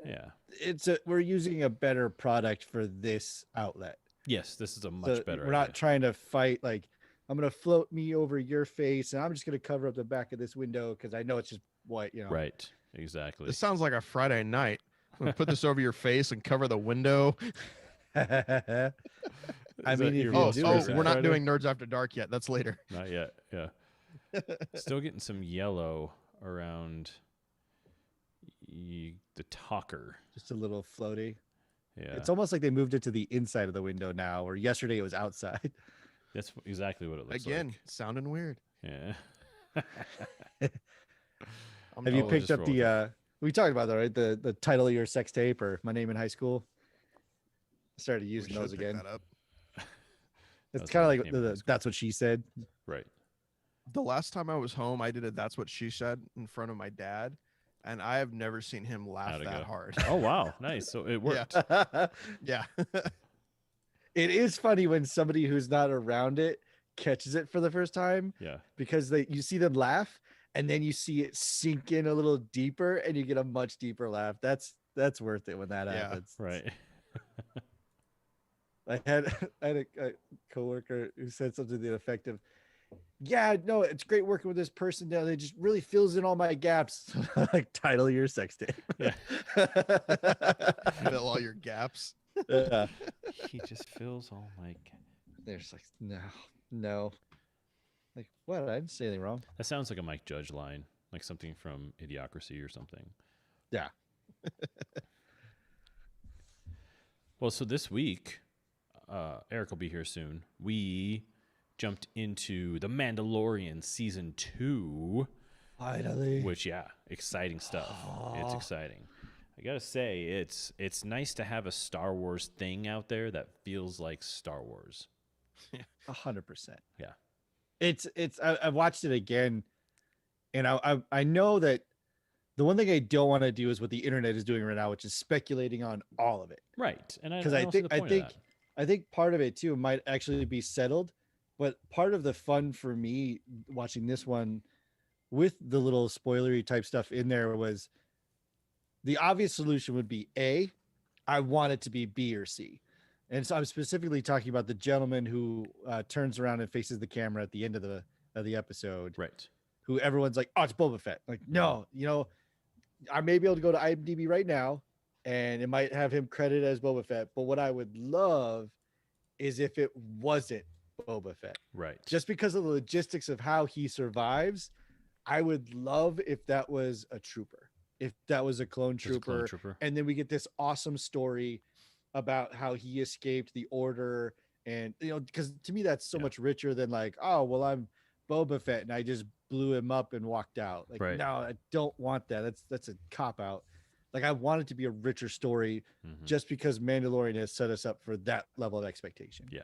Yeah. we're using a better product for this outlet. Yes, this is a So much better we're idea. not trying to fight like I'm gonna float me over your face and I'm just gonna cover up the back of this window because I know it's just white, you know. Right. Exactly. This sounds like a Friday night. I'm gonna put this over your face and cover the window. I Is mean, that if your you Oh, most do oh, it recent we're right. not Friday? doing Nerds After Dark yet. That's later. Not yet. Yeah. Still getting some yellow around the talker. Just a little floaty. Yeah. It's almost like they moved it to the inside of the window now, or yesterday it was outside. That's exactly what it looks Again, like. sounding weird. Yeah. Have you we'll picked just up roll with the we talked about that, right? The title of your sex tape or My Name in High School? I started We using should those pick again. that up. It's That's kind of my like name in high school. that's what she said. Right. The last time I was home, I did a That's What She Said in front of my dad, and I have never seen him laugh How'd it that go? hard. Oh wow, nice. So it worked. Yeah. It is funny when somebody who's not around it catches it for the first time Yeah. because you see them laugh and then you see it sink in a little deeper and you get a much deeper laugh. That's worth it when that Yeah. happens. Right. I had a coworker who said something to the effect of, "Yeah, no, it's great working with this person now. They just really fills in all my gaps." Like title of your sex tape. Yeah. Fill all your gaps. Yeah. He just feels all like. There's like no. Like what? I didn't say anything wrong. That sounds like a Mike Judge line, like something from Idiocracy or something. Yeah. Well, so this week, Eric will be here soon. We jumped into The Mandalorian season 2, Finally. which exciting stuff. It's exciting. I gotta say, it's nice to have a Star Wars thing out there that feels like Star Wars. 100%. Yeah. I watched it again, and I know that the one thing I don't want to do is what the internet is doing right now, which is speculating on all of it. Right. And Because I don't see the point of that. I think part of it too might actually be settled, but part of the fun for me watching this one with the little spoilery type stuff in there was the obvious solution would be A, I want it to be B or C. And so I'm specifically talking about the gentleman who turns around and faces the camera at the end of the episode, Right. who everyone's like, "Oh, it's Boba Fett." Like, no, I may be able to go to IMDb right now and it might have him credited as Boba Fett. But what I would love is if it wasn't Boba Fett. Right. Just because of the logistics of how he survives, I would love if that was a trooper, if that was a clone Just a trooper. clone trooper. And then we get this awesome story about how he escaped the order. And, because to me, that's so much richer than like, oh, well, I'm Boba Fett and I just blew him up and walked out. Like, Right. no, I don't want that. That's a cop out. Like, I want it to be a richer story just because Mandalorian has set us up for that level of expectation. Yeah.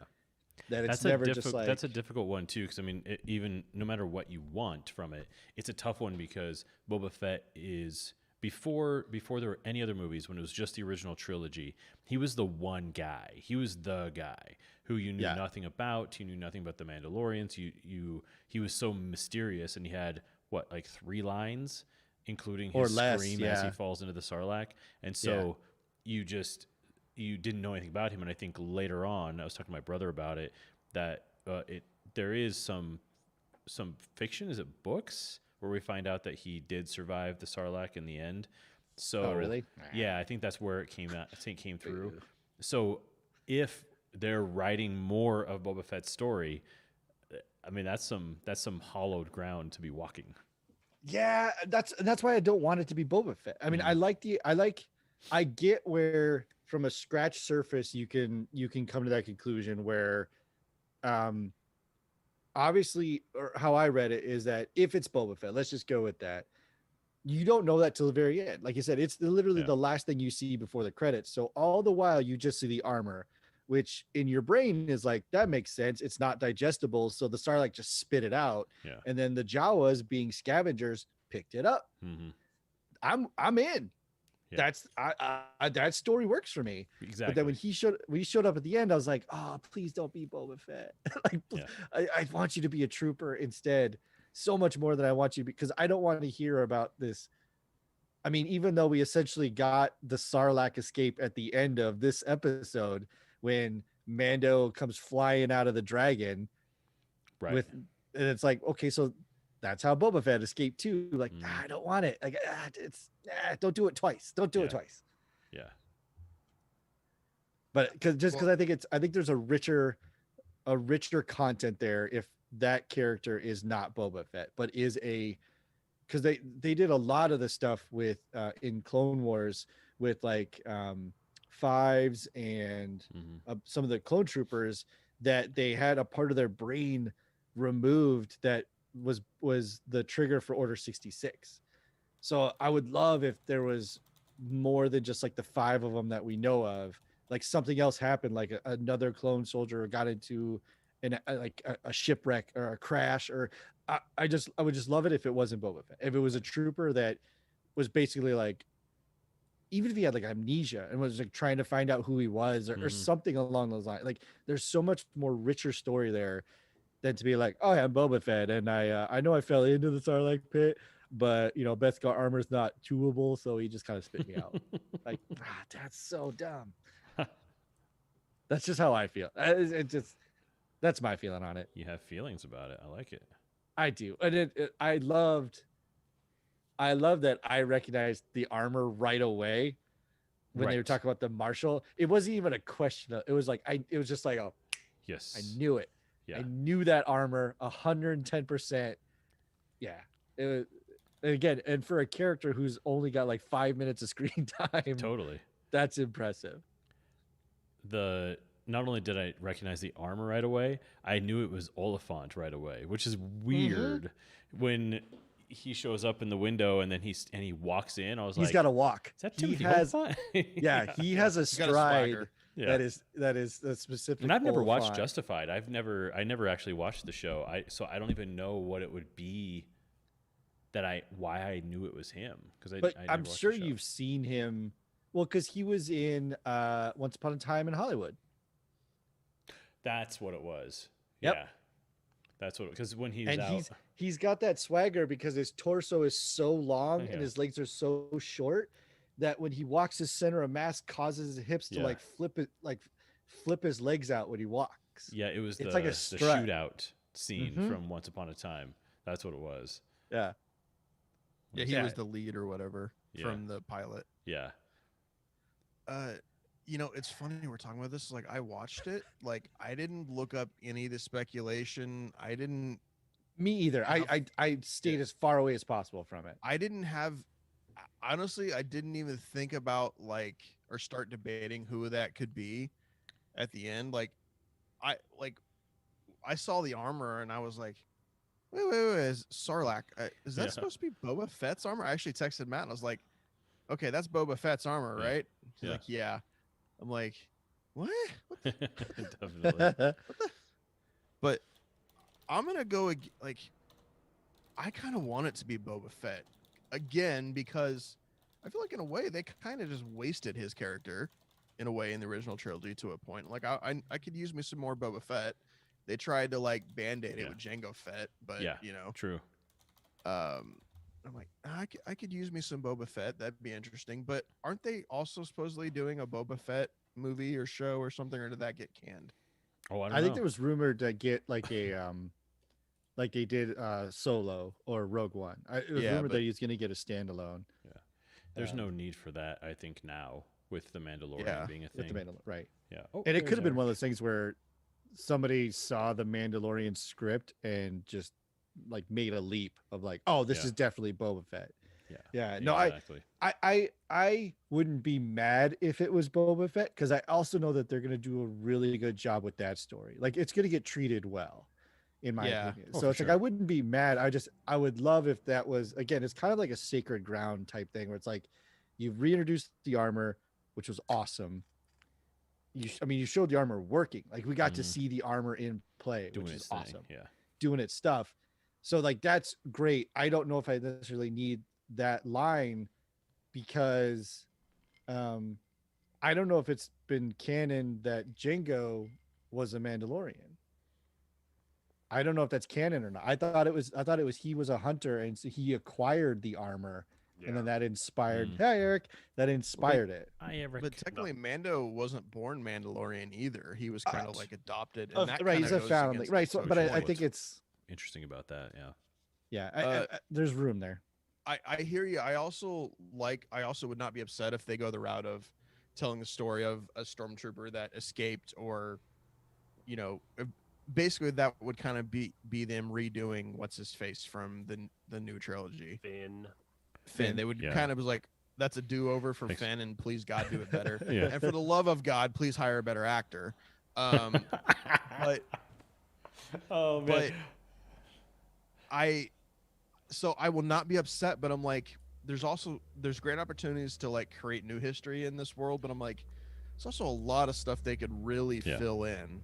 That it's That's never just like, that's a difficult one too, because I mean, even no matter what you want from it, it's a tough one because Boba Fett is before there were any other movies, when it was just the original trilogy, he was the one guy. He was the guy who you knew nothing about. You knew nothing about the Mandalorians. He was so mysterious, and he had like 3 lines, including his scream as he falls into the Sarlacc, and so you didn't know anything about him. And I think later on, I was talking to my brother about it, that there is some fiction. Is it books where we find out that he did survive the Sarlacc in the end? So really? Yeah, I think that's where it came out. I think it came through. So if they're writing more of Boba Fett's story, I mean that's some hollowed ground to be walking. Yeah, that's why I don't want it to be Boba Fett. I mean, I get where from a scratch surface you can come to that conclusion where obviously, or how I read it is that if it's Boba Fett, let's just go with that. You don't know that till the very end. Like you said, it's literally the last thing you see before the credits. So all the while you just see the armor, which in your brain is like, that makes sense. It's not digestible. So the Sarlacc just spit it out. Yeah. And then the Jawas, being scavengers, picked it up. Mm-hmm. I'm in. Yeah. That's that story works for me. Exactly. But then when we showed up at the end, I was like, oh, please don't be Boba Fett. Like, I want you to be a trooper instead. So much more than I want you, because I don't want to hear about this I mean, even though we essentially got the Sarlacc escape at the end of this episode when Mando comes flying out of the dragon Right. with, and it's like, okay, so that's how Boba Fett escaped too. Like, Mm. I don't want it. Like, don't do it twice. Don't do Yeah. it twice. Yeah. But because Well, I think there's a richer content there if that character is not Boba Fett, but is a, because they did a lot of the stuff with in Clone Wars with like Fives and some of the clone troopers, that they had a part of their brain removed that was the trigger for Order 66. So I would love if there was more than just like the 5 of them that we know of. Like something else happened, like another clone soldier got into a shipwreck or a crash, or I would just love it if it wasn't Boba Fett. If it was a trooper that was basically like, even if he had like amnesia and was like trying to find out who he was, or something along those lines. Like there's so much more richer story there than to be like, oh yeah, I'm Boba Fett, and I know I fell into the Sarlacc pit, but you know Beskar armor's not chewable, so he just kind of spit me out. Like, that's so dumb. That's just how I feel. It just, that's my feeling on it. You have feelings about it. I like it. I do, and I love that I recognized the armor right away when they were Right. talking about the Marshal. It wasn't even a question. It was like it was just like, oh, Yes. I knew it. Yeah. I knew that armor 110%. Yeah. It was, and again, and for a character who's only got like 5 minutes of screen time, Totally. that's impressive. Not only did I recognize the armor right away, I knew it was Oliphant right away, which is weird. When he shows up in the window and then he walks in, I was like, He's got to walk. is that He Timothy has, Oliphant? yeah, he has a He's got a stride swagger. Yeah. that is the specific. And I've never watched Oliphant. Justified. I never actually watched the show. So I don't even know what it would be why I knew it was him, because But I never I'm watched sure the show. you've seen him. Well, because he was in Once Upon a Time in Hollywood. That's what it was. Yep. Yeah. That's what, because when he's And out, he's got that swagger because his torso is so long Yeah. and his legs are so short that when he walks, his center of mass causes his hips to Yeah. like flip his legs out when he walks. yeah, it was It's the like a the strut. shootout scene Mhm. from Once Upon a Time. That's what it was. Yeah. Yeah, he Yeah. was the lead or whatever Yeah. from the pilot. Yeah. You know, it's funny we're talking about this. Like, I watched it. Like, I didn't look up any of the speculation. I didn't. Me either. I stayed as far away as possible from it. I didn't have. Honestly, I didn't even think about like or start debating who that could be at the end. I saw the armor and I was like, wait, is Sarlacc? Is that Yeah. supposed to be Boba Fett's armor? I actually texted Matt and I was like, okay, that's Boba Fett's armor, Yeah. right? He's Yeah. like, yeah. I'm like, what? Definitely. But I'm gonna go like, I kind of want it to be Boba Fett again because I feel like in a way they kind of just wasted his character in a way in the original trilogy to a point. Like I could use me some more Boba Fett. They tried to like band-aid it Yeah. with Jango Fett, but Yeah. you know, True. I'm like, I could use me some Boba Fett. That'd be interesting. But aren't they also supposedly doing a Boba Fett movie or show or something, or did that get canned? Oh, I don't I know. think there was rumored to get like a like they did Solo or Rogue One. It was Yeah, rumored but- that he's going to get a standalone There's um, no need for that, I think, now with the Mandalorian Yeah, being a with thing. the Mandalorian, right? Yeah. Oh, And it there's could have been Eric. one of those things where somebody saw the Mandalorian script and just like made a leap of like, oh, this Yeah. is definitely Boba Fett. Yeah. Yeah. No, exactly. I wouldn't be mad if it was Boba Fett, because I also know that they're gonna do a really good job with that story. Like it's gonna get treated well, in my Yeah. opinion. Oh, So for it's like sure. I wouldn't be mad. I would love if that was, again, it's kind of like a sacred ground type thing where it's like you've reintroduced the armor, which was awesome. You showed the armor working. Like we got to Mhm. see the armor in play, Doing which its is thing. awesome. Yeah. Doing its stuff. So like that's great. I don't know if I necessarily need that line because I don't know if it's been canon that Jango was a Mandalorian. I don't know if that's canon or not. I thought it was he was a hunter and so he acquired the armor and then that inspired. Mm. Hey, Eric, that inspired it. But technically, Mando wasn't born Mandalorian either. He was kind of like adopted, Oh, and that right, kind he's of a goes foundling, against right? the So, but I social- think it's interesting about that. Yeah. yeah. There's room there. I hear you. I also would not be upset if they go the route of telling the story of a stormtrooper that escaped, or basically that would kind of be them redoing what's his face from the new trilogy. Finn. They would kind of be like, that's a do-over for Finn, and please God do it better. Yeah. And for the love of God, please hire a better actor. But oh man. but I will not be upset, but I'm like, there's great opportunities to like create new history in this world, but I'm like, there's also a lot of stuff they could really fill in.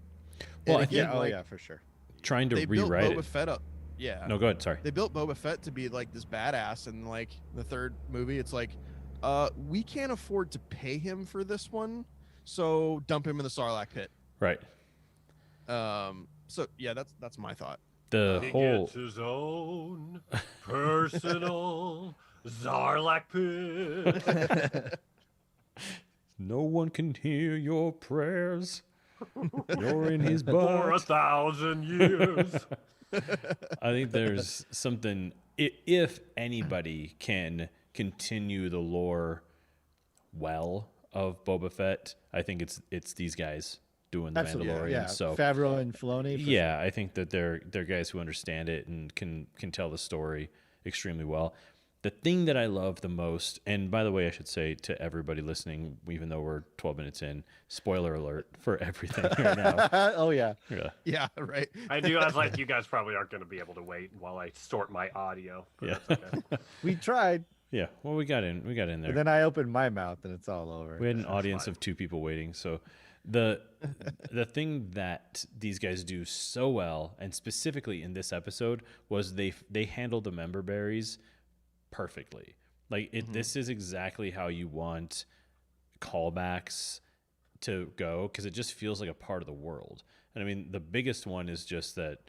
Well, And again, for sure. Trying to they built rewrite Boba it. Fett up. Yeah. No, go ahead. Sorry. They built Boba Fett to be like this badass, and like the third movie, it's like, we can't afford to pay him for this one, so dump him in the Sarlacc pit. Right. So yeah, that's my thought. The whole gets his own personal Sarlacc pit. no one can hear your prayers. You're in his For butt. 1,000 years. I think there's something. If anybody can continue the lore well of Boba Fett, I think it's these guys doing the Absolutely, Mandalorian. yeah. So Favreau and Filoni. yeah, I think that they're guys who understand it and can tell the story extremely well. The thing that I love the most, and by the way, I should say to everybody listening, even though we're 12 minutes in, spoiler alert for everything right now. Oh yeah. Yeah. Yeah, right. I do. I was like, you guys probably aren't going to be able to wait while I sort my audio. But Yeah. that's okay. We tried, Yeah. Well, we got in there. and then I opened my mouth, and it's all over. We had an audience of 2 people waiting. So the thing that these guys do so well, and specifically in this episode, was they handled the member berries perfectly. Like this is exactly how you want callbacks to go, because it just feels like a part of the world. And I mean, the biggest one is just that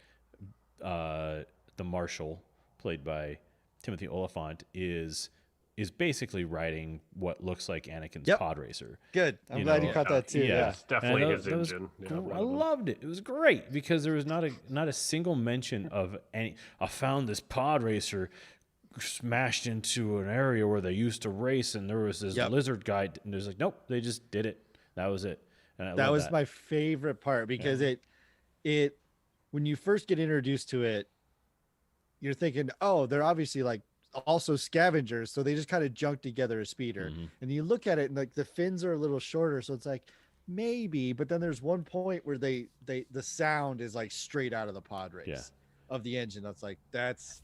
the marshal, played by Timothy Oliphant, is basically riding what looks like Anakin's pod racer. Good. I'm You glad know, you caught that too. Yeah. It's definitely And his that was engine. Yeah, gr- one I of them. loved it. It was great because there was not a single mention of any. I found this pod racer smashed into an area where they used to race, and there was this lizard guy, and there's like, nope, they just did it. That was it. And That was my favorite part, because it when you first get introduced to it, you're thinking, oh, they're obviously like also scavengers, so they just kind of junk together a speeder. And you look at it, and like the fins are a little shorter, so it's like maybe, but then there's one point where the sound is like straight out of the pod race of the engine. That's like,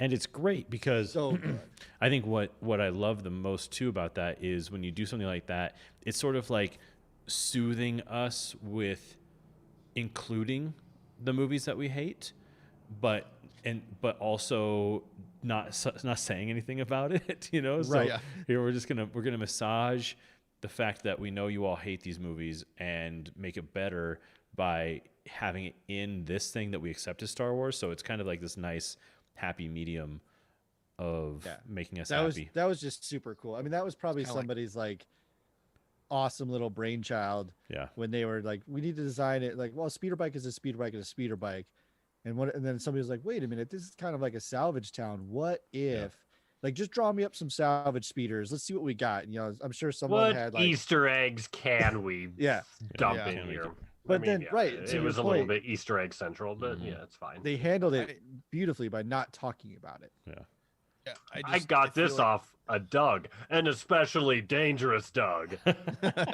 and it's great because so good. I think what I love the most too about that is when you do something like that, it's sort of like soothing us with including the movies that we hate, but also not saying anything about it, you know. So here we're gonna massage the fact that we know you all hate these movies and make it better by having it in this thing that we accept as Star Wars. So it's kind of like this nice happy medium of making us happy. That was just super cool. I mean, that was probably somebody's like awesome little brainchild. Yeah. When they were like, we need to design it like, well, a speeder bike is a speeder bike is a speeder bike. And then somebody was like, wait a minute, this is kind of like a salvage town. What if like, just draw me up some salvage speeders. Let's see what we got. You know, I'm sure someone What had like Easter eggs can we dump Yeah. in here? But then, right, to it your was a little point, bit Easter egg central, but yeah, it's fine. they handled it beautifully by not talking about it. Yeah, I got this off a Doug, an especially dangerous Doug,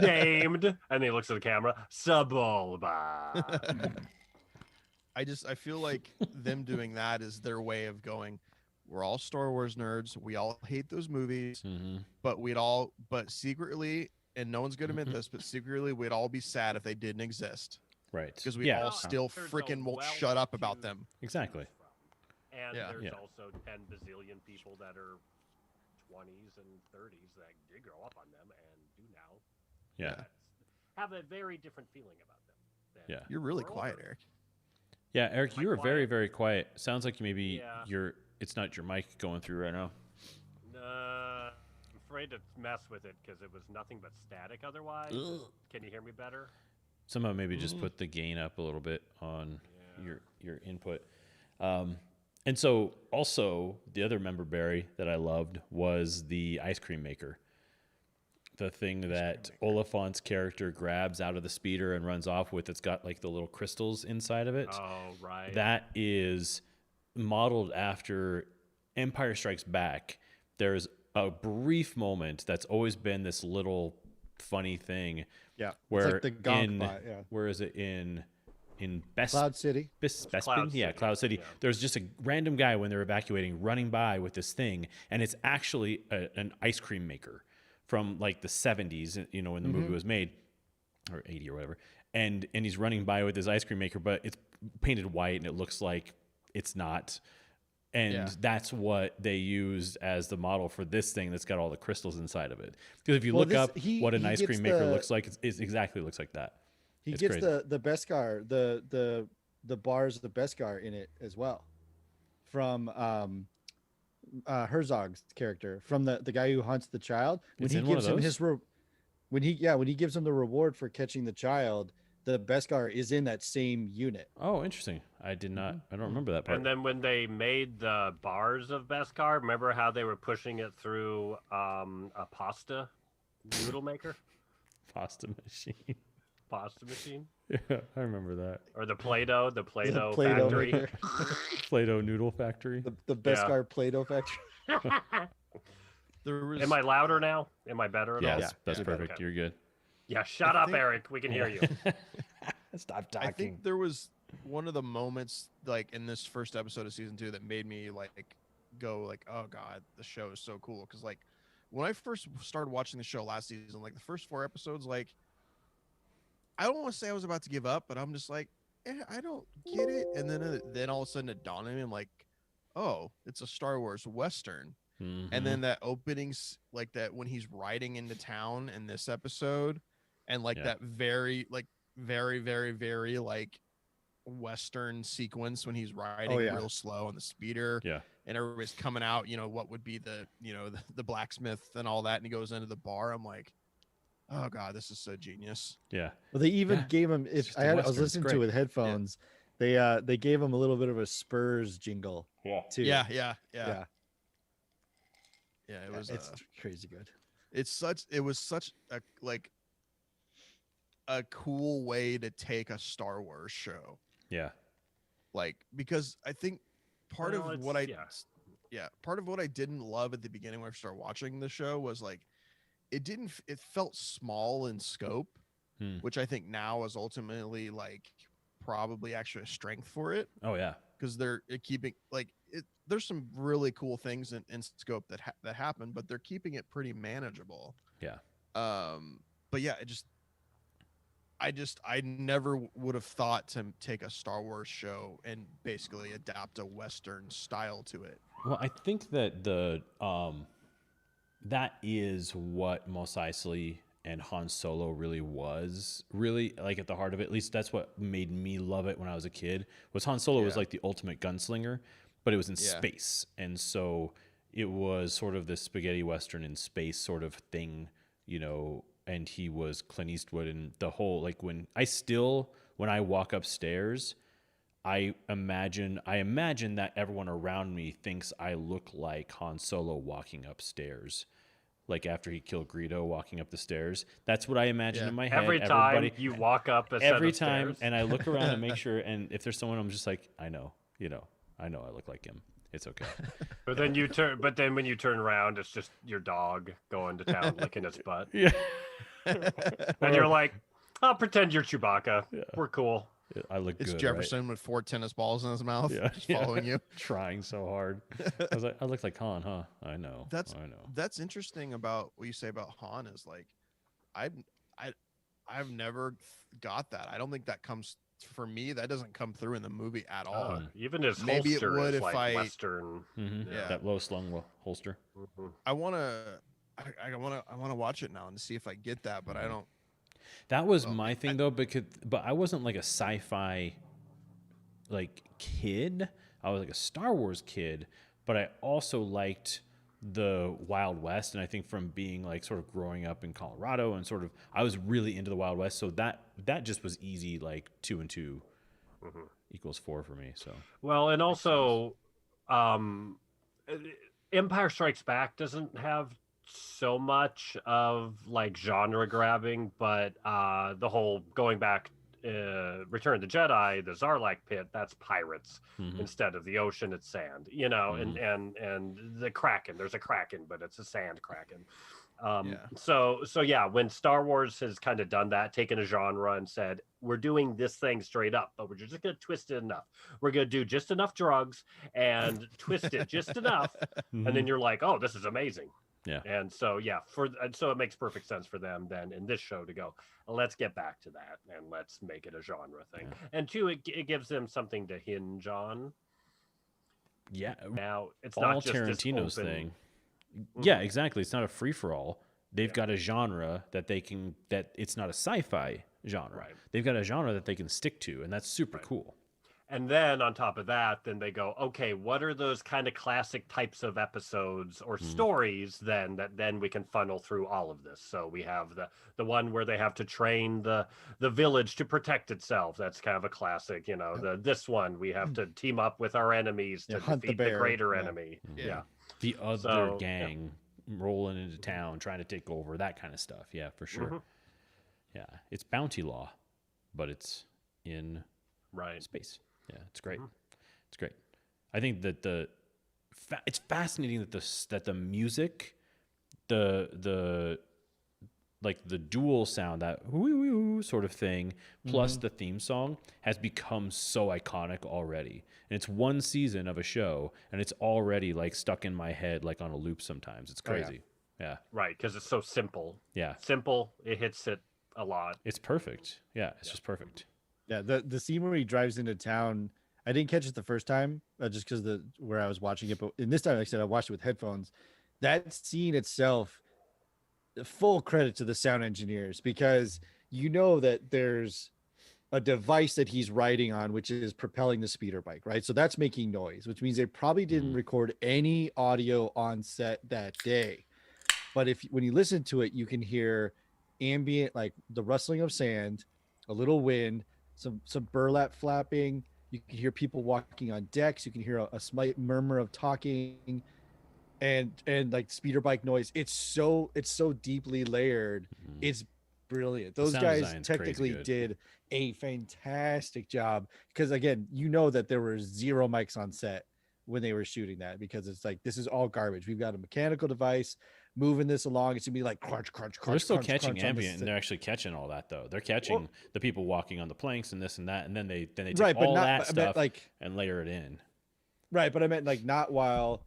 named, and he looks at the camera, Sebulba. I feel like them doing that is their way of going, we're all Star Wars nerds. We all hate those movies, but secretly, and no one's going to admit this, but secretly we'd all be sad if they didn't exist. Right. Because we all still freaking won't shut up about them. Exactly. And there's also 10 bazillion people that are 20s and 30s that did grow up on them and do now. Have a very different feeling about them. Yeah. You're really quiet, Eric. Yeah, Eric, you were very, very quiet. Sounds like maybe it's not your mic going through right now. afraid to mess with it because it was nothing but static otherwise. Can you hear me better? Somehow maybe just put the gain up a little bit on your input. And so also the other member berry that I loved was the ice cream maker. The thing that Oliphant's character grabs out of the speeder and runs off with. It's got like the little crystals inside of it. Oh, right. That is modeled after Empire Strikes Back. There's a brief moment that's always been this little funny thing. Yeah. Where it's like the gonk bot, where is it in Cloud City? Bespin? Cloud Yeah, City. Cloud City. Yeah. There's just a random guy when they're evacuating running by with this thing, and it's actually an ice cream maker from like the 70s, you know, when the movie was made, or 80 or whatever. And he's running by with his ice cream maker, but it's painted white and it looks like it's not. And that's what they used as the model for this thing that's got all the crystals inside of it. Because if you look up what an ice cream maker looks like, it exactly looks like that. He It's gets crazy. the Beskar, the bars of the Beskar in it as well, from Herzog's character, from the guy who hunts the child. When It's he in one gives of him those? when he gives him the reward for catching the child, the Beskar is in that same unit. Oh, interesting. I did not. I don't remember that part. And then when they made the bars of Beskar, remember how they were pushing it through a pasta noodle maker? Pasta machine. Pasta machine? Yeah, I remember that. Or the Play-Doh Play-Doh factory? maker. Play-Doh noodle factory. The Beskar Play-Doh factory. There was, Am I louder now? Am I better at all? Yes, that's Yeah. perfect. Okay. You're good. Yeah, shut up, Eric. We can hear you. Stop I think there was one of the moments like in this first episode of season 2 that made me like go like, oh god, the show is so cool. Because like when I first started watching the show last season, like the first 4 episodes, like I don't want to say I was about to give up, but I'm just like, I don't get it. And then all of a sudden it dawned on me, I'm like, oh, it's a Star Wars Western. And then that openings, like that when he's riding into town in this episode, and like that very very like Western sequence when he's riding real slow on the speeder, and everybody's coming out, you know, what would be the, you know, the blacksmith and all that, and he goes into the bar. I'm like, oh god, this is so genius. Yeah. Well, they even gave him, if just I a had, I was Western. It's listening to great. it with headphones, they gave him a little bit of a Spurs jingle. Yeah. Too. Yeah. It was. It's crazy good. It was such a like a cool way to take a Star Wars show. Yeah. Like, because I think part Well, of what I yeah. part of what I didn't love at the beginning when I started watching the show was like it felt small in scope, which I think now is ultimately like probably actually a strength for it. Oh yeah. Because they're keeping like it. There's some really cool things in scope that happen, but they're keeping it pretty manageable. Yeah. But yeah, I never would have thought to take a Star Wars show and basically adapt a Western style to it. Well, I think that that is what Mos Eisley and Han Solo really was, really like at the heart of it. At least that's what made me love it when I was a kid. Was Han Solo was like the ultimate gunslinger, but it was in space, and so it was sort of this spaghetti western in space sort of thing, you know. And he was Clint Eastwood, and the whole like when I walk upstairs, I imagine that everyone around me thinks I look like Han Solo walking upstairs. Like after he killed Greedo walking up the stairs. That's what I imagine in my head. Every time you walk up a set every of time, stairs. and I look around and make sure, and if there's someone, I'm just like, I know I look like him. It's okay. But then when you turn around, it's just your dog going to town licking its butt. Yeah. And you're like, I'll pretend you're Chewbacca. Yeah. We're cool. I look It's good, Jefferson with 4 tennis balls in his mouth, just following you. Trying so hard. I was like, I look like Han, huh? I know. I know. That's interesting about what you say about Han is like, I've never got that. I don't think that comes for me. That doesn't come through in the movie at all. Even his Maybe it holster would is if like Western. That low slung holster. I want to watch it now and see if I get that, but I don't. That was my thing though, but I wasn't like a sci-fi like kid. I was like a Star Wars kid, but I also liked the Wild West, and I think from being like sort of growing up in Colorado and sort of I was really into the Wild West, so that just was easy. Like 2 and 2 equals 4 for me. So well, and also, Empire Strikes Back doesn't have so much of like genre grabbing, but the whole going back. Return of the Jedi, the Sarlacc pit, that's pirates. Instead of the ocean, it's sand, you know, and the Kraken, there's a Kraken, but it's a sand Kraken. So yeah, when Star Wars has kind of done that, taken a genre and said, we're doing this thing straight up, but we're just going to twist it enough. We're going to do just enough drugs and twist it just enough. And then you're like, oh, this is amazing. Yeah. And so, yeah, so it makes perfect sense for them then in this show to go, let's get back to that and let's make it a genre thing. Yeah. And two, it gives them something to hinge on. Yeah. Now, it's all not just Tarantino's this open... thing. Yeah, exactly. It's not a free-for-all. They've got a genre that it's not a sci-fi genre. Right. They've got a genre that they can stick to, and that's super cool. And then on top of that, then they go, okay, what are those kind of classic types of episodes or stories then that then we can funnel through all of this? So we have the one where they have to train the village to protect itself. That's kind of a classic, you know. This one we have to team up with our enemies to defeat the greater enemy. Yeah. The other gang rolling into town trying to take over, that kind of stuff. Yeah, for sure. Yeah, it's bounty law, but it's in space. Yeah, it's great. It's great. I think that it's fascinating that the music, the like the dual sound, that woo sort of thing, plus the theme song has become so iconic already. And it's one season of a show, and it's already like stuck in my head, like on a loop sometimes. It's crazy. Yeah. Right, because it's so simple. Yeah. Simple. It hits it a lot. It's perfect. Yeah, it's just perfect. Yeah, the scene where he drives into town, I didn't catch it the first time, just because where I was watching it. But in this time, like I said, I watched it with headphones. That scene itself, full credit to the sound engineers, because you know that there's a device that he's riding on, which is propelling the speeder bike, right? So that's making noise, which means they probably didn't record any audio on set that day. But when you listen to it, you can hear ambient, like the rustling of sand, a little wind, some burlap flapping. You can hear people walking on decks. You can hear a slight murmur of talking, and like speeder bike noise. It's so deeply layered. It's brilliant. Those guys technically did a fantastic job, because again, you know that there were 0 mics on set when they were shooting that, because it's like, this is all garbage. We've got a mechanical device moving this along. It's gonna be like crunch, crunch, crunch. They're still crunch, catching crunch ambient, and they're actually catching all that though. They're catching the people walking on the planks and this and that, and then they take all that stuff and layer it in. Right, but I meant like not while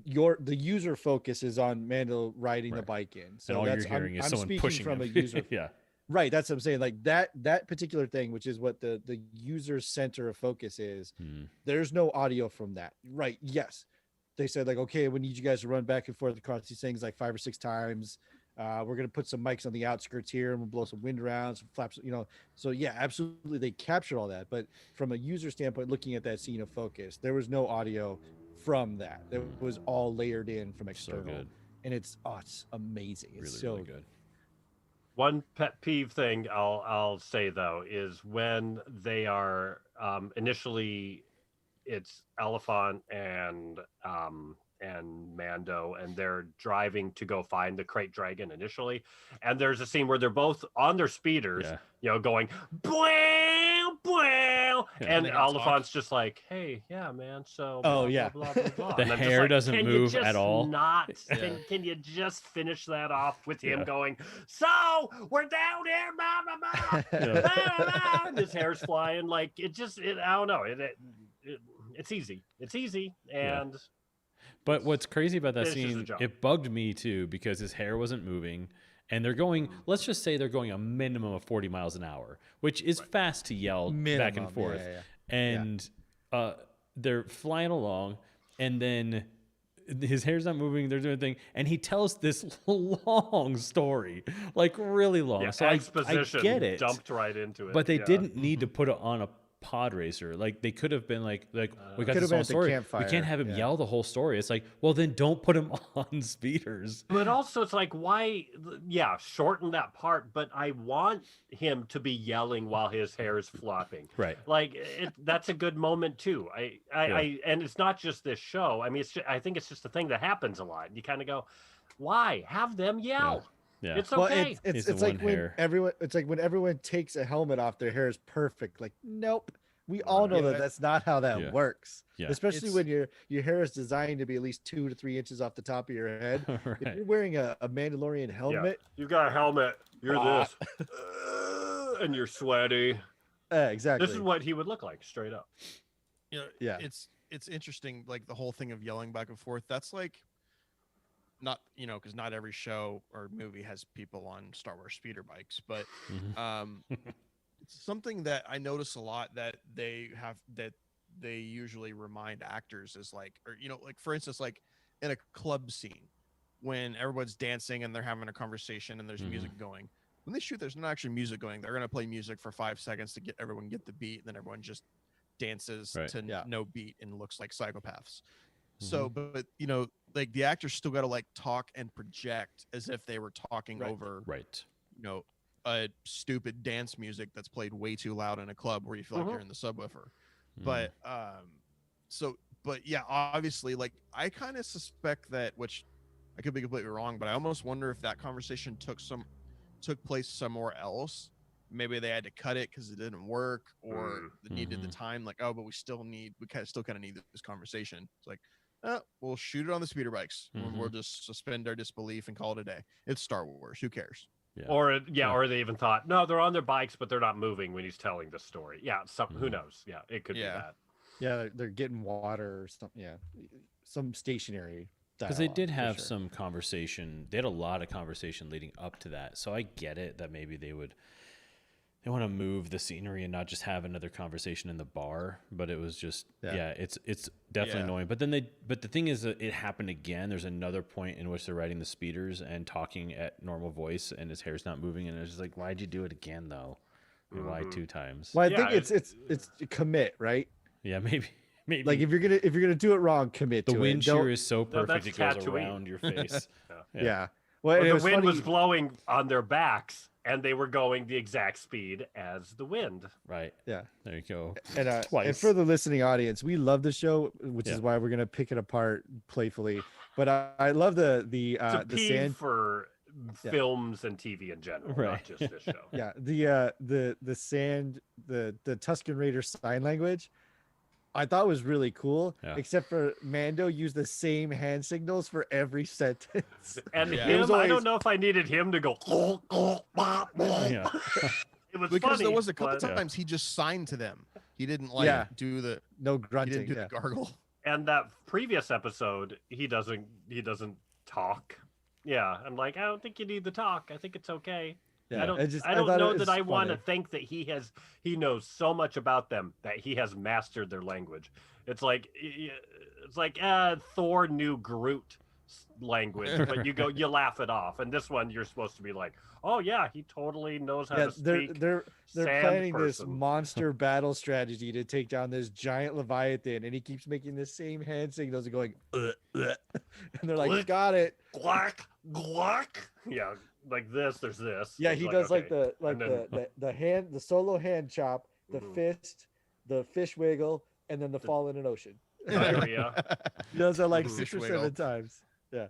the user focus is on Mando riding the bike in. So and all that's, you're hearing is I'm someone speaking pushing from him. a user. Yeah. Right, that's what I'm saying. Like that particular thing, which is what the user center of focus is. There's no audio from that. Right? Yes, they said like, okay, we need you guys to run back and forth across these things like 5 or 6 times. We're gonna put some mics on the outskirts here, and we'll blow some wind around, some flaps. You know, so yeah, absolutely, they captured all that. But from a user standpoint, looking at that scene of focus, there was no audio from that. It was all layered in from external, and it's amazing. It's really, so really good. One pet peeve thing I'll say though is when they are initially, it's Elephant and Mando, and they're driving to go find the crate dragon initially, and there's a scene where they're both on their speeders, you know, going bwah, bwah, and Oliphant's just like, hey, yeah, man, so blah, blah, blah, blah, blah. The hair doesn't move at all. Can you just finish that off with him going, so we're down here, blah, blah, blah, blah, blah, and his hair's flying, like I don't know, it's easy, and but what's crazy about that scene, it bugged me too, because his hair wasn't moving, and they're going, let's just say they're going a minimum of 40 miles an hour, which is fast to yell back and forth. And they're flying along, and then his hair's not moving, they're doing a thing, and he tells this long story, like really long. So I get it. Dumped right into it. But they didn't need to put it on pod racer. Like they could have been like we got Could have this been whole at the story. We campfire, can't have him yeah. yell the whole story. It's like, well, then don't put him on speeders. But also, it's like, why? Yeah, shorten that part. But I want him to be yelling while his hair is flopping. Right. Like that's a good moment too. And it's not just this show. I mean, I think it's just a thing that happens a lot. You kind of go, why? Have them yell. Yeah. It's Well, okay. it's like when everyone takes a helmet off, their hair is perfect. Like, nope. We all know that that's not how that works. Yeah. Especially when your hair is designed to be at least 2 to 3 inches off the top of your head. Right. If you're wearing a Mandalorian helmet, You've got a helmet. You're this, and you're sweaty. exactly. This is what he would look like, straight up. Yeah. It's interesting, like the whole thing of yelling back and forth. That's like not, because not every show or movie has people on Star Wars speeder bikes, but it's something that I notice a lot that they usually remind actors is like, or like for instance, like in a club scene when everyone's dancing and they're having a conversation and there's music going. When they shoot, there's not actually music going. They're gonna play music for 5 seconds to get everyone get the beat, and then everyone just dances to no beat and looks like psychopaths. So, but like the actors still got to like talk and project as if they were talking over, a stupid dance music that's played way too loud in a club where you feel like you're in the subwoofer. But, but yeah, obviously, like I kind of suspect that, which I could be completely wrong, but I almost wonder if that conversation took place somewhere else. Maybe they had to cut it because it didn't work, or they needed the time. Like, oh, but we still kind of need this conversation. It's like, we'll shoot it on the speeder bikes. We'll just suspend our disbelief and call it a day. It's Star Wars. Who cares? Yeah. Or they even thought, no, they're on their bikes, but they're not moving when he's telling the story. Yeah, who knows? Yeah, it could be that. Yeah, they're getting water or something. Yeah, some stationary. Because they did have some conversation. They had a lot of conversation leading up to that. So I get it that maybe they want to move the scenery and not just have another conversation in the bar. But it was just, it's definitely annoying. But the thing is that it happened again. There's another point in which they're riding the speeders and talking at normal voice, and his hair's not moving. And it's just like, why'd you do it again though? I mean, why 2 times? Well, I think it's commit, right? Yeah, maybe. Like if you're gonna do it wrong, commit. The to wind it. shear is so perfect it goes Tatooine. around your face. Yeah. Well, the wind was blowing on their backs, and they were going the exact speed as the wind. Right. Yeah. There you go. And for the listening audience, we love the show, which is why we're gonna pick it apart playfully. But I love the sand for films and TV in general, not just this show. Yeah. The sand, the Tusken Raider sign language, I thought was really cool, except for Mando used the same hand signals for every sentence. And him, I don't know if I needed him to go. Yeah. It was because funny, there was a couple times he just signed to them. He didn't do the no grunting. He didn't do the gargle. And that previous episode, he doesn't talk. Yeah, I'm like, I don't think you need the talk. I think it's okay. Yeah, I don't know that I want to think that he knows so much about them that he has mastered their language. It's like Thor knew Groot language, but you laugh it off. And this one, you're supposed to be like, oh yeah, he totally knows how to speak. They're planning this monster battle strategy to take down this giant Leviathan, and he keeps making the same hand signals and going, and they're like, got it, glock, glock. Yeah. Like this, there's this. Yeah, he does like the hand, the solo hand chop, the fist, the fish wiggle, and then the fall in an ocean. Diarrhea. He does that like 6 or 7 times. Yeah,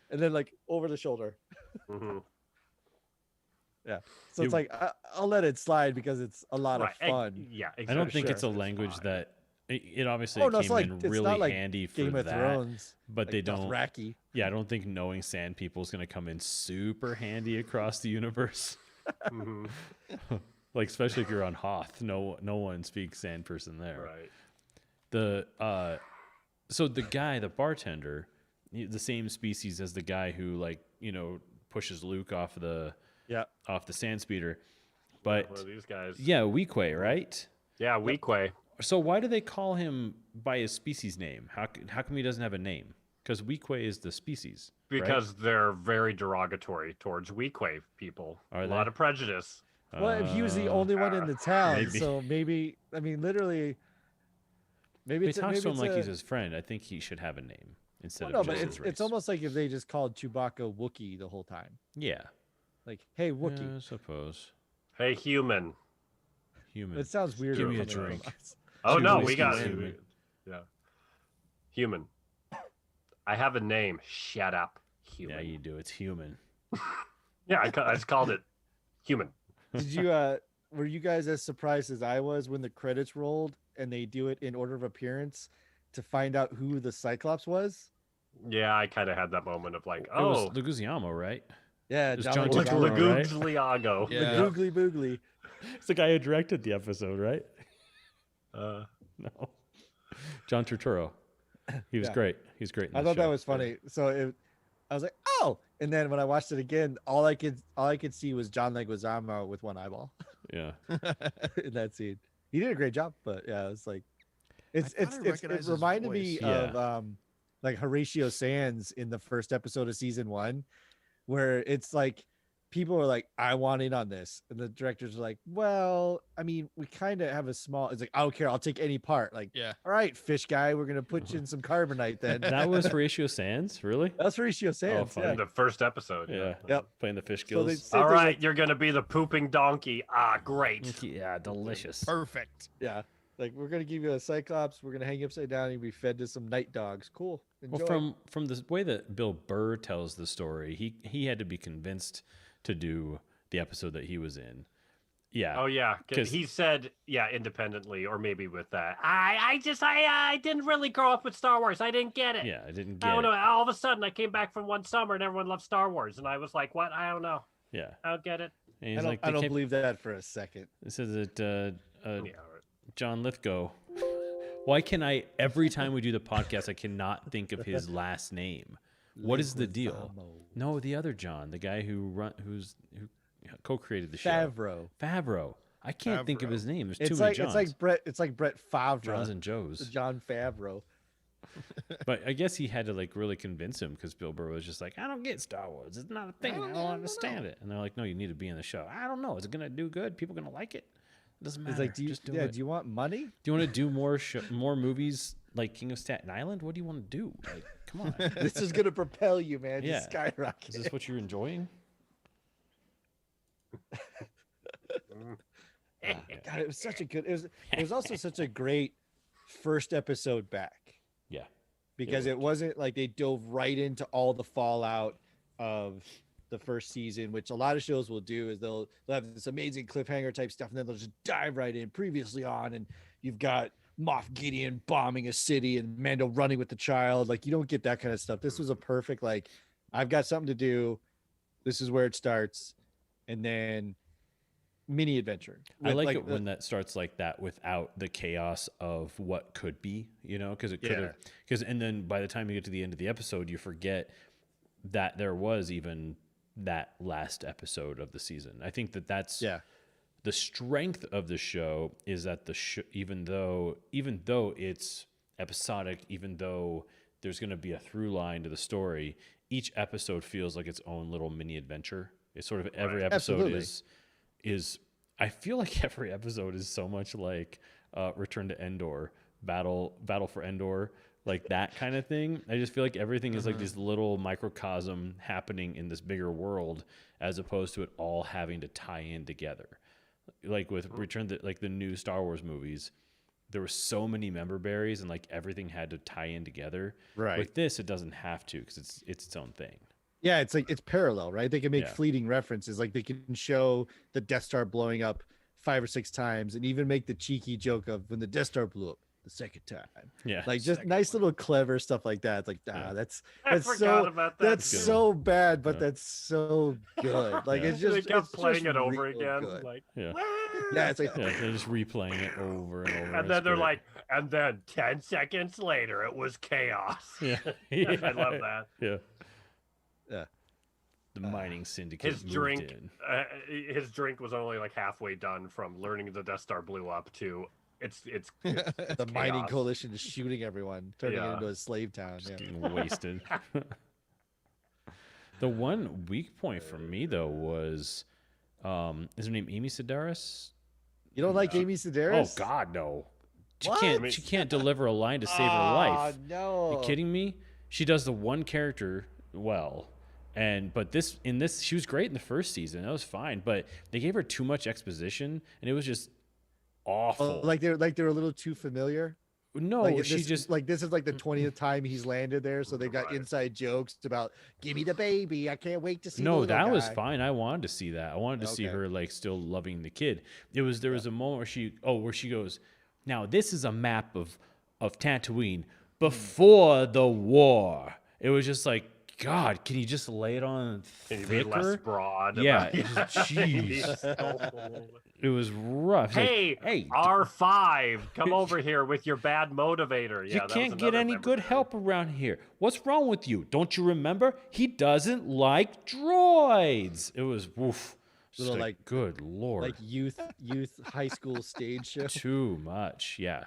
and then like over the shoulder. Yeah, so it's like I'll let it slide because it's a lot of fun. Exactly. I don't think it's a language that. It obviously came in really handy for Game of that, Thrones, but they don't. Dothraki. Yeah, I don't think knowing Sand People is going to come in super handy across the universe. Like especially if you're on Hoth, no one speaks Sand Person there. Right. So the guy, the bartender, the same species as the guy who pushes Luke off the sand speeder, but one of these guys. Yeah, Weequay, right? Yeah, Weequay. So why do they call him by his species name? How come he doesn't have a name? Because Weequay is the species. Because they're very derogatory towards Weequay people. A lot of prejudice. Well, he was the only one in the town, maybe. so maybe I mean literally. Maybe He it's talks to him like a, he's his friend. I think he should have a name instead well, no, of but just his race. it's almost like if they just called Chewbacca Wookiee the whole time. Yeah. Like, hey, Wookiee. Yeah, I suppose. Hey, human. Human. It sounds weird. Give me a coming from drink. us. Oh Two no, we whiskeys, got human. Yeah. Human. I have a name. Shut up. Human. Yeah, you do. It's human. Yeah, I just called it human. Did you were you guys as surprised as I was when the credits rolled and they do it in order of appearance to find out who the Cyclops was? Yeah, I kind of had that moment of like, It oh, was Leguizamo, right? Yeah, It's John John Leguizamo. Turturro, right? Leguizamo. Yeah. The Googly Boogly. It's the guy who directed the episode, right? No. John Turturro. He was Yeah. great. He's great. In I this thought that show. was funny. So I was like, oh, and then when I watched it again, all I could see was John Leguizamo with one eyeball Yeah. in that scene. He did a great job, but yeah, it's like I thought I it recognized his reminded me voice. of like Horatio Sands in the first episode of season 1, where it's like people are like, I want in on this, and the directors are like, well, I mean, we kind of have a small. It's like, I don't care, I'll take any part. Like, Yeah. all right, fish guy, we're gonna put you in some carbonite then. That was Horatio Sands, really? That's Horatio Sands. fun. yeah. In the first episode. Yeah. Yep. Playing the fish So they gills. said All there's, right, like, you're gonna be the pooping donkey. Ah, great. Yeah, delicious. Perfect. yeah. Like, we're gonna give you a Cyclops. We're gonna hang you upside down. And you'll be fed to some night dogs. Cool. Enjoy. Well, from the way that Bill Burr tells the story, he had to be convinced to do the episode that he was in. Yeah. Oh yeah, 'Cause- because he said independently, or maybe with that. I didn't really grow up with Star Wars. I didn't get it. Yeah, I didn't I get don't know. it. All of a sudden, I came back from one summer and everyone loved Star Wars, and I was like, "What? I don't know. Yeah. I don't get it." And he's I like, don't believe that for a second. It says that Yeah. John Lithgow. Why can I every time we do the podcast I cannot think of his last name? What is the deal? Leguizamo. No, the other John, the guy who co-created the show. Favreau. I can't think of Favreau. his name. There's too It's many like Johns. it's like Brett Favre. Johns and Joes. John Favreau. But I guess he had to like really convince him because Bill Burr was just like, I don't get Star Wars. It's not a thing. I don't understand it. And they're like, no, you need to be in the show. I don't know. Is it gonna do good? People gonna like it? It doesn't matter. He's like, Just do do it. you want money? Do you want to do more movies like King of Staten Island? What do you want to do? Like, come on. This is gonna propel you, man. Yeah. To skyrocket. Is this what you're enjoying? God, it was such a good. It was also such a great first episode back. Yeah. Because it wasn't like they dove right into all the fallout of the first season, which a lot of shows will do. Is they'll have this amazing cliffhanger type stuff, and then they'll just dive right in. Previously on, and you've got Moff Gideon bombing a city and Mando running with the child. Like, you don't get that kind of stuff. This was a perfect, like, I've got something to do. This is where it starts, and then mini adventure. I With, like it when that starts like that without the chaos of what could be, because it could have, and then by the time you get to the end of the episode, you forget that there was even that last episode of the season. I think that's the strength of the show is that even though it's episodic, even though there's going to be a through line to the story, each episode feels like its own little mini adventure. It's sort of every episode Absolutely. is I feel like every episode is so much like Return to Endor, Battle for Endor, like that kind of thing. I just feel like everything is like this little microcosm happening in this bigger world, as opposed to it all having to tie in together. Like with the new Star Wars movies, there were so many member berries and like everything had to tie in together. Right. With this, it doesn't have to because it's its own thing. Yeah, it's like it's parallel, right? They can make Yeah. fleeting references, like they can show the Death Star blowing up 5 or 6 times, and even make the cheeky joke of when the Death Star blew up the second time. Yeah. Like just nice little clever stuff like that. It's like, that's I forgot about that. that's Good. so bad, but Yeah. that's so good. Like Yeah. it's just they kept it's playing just it over real again. good. Like, Yeah. Yeah, it's like Yeah, they're just replaying it over and over. and then they're like, and then 10 seconds later, it was chaos. yeah. I love that. Yeah. Yeah. The mining syndicate. His moved drink, in. his drink was only like halfway done from learning the Death Star blew up to it's the mining chaos. coalition is shooting everyone, turning it Yeah. into a slave town. Just Yeah. getting wasted. The one weak point for me though was Is her name Amy Sedaris? You don't like Amy Oh Sedaris? God, no. She What? can't. She can't deliver a line to save her life. No. You kidding me? She does the one character well, but in this she was great in the first season. That was fine, but they gave her too much exposition, and it was just awful. Like they're a little too familiar. No, Like she this, just like this is like the 20th time he's landed there, so they've got inside jokes about "Give me the baby, I can't wait to see." no. the little That was guy." fine. I wanted to see that. I wanted to see Okay. her like still loving the kid. There was a moment where she goes, "Now this is a map of Tatooine before the war." It was just like, God, can you just lay it on Can you be less thicker? broad? Yeah, about- jeez. It was rough. It's like, Hey, hey, R5, come over here with your bad motivator. you Yeah, that was can't get another any good memory. help around here. What's wrong with you? Don't you remember? He doesn't like droids. It was woof. Just Little, like, like- good lord. Like youth high school stage show. Too much. Yeah.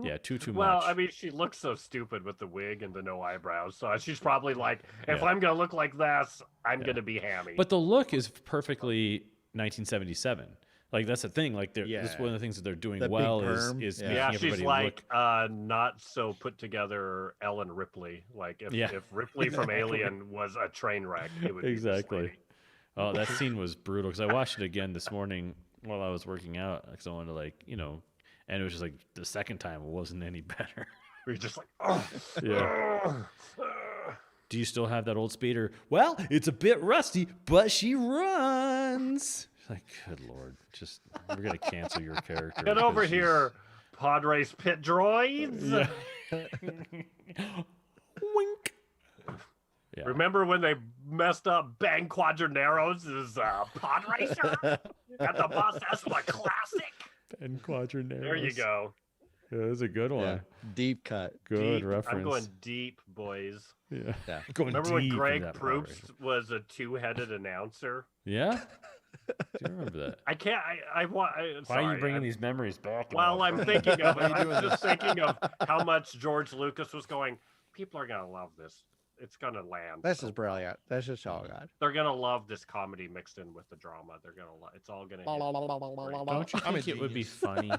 Yeah, too Well, much. I mean, she looks so stupid with the wig and the no eyebrows, so she's probably like, if Yeah. I'm gonna look like this, I'm gonna be hammy. But the look is perfectly 1977. Like that's the thing. Like this is one of the things that they're doing That big well perm. is Yeah. making yeah, everybody she's like look. not so put together Ellen Ripley. Like if, Yeah. if Ripley from Alien was a train wreck, it would be this Exactly. lady. Oh, that scene was brutal because I watched it again this morning while I was working out because I wanted to and it was just like the second time it wasn't any better. We're just like, oh, Yeah. Do you still have that old speeder? Well, it's a bit rusty, but she runs. Like, good lord, we're gonna cancel your character. get over because she's- here, Padres pit droids. Yeah. Wink. Yeah. Remember when they messed up Bang Quadraneros' pod racer? Got the bus. That's my classic. Ben Quadraneros. There you go. Yeah, that was a good one. Yeah. Deep cut. Good Deep. reference. I'm going deep, boys. Yeah. Yeah. Going Remember when deep Greg into that Power Ranger. Proops was a two-headed announcer? Yeah. Do you remember that? I can't. I want. Why are you bringing these memories back? Well, I'm thinking of it. Why are you I'm doing just thinking of how much George Lucas was going. People are gonna love this. It's gonna land. This is brilliant. That's just all God. They're gonna love this comedy mixed in with the drama. They're gonna. It's all gonna. hit. Don't you I'm a think it would be genius. funny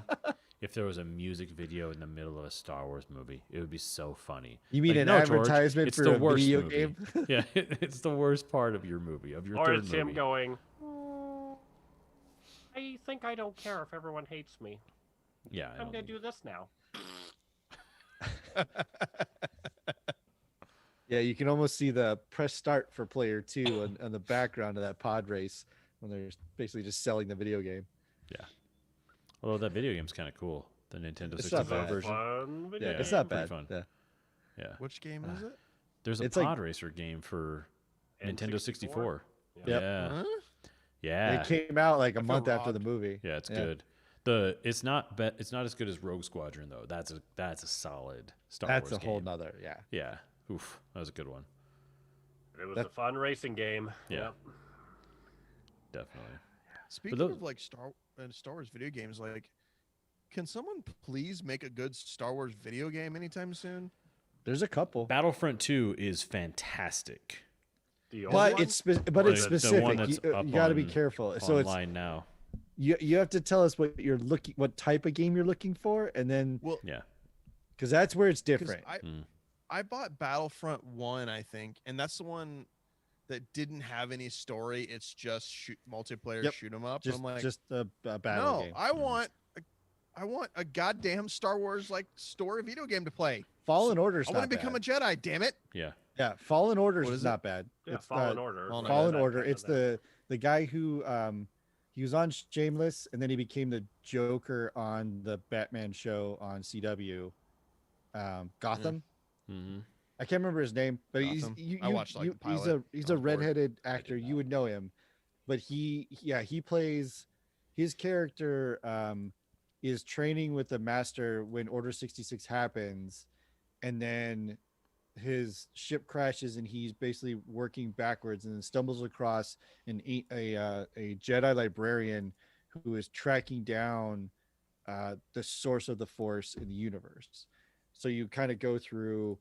if there was a music video in the middle of a Star Wars movie? It would be so funny. You mean Like, an no, George, advertisement it's for the a worst video movie. game? Yeah, it's the worst part of your movie, of your Or third it's movie. him going. I think I don't care if everyone hates me. Yeah, I I'm don't gonna think- do this now. Yeah, you can almost see the press start for player 2 on the background of that pod race when they're basically just selling the video game. Although that video game's kind of cool, the Nintendo It's not 64 bad. version. Fun video Yeah, It's game. not pretty bad. fun. Yeah. Yeah, Which game is it? there's a It's like- pod racer game for Nintendo N64? 64. Yep. Yeah, Huh? yeah, It came out like a I feel month after the robbed. movie. yeah. It's Yeah. good. It's not as good as Rogue Squadron though. That's a solid Star That's Wars a whole game. nother. Yeah. Yeah, oof, that was a good one. It was That- a fun racing game. Yeah. Yep. Definitely. Speaking those- of like Star Wars video games, like, can someone please make a good Star Wars video game anytime soon? There's a couple. Battlefront 2 is fantastic. The old But one? it's but Or it's the one specific. that's You, up got to be on- careful. So it's Online now. you have to tell us what type of game you're looking for, and then Well, Yeah. because that's where it's 'cause different. I bought Battlefront 1, I think, and that's the one that didn't have any story. It's just multiplayer Yep. shoot 'em up. Just I'm like, just a battle no, game. I want a goddamn Star Wars like story video game to play. Fallen Order's I not want to become bad. a Jedi. Damn it! Yeah. Yeah, Fallen Order What is is it? not bad. Yeah, It's Fallen Order. Fallen Fallen That Order. kind of It's the guy who he was on Shameless, and then he became the Joker on the Batman show on CW. Gotham. Mm-hmm. I can't remember his name, but Gotham. I watched, like, the he's pilot. a I was bored. redheaded actor. You would know him, but he plays his character. Is training with the master when Order 66 happens, and then his ship crashes, and he's basically working backwards, and then stumbles across a Jedi librarian who is tracking down the source of the Force in the universe. So you kind of go through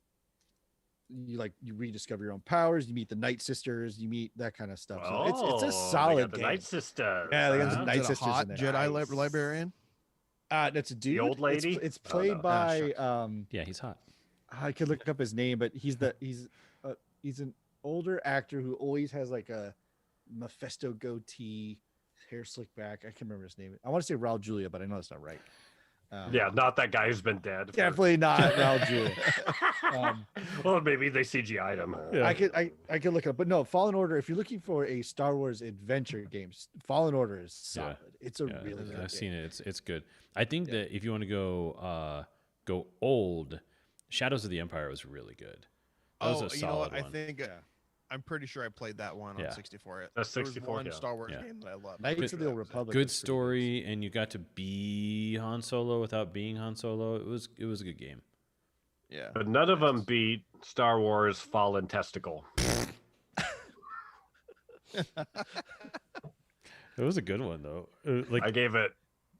you rediscover your own powers. You meet the Night Sisters. You meet that kind of stuff. So it's a They solid got the game. Night Sisters. Yeah, they got Is the it Night a Sisters hot in there. Jedi Nice. librarian? That's a dude. old lady? It's Oh, played no. by shucks. Yeah, he's hot. I could look up his name, but he's an older actor who always has like a Mephisto goatee, hair slicked back. I can't remember his name. I want to say Raul Julia, but I know that's not right. Yeah, not that guy who's been dead. for- Definitely not Raul Julia. Well, maybe they CGI'd him. Yeah. I could look it up, but no, Fallen Order. If you're looking for a Star Wars adventure game, Fallen Order is solid. It's a really good I've game. seen it. It's good. I think that if you want to go old, Shadows of the Empire was really good. That was a you know what? solid I one. think I'm pretty sure I played that one Yeah. on 64. That's There was 64, one yeah. Star Wars Yeah. game that I loved. Knights of the Old That was it. Republic. Good was pretty story, and you got to be Han Solo without being Han Solo. It was a good game. Yeah. But none of them beat Star Wars Fallen Testicle. It was a good one though. Like I gave it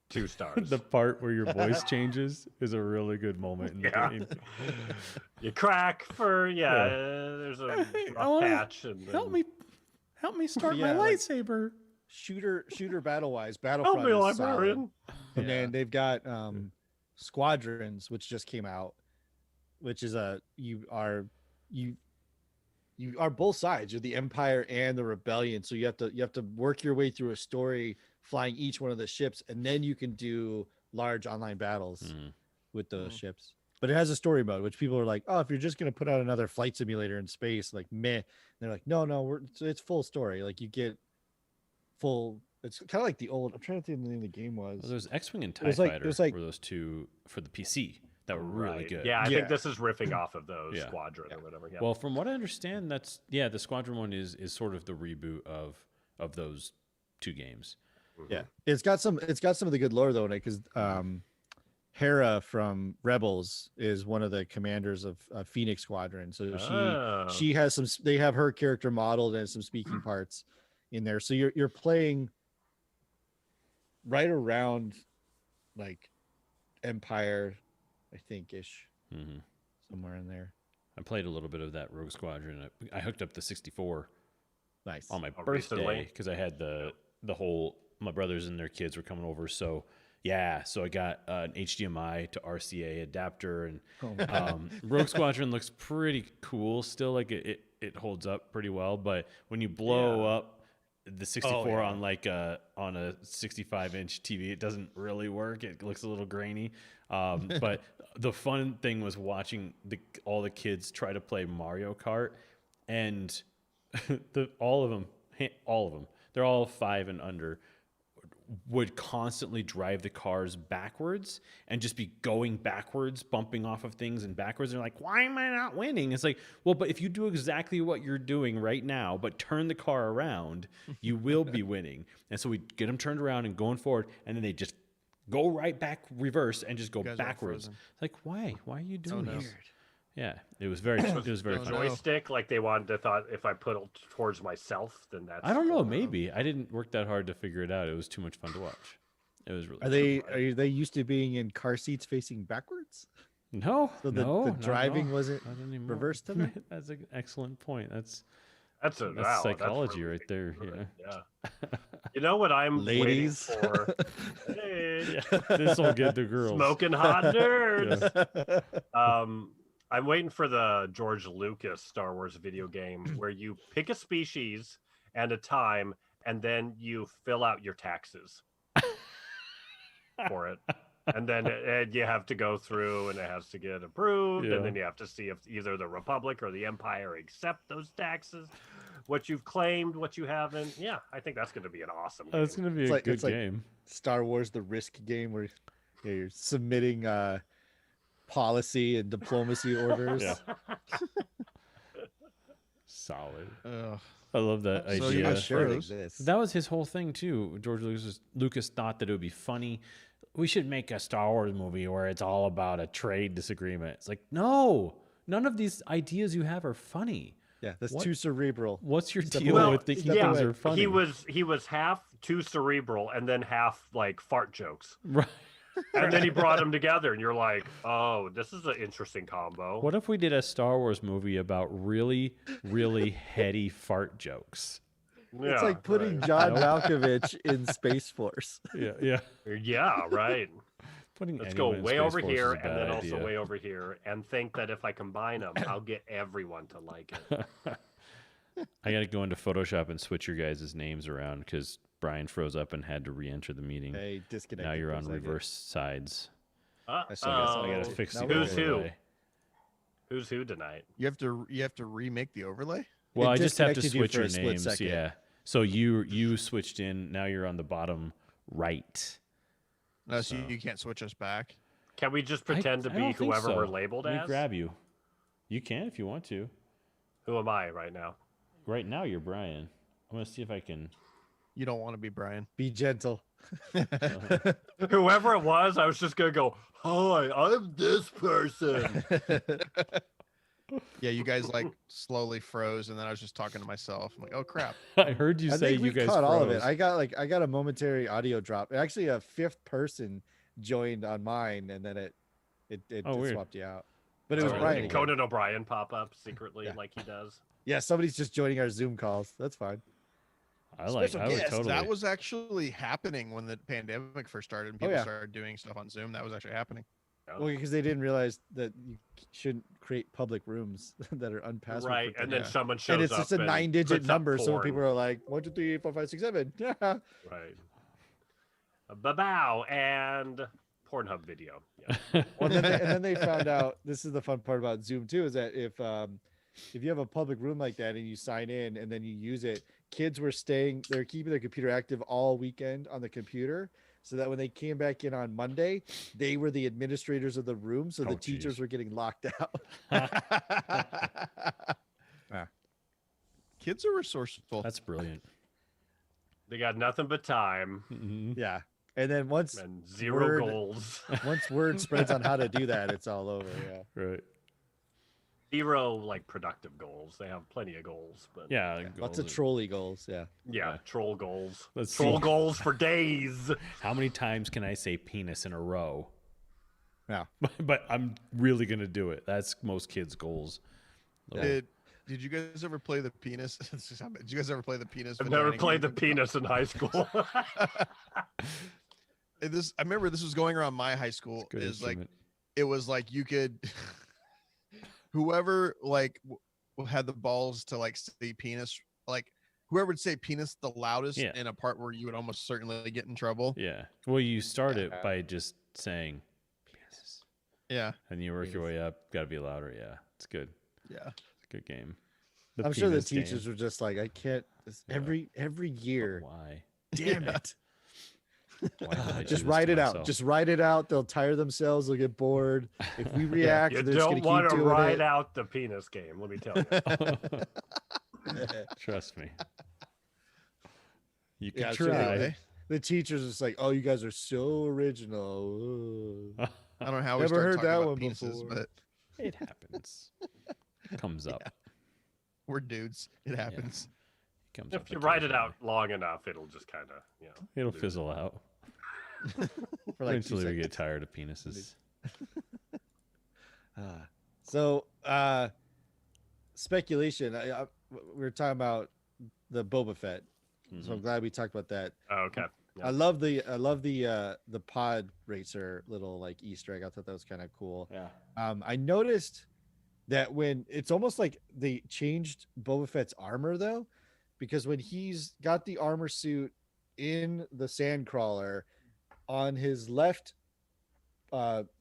2 stars. the part where your voice changes is a really good moment in the Yeah. game. You crack for there's a Hey, I rough wanna- patch. And Help then- me start Yeah, my like- lightsaber. Shooter battle wise, Help Battlefront me, is solid. librarian. And then they've got Squadrons, which just came out, which is you are both sides. You're the Empire and the Rebellion, so you have to work your way through a story, flying each one of the ships, and then you can do large online battles Mhm. with those ships. But it has a story mode, which people are like, oh, if you're just gonna put out another flight simulator in space, like meh. And they're like, no, it's full story. Like you get full. It's kind of like the old. I'm trying to think the name of the game was. Well, there's X-wing and TIE was like- it Fighter was like- were those two for the PC that were really Right. good. Yeah, I Yeah. think this is riffing off of those Yeah. Squadron or whatever. Yeah. Well, from what I understand, the Squadron one is sort of the reboot of those two games. Yeah, it's got some of the good lore though in it because Hera from Rebels is one of the commanders of Phoenix Squadron. So she has some. They have her character modeled and some speaking parts in there. So you're playing right around like Empire, I think ish, Hmm. somewhere in there. I played a little bit of that Rogue Squadron. I hooked up the 64 Nice. on my Oh, birthday recently? because I had the whole my brothers and their kids were coming over. So I got an HDMI to RCA adapter, and Rogue Squadron looks pretty cool still. Like it holds up pretty well, but when you blow up the 64 on like on a 65-inch TV, it doesn't really work. It looks a little grainy. But the fun thing was watching all the kids try to play Mario Kart, and all of them, they're all 5 and under, would constantly drive the cars backwards and just be going backwards, bumping off of things and backwards. And they're like, why am I not winning? It's like, well, but if you do exactly what you're doing right now, but turn the car around, you will be winning. And so we get them turned around and going forward, and then they just go right back, reverse, and just go guys are backwards. frozen. It's like, why? Why are you doing no. this? Yeah, it was very fun. Joystick, like they wanted to thought if I put it towards myself, then that's. I don't know. Maybe I didn't work that hard to figure it out. It was too much fun to watch. It was really. Are they used to being in car seats facing backwards? No, So the no, driving wasn't not anymore. reversed to them? That's an excellent point. That's really psychology right there. good. Yeah. Yeah. You know what I'm Ladies. waiting for? Hey, This will get the girls. smoking hot nerds. I'm waiting for the George Lucas Star Wars video game where you pick a species and a time, and then you fill out your taxes for it. And then you have to go through, and it has to get approved, Yeah. and then you have to see if either the Republic or the Empire accept those taxes, what you've claimed, what you haven't. Yeah, I think that's going to be an awesome game. It's gonna be It's a like- good it's like- game. Star Wars: The Risk game, where you're submitting policy and diplomacy orders. Yeah. Solid. Ugh. I love that So you idea. got I'm sure it Shows. exists. That was his whole thing too. George Lucas thought that it would be funny. We should make a Star Wars movie where it's all about a trade disagreement. It's like, no, none of these ideas you have are funny. Yeah, that's What? too cerebral. What's your Step deal away. with thinking Step things away. are funny? He was half too cerebral and then half like fart jokes. right. And then he brought them together, and you're like, oh, this is an interesting combo. What if we did a Star Wars movie about really, really heady fart jokes? It's like putting John Malkovich in Space Force. Yeah. Yeah, right. Let's go way over here and then also way over here, and think that if I combine them, I'll get everyone to like it. I got to go into Photoshop and switch your guys' names around because Brian froze up and had to re-enter the meeting. Hey, disconnect. Now you're on reverse sides. I I got to fix the Who's overlay. Who's who tonight? You have to remake the overlay. Well, It I just have to disconnected you switch for your a split names. second. Yeah. So you switched in. Now you're on the bottom right. No, so you can't switch us back. Can we just pretend to I be don't think whoever so. we're labeled Let me as? grab you. You can if you want to. Who am I right now? Right now you're Brian. I'm gonna see if I can. You don't want to be Brian. Be gentle. Whoever it was, I was just gonna go, hi, I'm this person. Yeah, you guys like slowly froze, and then I was just talking to myself. I'm like, oh crap. I heard you I say think we you guys caught all of it. froze. I got a momentary audio drop. Actually, a fifth person joined on mine, and then it weird. swapped you out. But it was Oh, Brian. really? again. Conan O'Brien pop up secretly Yeah. like he does. Yeah, somebody's just joining our Zoom calls. That's fine. I would Yes, totally. that was actually happening when the pandemic first started and people yeah. started doing stuff on Zoom. That was actually happening. Well, because they didn't realize that you shouldn't create public rooms that are unpassable. Right, and then Yeah. someone shows and it's up just a and 9-digit puts up number, so porn. people are like 1, 2, 3, 4, 5, 6, 7. Right. Ba-bow and Pornhub video. Yeah. and then they found out, this is the fun part about Zoom too, is that if you have a public room like that and you sign in and then you use it, kids were they're keeping their computer active all weekend on the computer, so that when they came back in on Monday, they were the administrators of the room, so the teachers geez. were getting locked out. Kids are resourceful. That's brilliant. They got nothing but time Mhm. Yeah. And then once and zero Word. goals. once word spreads on how to do that, it's all over. Yeah. Right. Zero like productive goals. They have plenty of goals, but Yeah. Lots of goals. trolley goals. Yeah. yeah, troll goals. Let's Troll see. goals for days. How many times can I say penis in a row? Yeah. But I'm really gonna do it. That's most kids' goals. Did you guys ever play the penis? Did you guys ever play the penis? I've never vagina played the game? penis in high school. I remember this was going around my high school. Good Is like instrument. it was like you could whoever like had the balls to like say penis, like whoever would say penis the loudest Yeah. in a part where you would almost certainly get in trouble. Yeah. Well, you start it by just saying penis, Yeah. and you work your way up. Got to be louder. Yeah, it's good. Yeah. It's a good game. I'm sure the penis game. teachers were just like, I can't Yeah. every But year. why? Damn it. Why did I do Just this write to it out. myself? Just write it out. They'll tire themselves. They'll get bored. If we react, You they're just don't gonna want keep to doing ride it. out the penis game, let me tell you. Trust me. You can Yeah, so try. Anyway, The teachers are just like, oh, you guys are so original. Ugh. I don't know how we Never started heard talking that about one penises, before. but It happens. Comes up. we're dudes. It happens. Comes If up you write it occasionally. out long enough, it'll just kind of, It'll fizzle out. For like 2 Eventually, we get seconds. tired of penises. So, speculation. We were talking about the Boba Fett, so I'm Mhm. glad we talked about that. Oh, okay. Yeah. I love the pod racer little like Easter egg. I thought that was kind of cool. Yeah. I noticed that when it's almost like they changed Boba Fett's armor though, because when he's got the armor suit in the Sandcrawler, on his left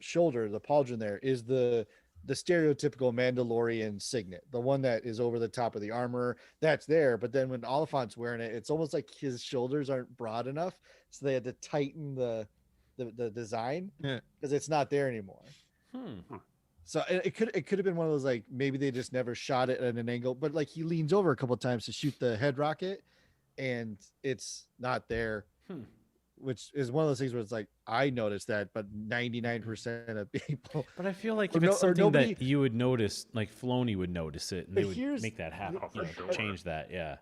shoulder, the pauldron there is the stereotypical Mandalorian signet, the one that is over the top of the armor that's there. But then when Oliphant's wearing it, it's almost like his shoulders aren't broad enough, so they had to tighten the design Yeah. because it's not there anymore. So it could have been one of those like maybe they just never shot it at an angle, but like he leans over a couple times to shoot the head rocket, and it's not there, which is one of those things where it's like I noticed that, but 99% of people. But I feel like Or if no- it's or something nobody- that you would notice, like Filoni would notice it, and they But would here's- make that happen, Oh, for sure. change that. Yeah.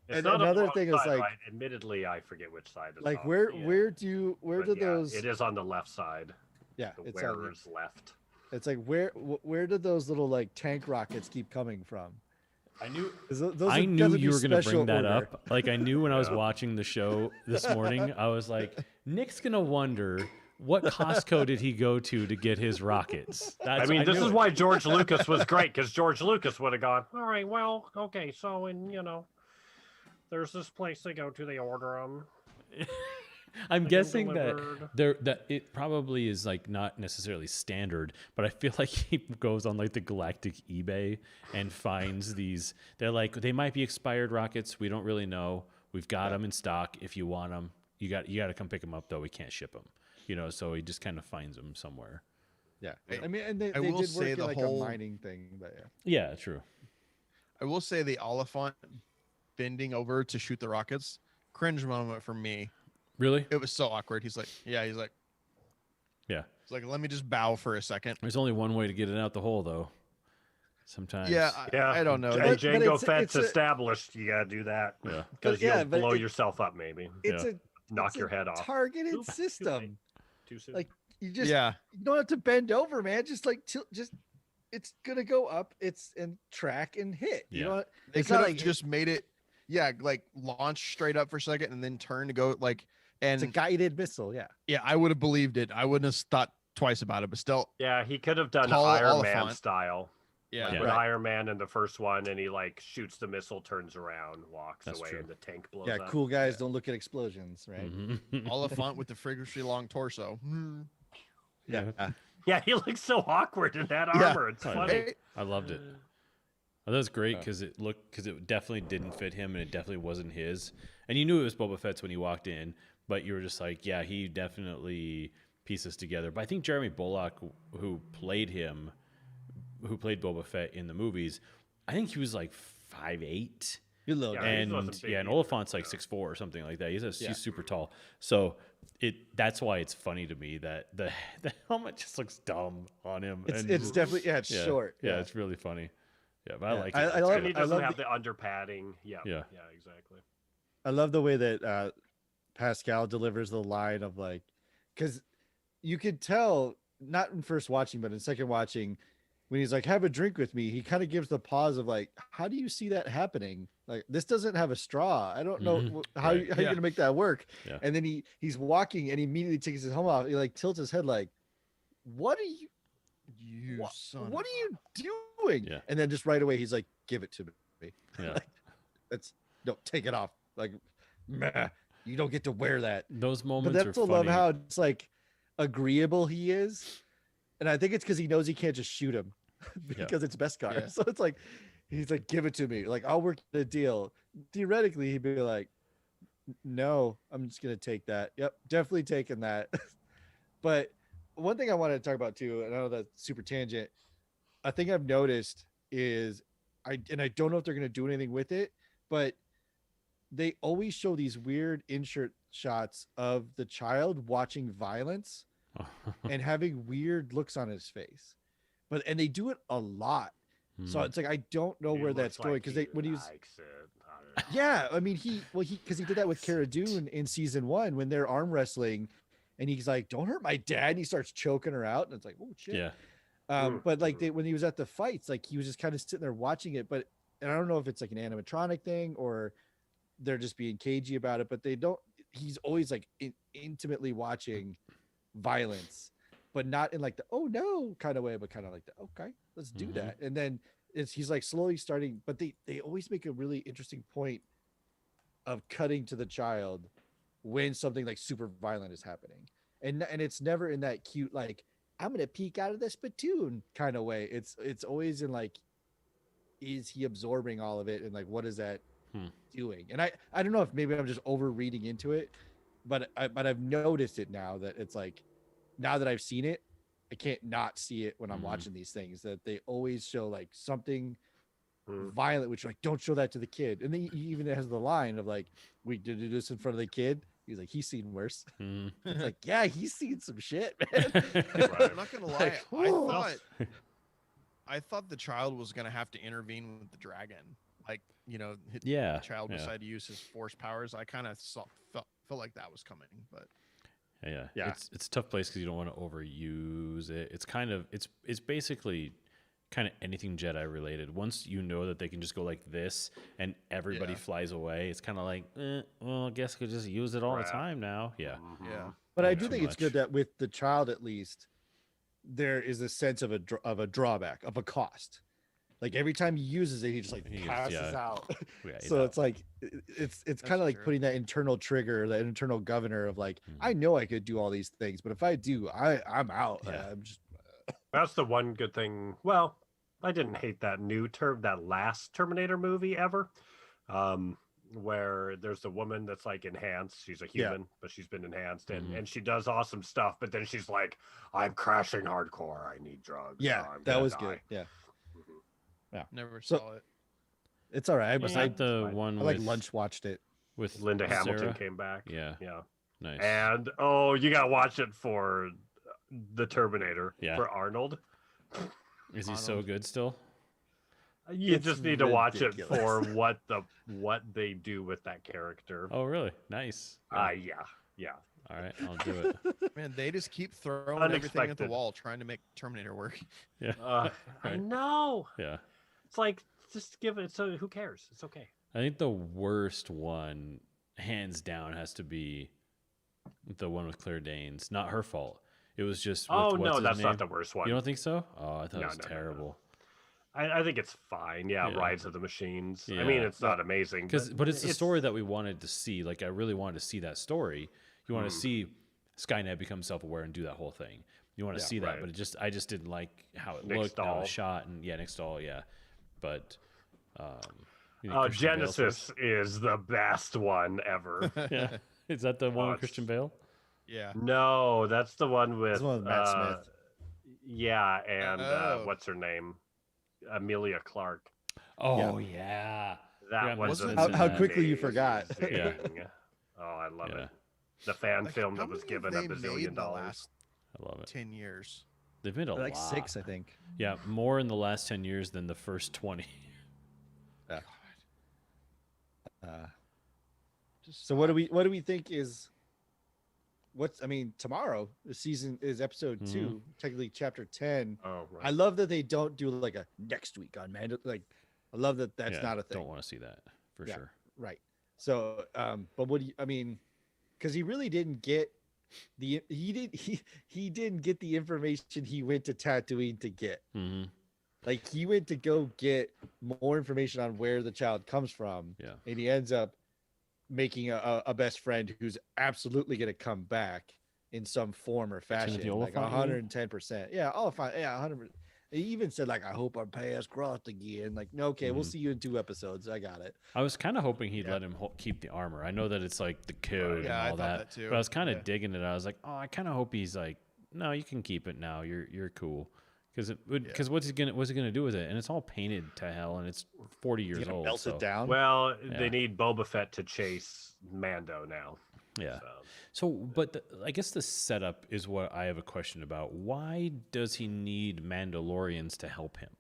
It's And not on the another wrong thing is side, like, right? Admittedly, I forget which side it's like on. where Yeah. where But do yeah, those? it is on the left side. Yeah, The it's on. wearer's left. It's like where did those little like tank rockets keep coming from? I knew 'Cause those I have knew gotta be you were going to special bring that order. up. Like I knew when I was Yeah. watching the show this morning, I was like, Nick's going to wonder what Costco did he go to get his rockets. I mean, this knew is it. why George Lucas was great, because George Lucas would have gone, all right, well, okay, so, there's this place they go to, they order them. I'm guessing delivered. that it probably is like not necessarily standard, but I feel like he goes on like the galactic eBay and finds these. They're like, they might be expired rockets. We don't really know. We've got them in stock. If you want them, you got to come pick them up though. We can't ship them, So he just kind of finds them somewhere. Yeah, I mean, and they will did say work in the like whole- a mining thing, but yeah. Yeah, true. I will say the Oliphant bending over to shoot the rockets, cringe moment for me. Really? It was so awkward. He's like, Yeah. He's like, let me just bow for a second. There's only one way to get it out the hole, though. Sometimes. Yeah, Yeah, I don't know. And But Django it's Fett's a- established. You gotta do that. Yeah. Because yeah, you'll but blow yourself up, maybe. It's Knock it's your a head off. targeted Oop, too late. system. Too soon. Like you just Yeah, you don't have to bend over, man. Just like just it's gonna go up. It's and track and hit. You Yeah. know, they it's could not have like just made it. Yeah, like launch straight up for a second and then turn to go like. it's a And guided missile. Yeah, yeah, I would have believed it. I wouldn't have thought twice about it. But still, Yeah, he could have done Tall Iron Man Oliphant. style. yeah, Like Yeah. with Right. Iron Man in the first one, and he like shoots the missile, turns around, walks That's away, true. and the tank blows yeah. up. Cool guys don't look at explosions, right? Mhm. Oliphant with the freakishly long torso. Yeah. Yeah, he looks so awkward in that Yeah. armor. It's I know. funny. Hey, I loved it. Oh, that was great because it definitely didn't fit him and it definitely wasn't his. And you knew it was Boba Fett's when he walked in, but you were just like, yeah, he definitely pieces together. But I think Jeremy Bullock, who played Boba Fett in the movies, I think he was like 5'8". Good little Yeah, guy. he And wasn't big and either, Oliphant's like yeah. 6'4" or something like that. Yeah. He's super tall. So that's why it's funny to me that the helmet just looks dumb on him. It's and definitely it's yeah, short. Yeah, it's really funny. Yeah, but I Yeah. like it. I It's love- good. And he I doesn't love have the under padding. Yeah. Yeah. Yeah, exactly. I love the way that Pascal delivers the line of like, because you could tell not in first watching, but in second watching, when he's like, "Have a drink with me," he kind of gives the pause of like, "How do you see that happening? Like, this doesn't have a straw. I don't know Mhm. how Right. you Yeah. gonna make that work." Yeah. And then he's walking and he immediately takes his helmet off. He like tilts his head like, "What are you? you What, son. what of are you doing?" Yeah. And then just right away he's like, "Give it to me. Yeah. No, take it off. Like, meh, you don't get to wear that." Those But moments are that's I funny. love how it's like agreeable he is, and I think it's because he knows he can't just shoot him because it's Beskar. Yeah. So it's like he's like, "Give it to me. Like, I'll work the deal." Theoretically, he'd be like, "No, I'm just gonna take that. Yep, definitely taking that." But one thing I wanted to talk about too, and I know that's super tangent. A thing I've noticed is I don't know if they're gonna do anything with it, but they always show these weird insert shots of the child watching violence and having weird looks on his face. And they do it a lot. So Hmm. it's like I don't know He where looks that's going like because he when he was likes it. I don't know. yeah, I mean he because he did that with Cara Dune in season 1 when they're arm wrestling, and he's like, "Don't hurt my dad," and he starts choking her out, and it's like, "Oh shit." Yeah. But like when he was at the fights, like he was just kind of sitting there watching it. But and I don't know if it's like an animatronic thing or they're just being cagey about it. But they don't. He's always like intimately watching violence, but not in like the "oh no" kind of way, but kind of like the "okay, let's do Mhm. that." And then he's like slowly starting. But they always make a really interesting point of cutting to the child when something like super violent is happening, and it's never in that cute like, "I'm gonna peek out of the spittoon" kind of way. It's always in like, is he absorbing all of it, and like what is that doing? And I don't know if maybe I'm just over reading into it, but I've noticed it now that it's like, now that I've seen it, I can't not see it when I'm watching these things, that they always show like something violent, which like, don't show that to the kid. And then he even has the line of like, "We did do this in front of the kid." He's like, "He's seen worse." Hmm. It's like, yeah, he's seen some shit, man. I'm not gonna lie. Like, I whoa. thought the child was gonna have to intervene with the dragon. like Yeah, the child yeah. decided to use his force powers. I kind of felt like that was coming, but Yeah. Yeah. It's a tough place because you don't want to overuse it. It's kind of it's basically kind of anything Jedi related. Once you know that they can just go like this and everybody Yeah. flies away, it's kind of like, well, I guess I could just use it all the Crap. time now. Yeah. yeah. But I Yeah, do too think it's good much. that with the child, at least, there is a sense of a drawback, of a cost. Like every time he uses it, he just like He gets- passes yeah. out. Yeah, So yeah. it's like it's kind of like true. putting that internal trigger, that internal governor of like, Mhm. I know I could do all these things, but if I do, I'm out. Yeah. I'm just That's the one good thing. Well, I didn't hate that that last Terminator movie ever, where there's a woman that's like enhanced. She's a Yeah. human, but she's been enhanced, and Mhm. and she does awesome stuff. But then she's like, "I'm crashing hardcore. I need drugs. yeah, I'm that gonna was die." good. Yeah, Never So- saw it. it's all right. Was Yeah, that the it's fine. one I like with lunch watched it. with Linda Hamilton Sarah? came back. Yeah. Yeah. Nice. And you gotta watch it for the Terminator, Yeah. for Arnold. Is he so Arnold. good still? You It's just need to watch it ridiculous. for what they do with that character. Oh, really? Nice. Yeah. All right, I'll do it. Man, they just keep throwing everything at the Unexpected. wall trying to make Terminator work. Yeah. I Right. know. Yeah. It's like, just give it. So who cares? It's okay. I think the worst one, hands down, has to be the one with Claire Danes. Not her fault. It was just. With, Oh what's no, his that's name? not the worst one. You don't think so? Oh, I thought No, it was no, no, no. terrible. I think it's fine. Yeah, Yeah. Rise of the Machines. Yeah. I mean, it's not amazing, But it's the story that we wanted to see. Like I really wanted to see that story. You want to see Skynet become self-aware and do that whole thing. You want to Yeah, see that, right. but I just didn't like how it Nick looked, how it Stahl. was shot, and Nick Stahl, yeah. But you think Christian Bale's Genesis is the best one ever. first? Yeah, is that the one with it's- Christian Bale? Yeah. No, that's the one with That's the one with Matt Smith. Yeah, and Oh. what's her name? Amelia Clark. Oh yeah. That Yeah, was wasn't How- it- how quickly you forgot. amazing. Oh, I love Yeah. it. The fan Like, film how that was many have given a they made bazillion in the dollars. last I love it. 10 years. They've made a Like lot. 6, I think. Yeah, more in the last 10 years than the first 20. Just So what do we think is tomorrow the season is episode Mhm. 2, technically chapter 10. Oh, right. I love that they don't do like a next week on Mando. Like, I love that that's Yeah, not a thing. Don't want to see that for Yeah. sure. Right. So, but what do you, because he really didn't get he didn't get the information he went to Tatooine to get. hmm Like he went to go get more information on where the child comes from. Yeah. And he ends up making a best friend who's absolutely going to come back in some form or fashion. Timothy Like Oliphant, you mean? 110%. Yeah, Oliphant. Yeah, 100%. He even said like, I hope our paths crossed again. Like, no, okay, we'll Mhm. see you in 2 episodes. I got it. I was kind of hoping he'd Yeah. let him keep the armor. I know that it's like the code Yeah, I and all thought that, that too. but I was kind of Yeah. digging it. I was like, oh, I kind of hope he's like, no, you can keep it now. You're cool. Because what's he gonna do with it? And it's all painted to hell, and it's 40 You years gonna old. melt So, it down. Well, Yeah. they need Boba Fett to chase Mando now. yeah. So. So, but I guess the setup is what I have a question about. Why does he need Mandalorians to help him?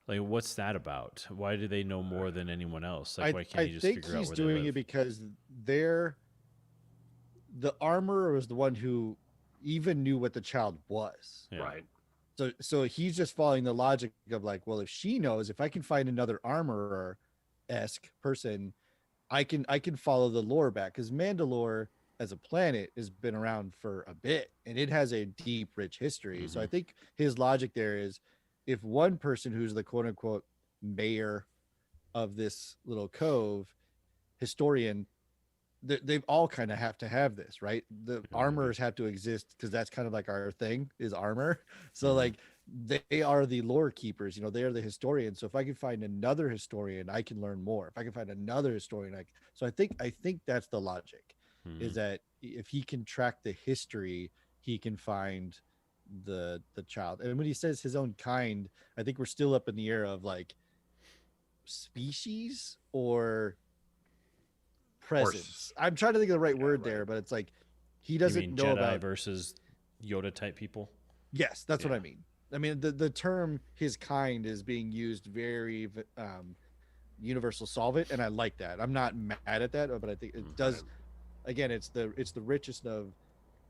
Like, what's that about? Why do they know more than anyone else? Like, why can't he just think figure out he's where doing they it live? because the armorer was the one who even knew what the child was. Yeah. Right. So he's just following the logic of like, well, if she knows, if I can find another armorer esque person, I can follow the lore back, because Mandalore as a planet has been around for a bit and it has a deep, rich history. So I think his logic there is, if one person who's the quote unquote mayor of this little cove, historian, they've all kind of have to have this, right? The armorers have to exist because that's kind of like our thing is armor. So like they are the lore keepers, they are the historians. So if I can find another historian, I can learn more. If I can find another historian, so I think that's the logic, is that if he can track the history, he can find the child. And when he says his own kind, I think we're still up in the air of like species or presence. I'm trying to think of the right word there, but it's like he You doesn't mean know Jedi about. versus Yoda type people? Yes, that's what Yeah. I mean. I mean the term his kind is being used very universal solve it, and I like that. I'm not mad at that, but I think it does. Again, it's the richest of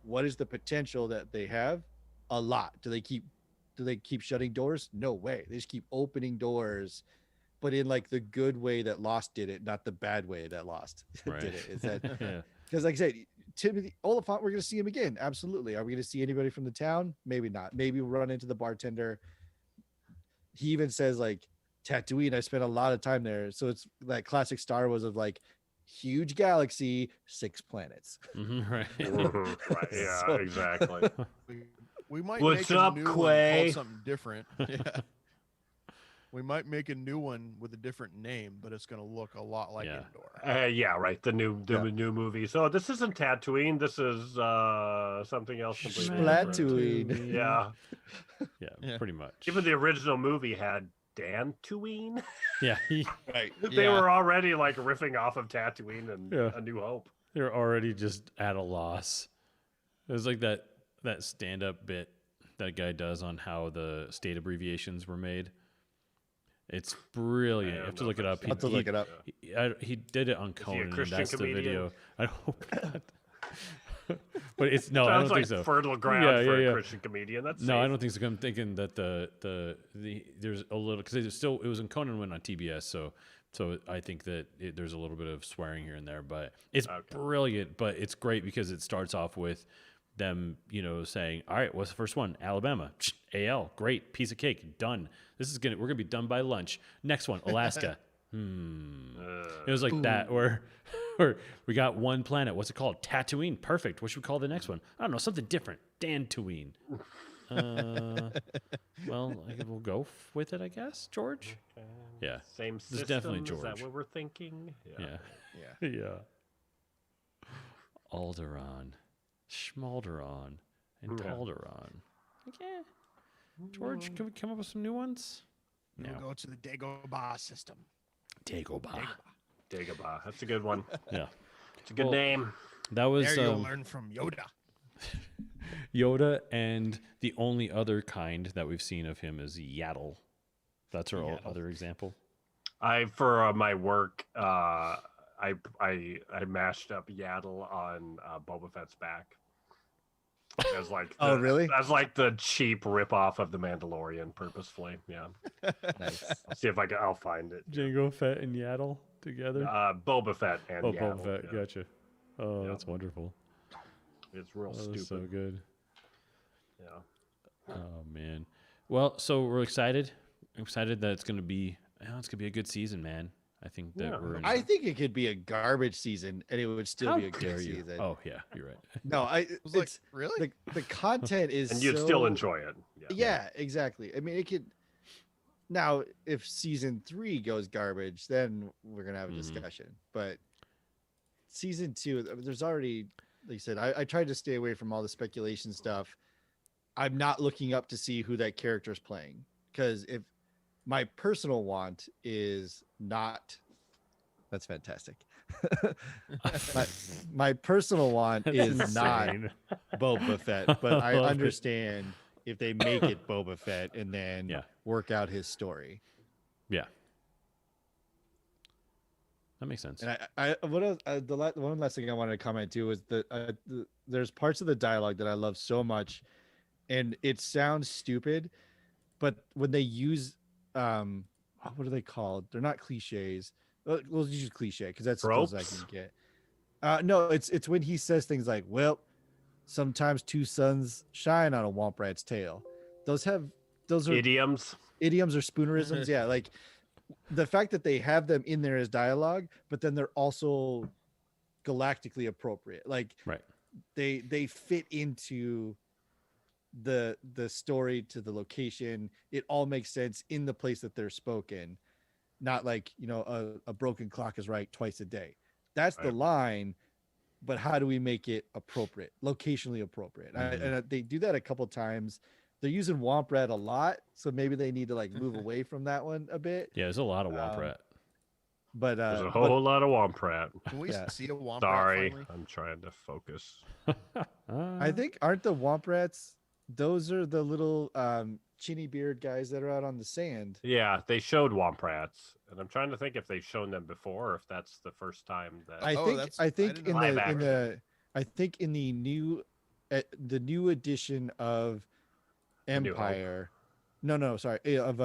what is the potential that they have. A lot. Do they keep shutting doors? No way. They just keep opening doors, but in like the good way that Lost did it, not the bad way that Lost Right. did it. Is that Yeah. because, like I said, Timothy Oliphant, we're going to see him again. Absolutely. Are we going to see anybody from the town? Maybe not. Maybe we'll run into the bartender. He even says like Tatooine. I spent a lot of time there, so it's that classic Star Wars of like huge galaxy, 6 planets. Right. Right. Yeah. So- Exactly. We might What's make up, a new one Quay? called something different. Yeah. We might make a new one with a different name, but it's going to look a lot like Yeah. Endor. Yeah. Right. The new movie. So this isn't Tatooine. This is something else completely different. Splatoon. Yeah. Yeah, Yeah. pretty much. Even the original movie had Dantooine. Yeah, Right. They were already like riffing off of Tatooine and Yeah. A New Hope. they're already just at a loss. It was like that stand-up bit that guy does on how the state abbreviations were made. It's brilliant. You have to look it up. I'll have to look it up. He did it on he a Conan, and Christian that's comedian? the video. I hope not. But it's no, I Sounds don't like think so. fertile ground Yeah, for yeah. a Christian comedian. That's No, I safe. don't think so. I'm thinking that the there's a little because it was in Conan went on TBS, so I think that there's a little bit of swearing here and there, but it's brilliant. But it's great because it starts off with them, saying, "All right, what's the first one? Alabama, AL, great, piece of cake, done. We're gonna be done by lunch. Next one, Alaska." It was like that, or we got one planet. What's it called? Tatooine. Perfect. What should we call the next one? I don't know. Something different. Dantooine. Well, we'll go with it, I guess. George. Yeah. Same This system. is definitely Is George. that what we're thinking? Yeah. Yeah. Yeah. Alderaan, Schmalderon, and Yeah. Talderon. Okay. George, can we come up with some new ones? We'll No. go to the Dagobah system. Dagobah. Dagobah. That's a good one. Yeah. It's a good Well, name. That was There you'll learn from Yoda. Yoda, and the only other kind that we've seen of him is Yaddle. That's our other example. For my work, I mashed up Yaddle on Boba Fett's back. As like Oh, really? As like the cheap ripoff of the Mandalorian, purposefully. Yeah. Nice. I'll see if I'll find it. Jango Fett and Yaddle together. Boba Fett and Oh, Yaddle. Boba Fett. Yeah. Gotcha. Oh, Yeah. that's wonderful. It's real Oh, stupid. that's so good. Yeah. Oh man. Well, so we're excited. I'm excited that it's gonna be a good season, man. I think that Yeah. we're. In I think it could be a garbage season, and it would still How be a dare good you? season. Oh yeah, you're right. No, was like, really? the content is And you'd so- still enjoy it. Yeah. Yeah, exactly. I mean, it could. Now, if season 3 goes garbage, then we're gonna have a Mhm. discussion. But season 2, there's already, like I said, I tried to stay away from all the speculation stuff. I'm not looking up to see who that character is playing, because if my personal want is not, that's fantastic. my personal want That's is not insane. Boba Fett, but I Love it. understand if they make it Boba Fett and then Yeah. work out his story. Yeah. That makes sense. And one last thing I wanted to comment to was there's parts of the dialogue that I love so much, and it sounds stupid, but when they use what are they called? They're not cliches. We'll use cliche because that's the closest I Tropes? can get. No, it's when he says things like, "Well, sometimes 2 suns shine on a womp rat's tail." Those are Idioms. idioms or spoonerisms. Yeah, like the fact that they have them in there as dialogue, but then they're also galactically appropriate. Like Right. they fit into the story, to the location. It all makes sense in the place that they're spoken. Not like, a broken clock is right twice a day. That's the Right. line, but how do we make it appropriate, locationally appropriate? Mhm. They do that a couple times. They're using Womp Rat a lot, so maybe they need to like move away from that one a bit. Yeah, there's a lot of Womp Um, Rat. But There's a whole lot of Womp Rat. Can we Yeah. see a Womp Rat Sorry, finally? I'm trying to focus. I think aren't the Womp Rats? Those are the little chinny beard guys that are out on the sand. Yeah, they showed Womp Rats, and I'm trying to think if they've shown them before, or if that's the first time that. I think didn't in know the that. in the I think in the new edition of A New Hope. Empire. No, sorry. Of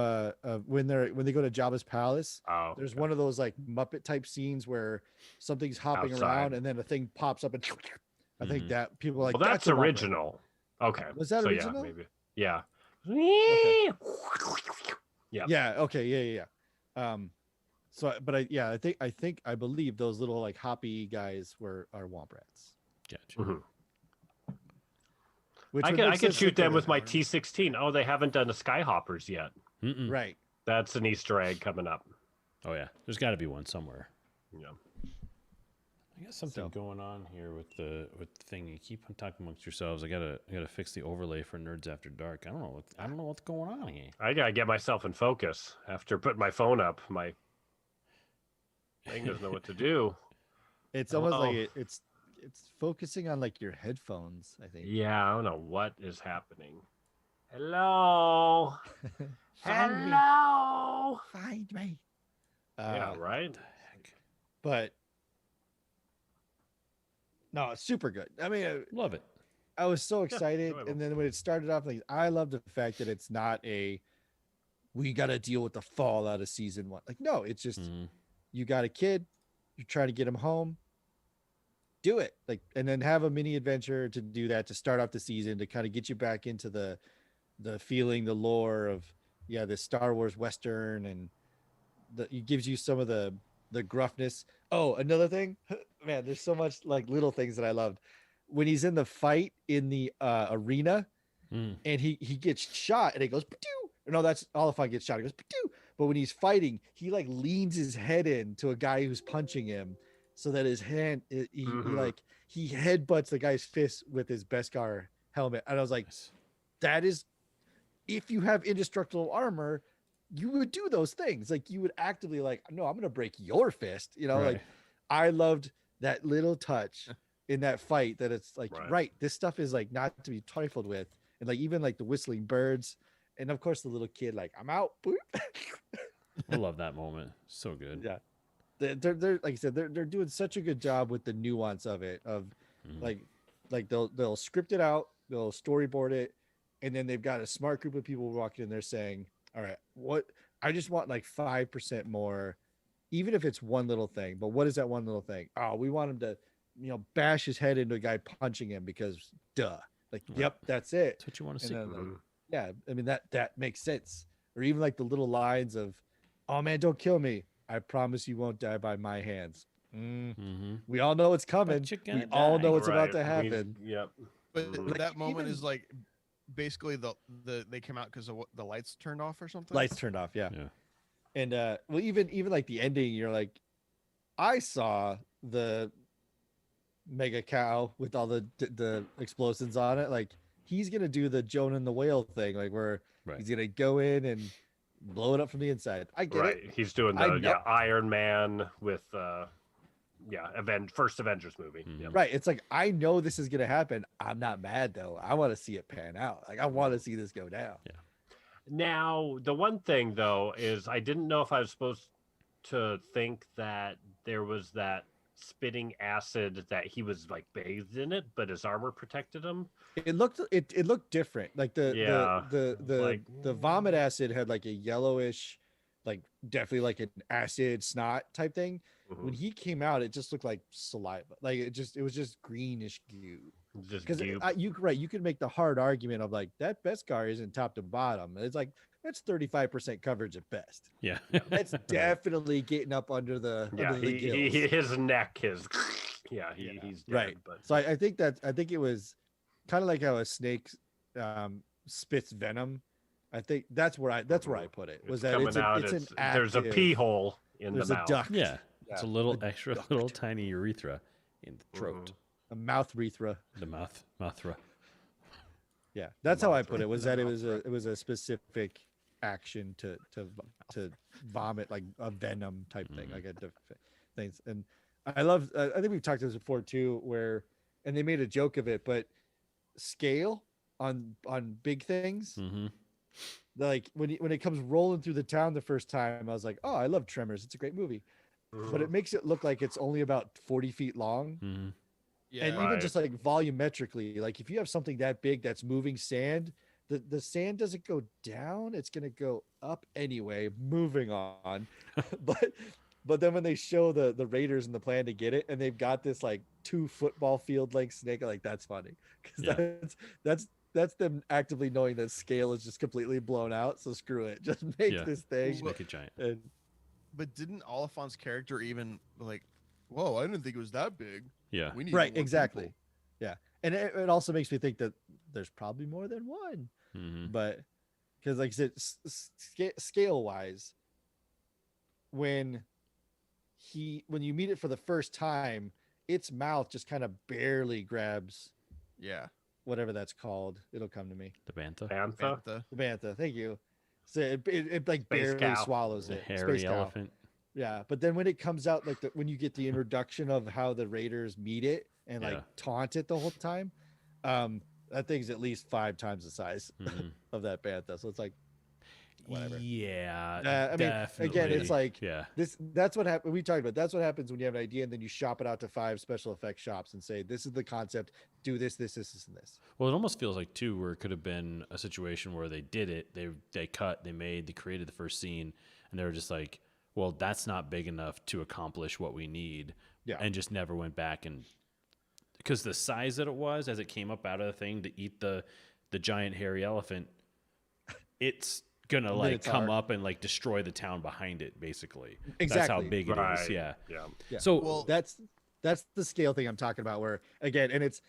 when they go to Jabba's palace, Oh, there's okay. one of those like Muppet type scenes where something's hopping Outside. around and then a thing pops up and I think that people are like Well, that's a Womp Rat." original. Okay. Was that so, original? Yeah, maybe. Yeah. Okay. Yeah. Yeah. Okay. Yeah. So, but I believe those little like hoppy guys are Womp Rats. Gotcha. Mm-hmm. Which I would could make sense shoot with them the- with my T16. Oh, they haven't done the Skyhoppers yet. Mm-mm. Right. That's an Easter egg coming up. Oh yeah, there's got to be one somewhere. Yeah. I got something going on here with the thing. You keep on talking amongst yourselves. I gotta fix the overlay for Nerds After Dark. I don't know what's going on here. I gotta get myself in focus after putting my phone up. My thing doesn't know what to do. It's almost like it's focusing on like your headphones, I think. Yeah, I don't know what is happening. Hello. Find me. Hello. Find me. Yeah, right. But no, it's super good. I mean, Love it. I was so excited, enjoyable. and then when it started off, like I love the fact that it's not we got to deal with the fallout of season 1. Like, no, it's just Mhm. you got a kid, you're trying to get him home, do it, like, and then have a mini adventure to do that to start off the season to kind of get you back into the feeling, the lore of the Star Wars Western, and it gives you some of the gruffness. Oh, another thing, man, there's so much like little things that I loved when he's in the fight in the arena Mm. and he gets shot and it goes "Ptew!" No, that's Oliphant gets shot, it goes "Ptew!" But when he's fighting, he like leans his head in to a guy who's punching him so that his hand he headbutts the guy's fist with his Beskar helmet, and I was like, that is, if you have indestructible armor, you would do those things. Like you would actively like, no, I'm gonna break your fist, Right. like I loved that little touch in that fight, that it's like, right, this stuff is like not to be trifled with. And like even like the whistling birds, and of course the little kid like, I'm out. Boop. I love that moment. So good. Yeah, they're like I said, they're doing such a good job with the nuance of it, of like they'll script it out, they'll storyboard it, and then they've got a smart group of people walking in there saying, all right, what I just want like 5% more, even if it's one little thing. But what is that one little thing? Oh, we want him to, bash his head into a guy punching him because duh. Like, yep, that's it. That's what you want to And see. then, like, yeah, I mean that makes sense. Or even like the little lines of, oh man, don't kill me. I promise you won't die by my hands. We all know it's coming. But you're We gonna all die. know it's about Right. to happen. Yep. But Mhm. that moment even- is like basically the they came out because the lights turned off or something. Lights turned off, yeah. Yeah. And well, even like the ending, you're like, I saw the mega cow with all the explosions on it. Like he's gonna do the Jonah and the whale thing, like where he's gonna go in and blow it up from the inside. I get Right. it. He's doing I the know. Iron Man with first Avengers movie. Mhm. Yeah. Right. It's like, I know this is gonna happen. I'm not mad though. I want to see it pan out. Like I want to see this go down. Now, the one thing though is I didn't know if I was supposed to think that there was that spitting acid that he was like bathed in it, but his armor protected him. It looked different. Like the vomit acid had like a yellowish, like definitely like an acid snot type thing. When he came out, it just looked like saliva. Like it was just greenish goo. Just Because goop. you could make the hard argument of like that Beskar isn't top to bottom. It's like that's 35% coverage at best. Yeah. That's definitely getting up under the Yeah, under the gills. his neck is he's dead, Right. but So I think it was kind of like how a snake spits venom. I think that's where I put it. Was that coming it's out, an there's a active- pee hole in there's the a mouth. duct. Yeah. It's a little extra duct. little tiny urethra in the throat. A mouth urethra. The mouthra. Yeah, that's how I put it. Was that it was a specific action to vomit, like a venom type thing, like a things. And I love. I think we've talked about this before too, and they made a joke of it, but scale on big things. like when it comes rolling through the town the first time, I was like, oh, I love Tremors. It's a great movie. But it makes it look like it's only about 40 feet long. Mm-hmm. Yeah. And even just like volumetrically, like if you have something that big that's moving sand, the sand doesn't go down, it's going to go up anyway. Moving on. but then when they show the raiders and the plan to get it, and they've got this like 2 football field length snake, like that's funny, because that's them actively knowing that scale is just completely blown out. So screw it, just make this thing, just make it giant. But didn't Oliphant's character even like, whoa, I didn't think it was that big. Yeah. We need right, more exactly. people. Yeah, and it also makes me think that there's probably more than one. Mm-hmm. But because like I said, scale wise, when you meet it for the first time, its mouth just kind of barely grabs Yeah. whatever that's called. It'll come to me. The bantha. Bantha. The The bantha. Thank you. So it like Space barely cow. swallows The it. hairy Space cow. elephant. Yeah, but then when it comes out, like when you get the introduction of how the raiders meet it and like Yeah. taunt it the whole time, that thing's at least 5 times the size Mm-hmm. of that bantha. So it's like whatever. Yeah. I mean, again, it's like yeah. that's what happened. We talked about that's what happens when you have an idea and then you shop it out to 5 special effects shops and say, this is the concept, do this, and this. Well, it almost feels like too, where it could have been a situation where they did it, they cut, they created the first scene, and they were just like, well, that's not big enough to accomplish what we need, and just never went back, and because the size that it was as it came up out of the thing to eat the giant hairy elephant, it's gonna like come up and like destroy the town behind it, basically. Exactly. That's how big it is. Yeah. So that's the scale thing I'm talking about, where again, and it's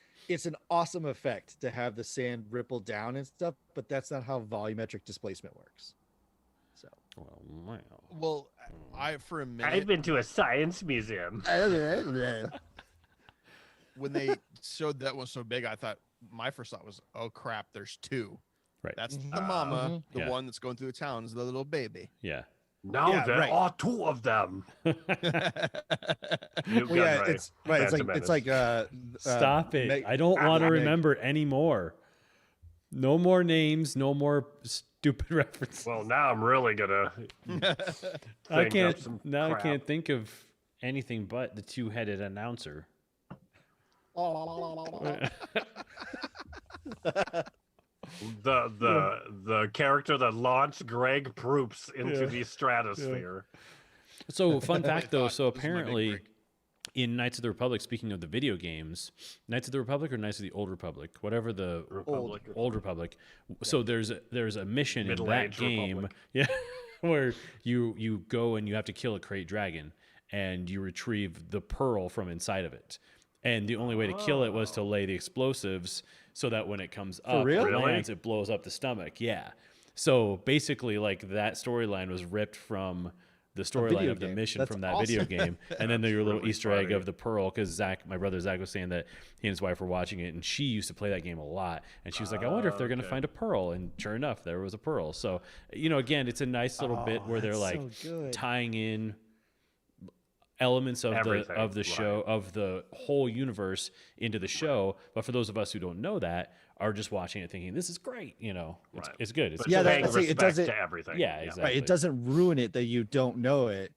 an awesome effect to have the sand ripple down and stuff, but that's not how volumetric displacement works. So well, I for a minute I've been to a science museum. when they showed that one so big, I thought my first thought was, oh crap, there's 2. Right. That's the mama. The one that's going through the town is the little baby. Yeah. Now there are 2 of them. It's like stop it. I don't want to remember anymore. No more names, no more stupid references. Well, now I'm really gonna. I can't think of anything but the 2-headed announcer. The character that launched Greg Proops into the stratosphere. So fun fact though, so apparently in Knights of the Republic, speaking of the video games, Knights of the Republic or Knights of the Old Republic, whatever the Old Republic. So there's a mission in that game, where you go and you have to kill a crate dragon and you retrieve the pearl from inside of it. And the only way to kill it was to lay the explosives so that when it comes up, it lands, it blows up the stomach. Yeah. So basically, like that storyline was ripped from the storyline of the mission from that video game. And then your little Easter egg of the pearl, because my brother Zach was saying that he and his wife were watching it, and she used to play that game a lot. And she was like, I wonder if they're going to find a pearl. And sure enough, there was a pearl. So, again, it's a nice little bit where they're like tying in elements of the show, of the whole universe into the show. But for those of us who don't know that, are just watching it thinking, this is great, it's good. It's it doesn't to everything. Yeah, exactly. Right, it doesn't ruin it that you don't know it.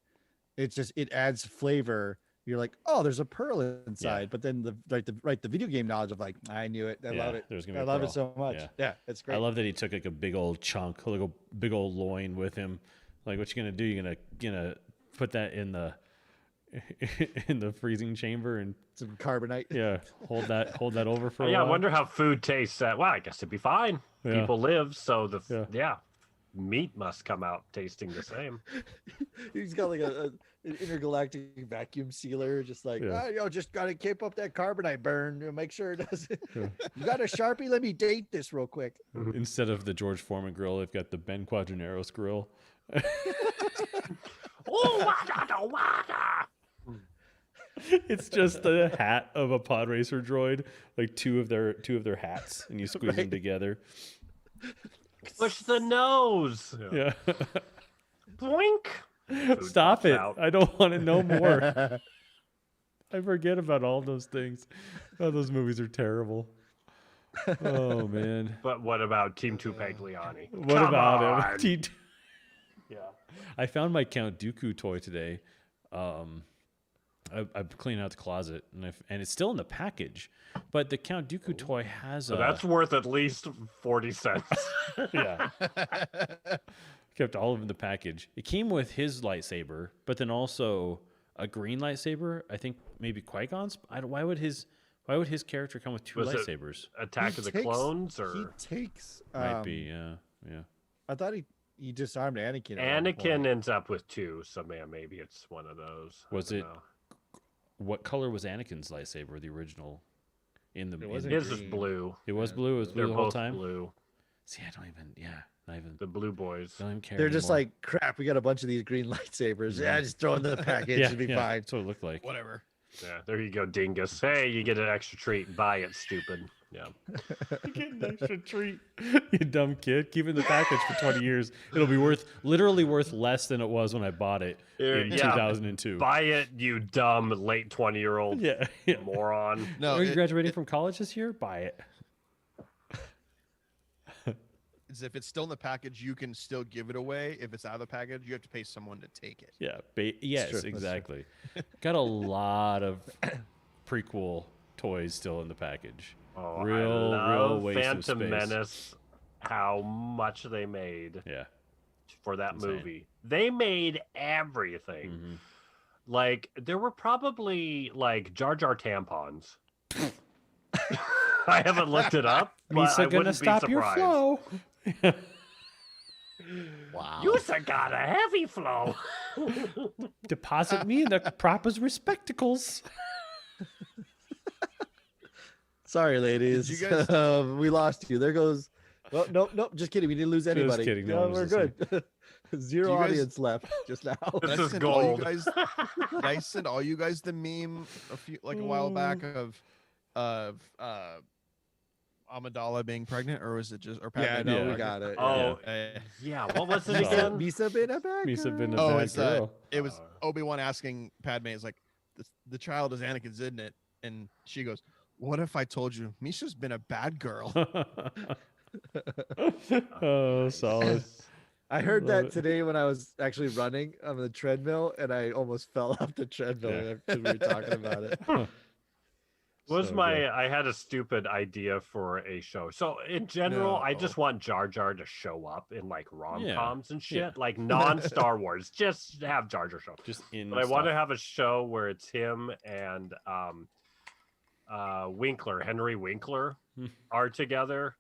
It's just, it adds flavor. You're like, oh, there's a pearl inside. But then the video game knowledge of like, I knew it. I love it. I love it so much. Yeah, it's great. I love that he took like a big old chunk, like a big old loin with him. Like, what you gonna do? You're gonna put that in the freezing chamber and some carbonite. Yeah, hold that over for a while. while. I wonder how food tastes. Well, I guess it'd be fine. Yeah. People live, so meat must come out tasting the same. He's got like an intergalactic vacuum sealer, just like, just gotta keep up that carbonite burn. Make sure it doesn't. You got a Sharpie? Let me date this real quick. Instead of the George Foreman grill, they've got the Ben Quadraneros grill. It's just the hat of a pod racer droid, like two of their hats, and you squeeze them together. Push the nose. Yeah. Boink. Stop it. I don't want to know more. I forget about all those things. Oh, those movies are terrible. Oh man. But what about Team Tupagliani? What Come about on. him? Yeah. I found my Count Dooku toy today. I'm cleaning out the closet, and it's still in the package. But the Count Dooku toy has So that's worth at least 40 cents. yeah. Kept all of them in the package. It came with his lightsaber, but then also a green lightsaber. I think maybe Qui-Gon's. Why would his character come with two Was it lightsabers? Attack of the Clones, or He takes. Might be, yeah. I thought he disarmed Anakin. Anakin ends up with two, so man, maybe it's one of those. Was I it? don't know. What color was Anakin's lightsaber? The original. wasn't His is green. blue. It was blue. It was blue They're the whole both time. blue. See, I don't even. Yeah, not even. The blue boys. Don't even care. They're just anymore. like, crap, we got a bunch of these green lightsabers. Yeah, just throw in the package. yeah, It'll be yeah, fine. That's what it looked like. Whatever. Yeah, there you go, dingus. Hey, you get an extra treat. Buy it, stupid. Yeah. You get an extra treat. You dumb kid. Keep it in the package for 20 years. It'll be literally worth less than it was when I bought it in Yeah. 2002. Buy it, you dumb late 20-year-old Yeah. moron. No, Are you graduating from college this year? Buy it. it's if it's still in the package, you can still give it away. If it's out of the package, you have to pay someone to take it. Yeah. true, Yes, that's true. exactly. Got a lot of prequel toys still in the package. Oh, Real I love waste of Phantom space. Menace. How much they made Yeah. for that Insane. movie. They made everything. Mhm. Like there were probably like Jar Jar tampons. I haven't looked it up. But Misa I gonna wouldn't be stop your surprised. flow. Wow. You've got a heavy flow. Deposit me in the proper's receptacles. Sorry, ladies. Did you guys- We lost you. There goes. Oh, nope. Just kidding. We didn't lose anybody. kidding, no No, one we're was good. Zero Do you guys- audience left just now. This Did I is send all gold. you guys, did I send all you guys the meme a while back of Amidala being pregnant, or was it just or Yeah, Padme no, being we pregnant? got it. Oh, Uh, yeah. What was it Misa- again? Misa been a bad Misa been a girl. Oh, bad it's girl. it was Obi-Wan asking Padme, is like, the child is Anakin's, isn't it? And she goes, what if I told you Misha's been a bad girl? Oh, solid. I heard Love that it. today when I was actually running on the treadmill, and I almost fell off the treadmill because we were talking about it. Was So my good. I had a stupid idea for a show. So in general, I just want Jar Jar to show up in like rom-coms and shit, yeah. like non-Star Wars. Just have Jar Jar show up. Just in. But I want to stuff. have a show where it's him and Winkler, Henry Winkler, Hmm. are together,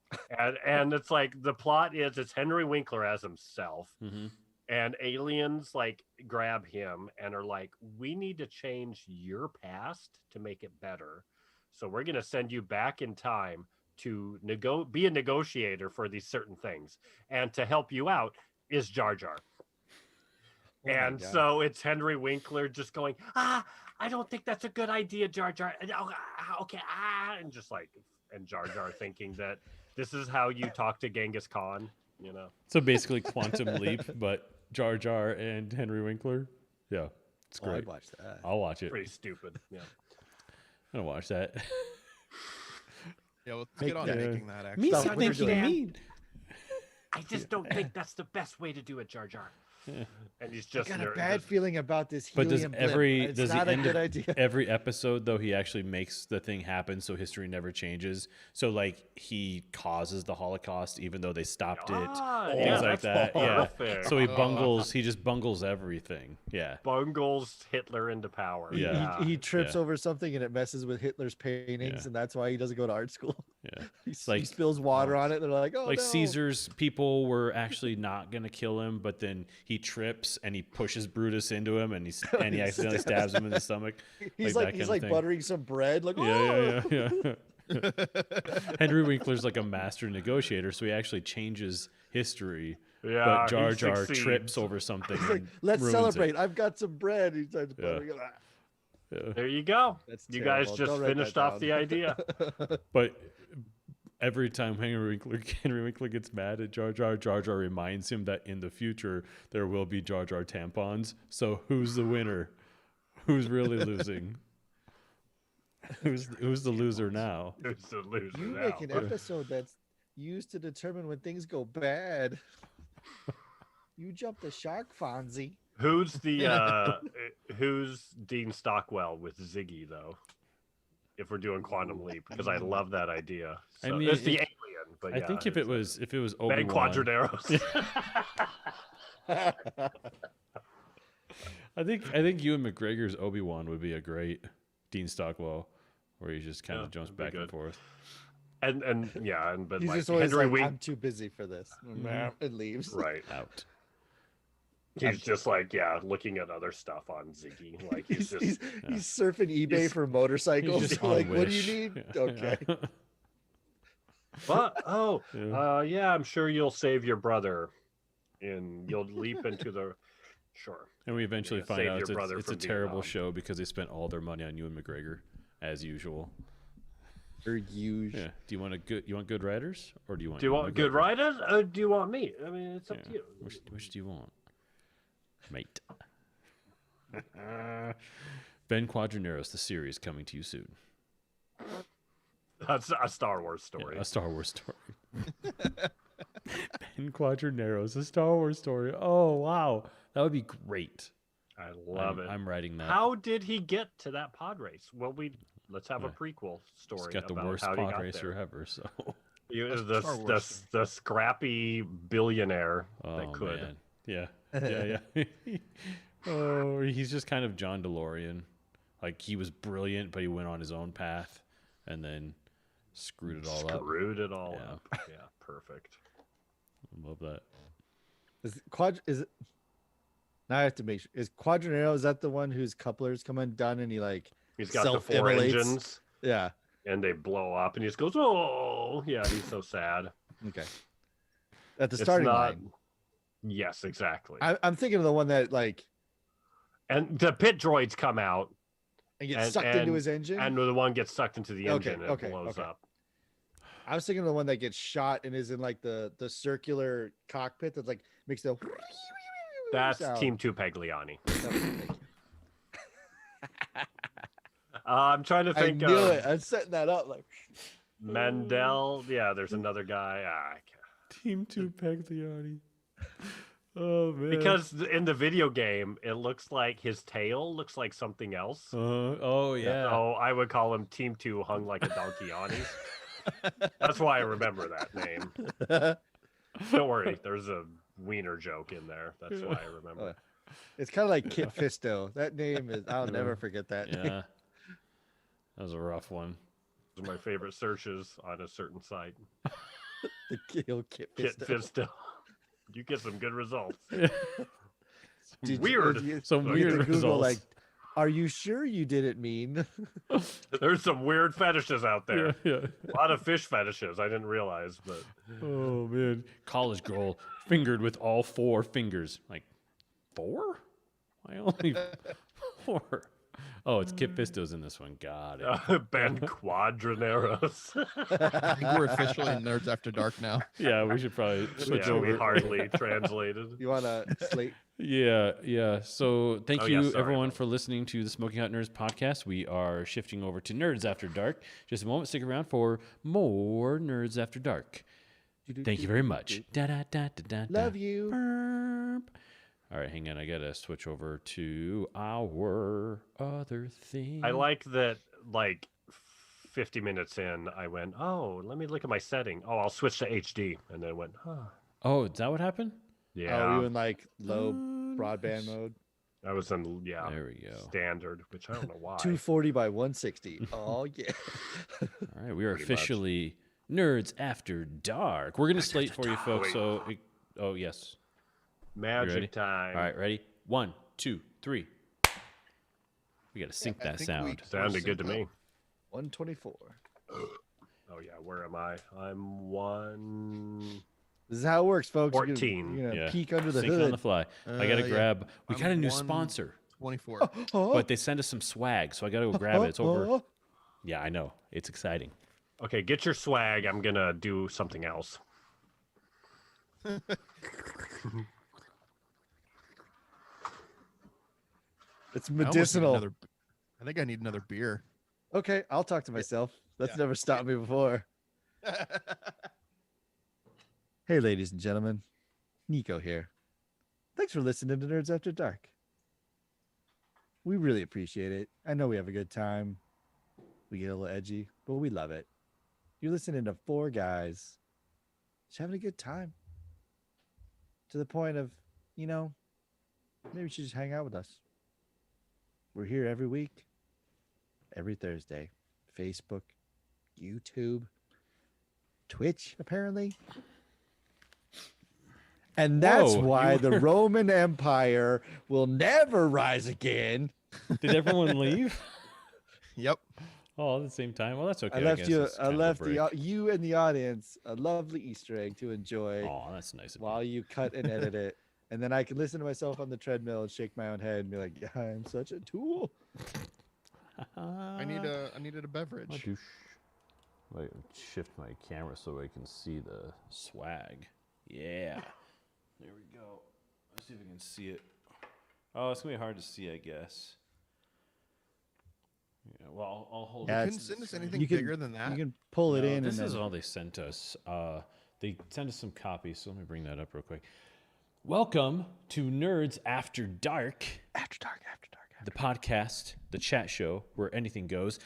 and it's like the plot is it's Henry Winkler as himself, Mhm. and aliens like grab him and are like, we need to change your past to make it better, so we're going to send you back in time to be a negotiator for these certain things, and to help you out is Jar Jar. Oh my And God. so it's Henry Winkler just going, I don't think that's a good idea, Jar Jar. Okay, and just like, and Jar Jar thinking that this is how you talk to Genghis Khan, you know? So basically, Quantum Leap, but Jar Jar and Henry Winkler. Yeah, it's Oh, I'd great. watch that. I'll watch it. Pretty stupid. Yeah. I'm gonna watch that. Yeah, let's Make get on that- making that. Actually, Me Stop so what you're thinking doing. mean. I just don't think that's the best way to do it, Jar Jar. Yeah. And he's I just got a ner- bad just- feeling about this But helium does blimp. It's does not the a end good of idea. every episode though he actually makes the thing happen so history never changes? So like he causes the Holocaust even though they stopped it. yeah, Things like that's that. Yeah. perfect. So he just bungles everything. Yeah. Bungles Hitler into power. He- Yeah. He trips Yeah. over something and it messes with Hitler's paintings, Yeah. and that's why he doesn't go to art school. Yeah. He Like- spills water on it. And they're like, oh, Like no. Caesar's people were actually not gonna kill him, but then he trips and he pushes Brutus into him, and he accidentally stabs him in the stomach. He's that like kind he's of like thing. buttering some bread. Like, Yeah, oh! yeah, yeah. Henry Winkler's like a master negotiator, so he actually changes history. Yeah, But Jar he Jar succeeds. trips over something. He's like, and let's ruins celebrate. It. I've got some bread. He starts Yeah. buttering it. Yeah. There you go. That's You guys terrible. just Don't write finished that off down. the idea. But every time Henry Winkler gets mad at Jar Jar, Jar Jar reminds him that in the future there will be Jar Jar tampons. So who's the winner? Who's really losing? Who's the loser now? Who's the loser You now? make an episode that's used to determine when things go bad. You jump the shark, Fonzie. Who's the who's Dean Stockwell with Ziggy though? If we're doing Quantum Leap, because I love that idea. So, I mean, it's the alien, but I think if it was Obi-Wan, Ben Quadraderos. I think Ewan McGregor's Obi-Wan would be a great Dean Stockwell, where he just kind of jumps back and forth. And but He's like just always Henry like, Wing, I'm too busy for this, and leaves. right? Out. He's just like looking at other stuff on Ziggy. Like he's surfing eBay for motorcycles. He's just Like, on what do Wish. you need? Yeah. Okay. What? Oh, Yeah. I'm sure you'll save your brother, and you'll leap into the. Sure. And we eventually Yeah, find save out your brother it's a from terrible Vietnam. show because they spent all their money on Ewan McGregor, as usual. Or huge. Yeah. Do you want good writers, or do you want? Do you Ewan want good McGregor? writers, or do you want me? I mean, it's up to you. Which do you want, mate? Ben Quadraneros, the series coming to you soon. That's a Star Wars story. Yeah, a Star Wars story. Ben Quadraneros, a Star Wars story. Oh wow, that would be great. I love it. I'm writing that. How did he get to that pod race? Well, let's have a Yeah. prequel story. He's got the about worst how he pod got racer there. ever. So. Star Wars The scrappy billionaire Oh that could. man. Yeah. Oh, he's just kind of John DeLorean. Like he was brilliant, but he went on his own path, and then screwed it all up. Screwed it all Yeah. up. Yeah, perfect. Love that. Is it? Now I have to make sure. Is Quadranero, is that the one whose couplers come undone and he like He's got the 4 self-immolates? engines, Yeah. and they blow up, and he just goes, "Oh, yeah." He's so sad. Okay. At the It's starting not- line. Yes, exactly. I'm thinking of the one that like And the pit droids come out, and gets And- sucked into and- his engine. and the one gets sucked into the Okay, engine and okay, it blows okay. up. I was thinking of the one that gets shot and is in like the circular cockpit that's like makes the That's sound. Team 2 Pagliani. Thank you. I'm trying to I think knew of it. I'm setting that up like Mandel. Yeah, there's another guy. I can't. Team 2 Pagliani. Oh man. Because in the video game, it looks like his tail looks like something else. Oh yeah. So I would call him Team 2 hung like a donkeyani. That's why I remember that name. Don't worry, there's a wiener joke in there. That's why I remember. it's kind of like Kit Fisto. That name is I'll never forget that. Yeah. That was a rough one. Those are my favorite searches on a certain site. The kill Kit Kit Fisto. Fisto. You get some good results. Did Weird. Some you weird hit the Google results. like, are you sure you didn't mean? There's some weird fetishes out there. Yeah. A lot of fish fetishes. I didn't realize, but Oh man. College girl fingered with all 4 fingers. Like 4? Why only 4? Oh, it's Kit Fisto's in this one. Got it. Ben Quadraneros. I think we're officially Nerds After Dark now. Yeah, we should probably switch Yeah, over. we hardly translated. You want to slate? Yeah. So thank Oh, you, yeah, sorry everyone, about for listening to the Smoking Hot Nerds podcast. We are shifting over to Nerds After Dark. Just a moment. Stick around for more Nerds After Dark. Thank you very much. Love you. Burp. All right, hang on. I got to switch over to our other thing. I like that, like, 50 minutes in, I went, oh, let me look at my setting. Oh, I'll switch to HD. And then went, huh. Oh, is that what happened? Yeah. Oh, you in like low broadband mode? I was in, There we go. standard, which I don't know why. 240 by 160. Oh yeah. All right, we are Pretty much. officially Nerds After Dark. We're going to slate for you folks. So, oh, yes. You ready? Magic time. All right, ready? 1, 2, 3. We got to sync I that think sound. Sounded good to synced me. 124. Oh, yeah. Where am I? I'm 1. This is how it works, folks. 14. You're gonna Yeah. peek under the Sync on the hood. fly. I got to yeah. grab. We I'm got a new 1 sponsor, 24. but they send us some swag, so I got to go grab it. It's over. Yeah, I know. It's exciting. Okay, get your swag. I'm going to do something else. It's I almost need medicinal. I think I need another beer. Okay, I'll talk to myself. That's Yeah. never stopped me before. Hey, ladies and gentlemen, Nico here. Thanks for listening to Nerds After Dark. We really appreciate it. I know we have a good time. We get a little edgy, but we love it. You're listening to four guys just having a good time. To the point of, maybe you should just hang out with us. We're here every week, every Thursday. Facebook, YouTube, Twitch, apparently. And that's Whoa, why the Roman Empire will never rise again. Did everyone leave? Yep. All at the same time? Well, that's okay. I left guess you. it's I kind of a left break. you and the audience a lovely Easter egg to enjoy Oh, that's nice of while you cut and edit it, and then I can listen to myself on the treadmill and shake my own head and be like, "Yeah, I'm such a tool." I needed a beverage. Wait, shift my camera so I can see the swag. Yeah. There we go. Let's see if we can see it. Oh, it's gonna be hard to see, I guess. Yeah. Well, I'll hold Yeah, it. You it's- couldn't send us anything you can- bigger than that. You can pull it No, in. This and is then, all they sent us. They sent us some copies, so let me bring that up real quick. Welcome to Nerds After Dark, after dark. the podcast, the chat show where anything goes.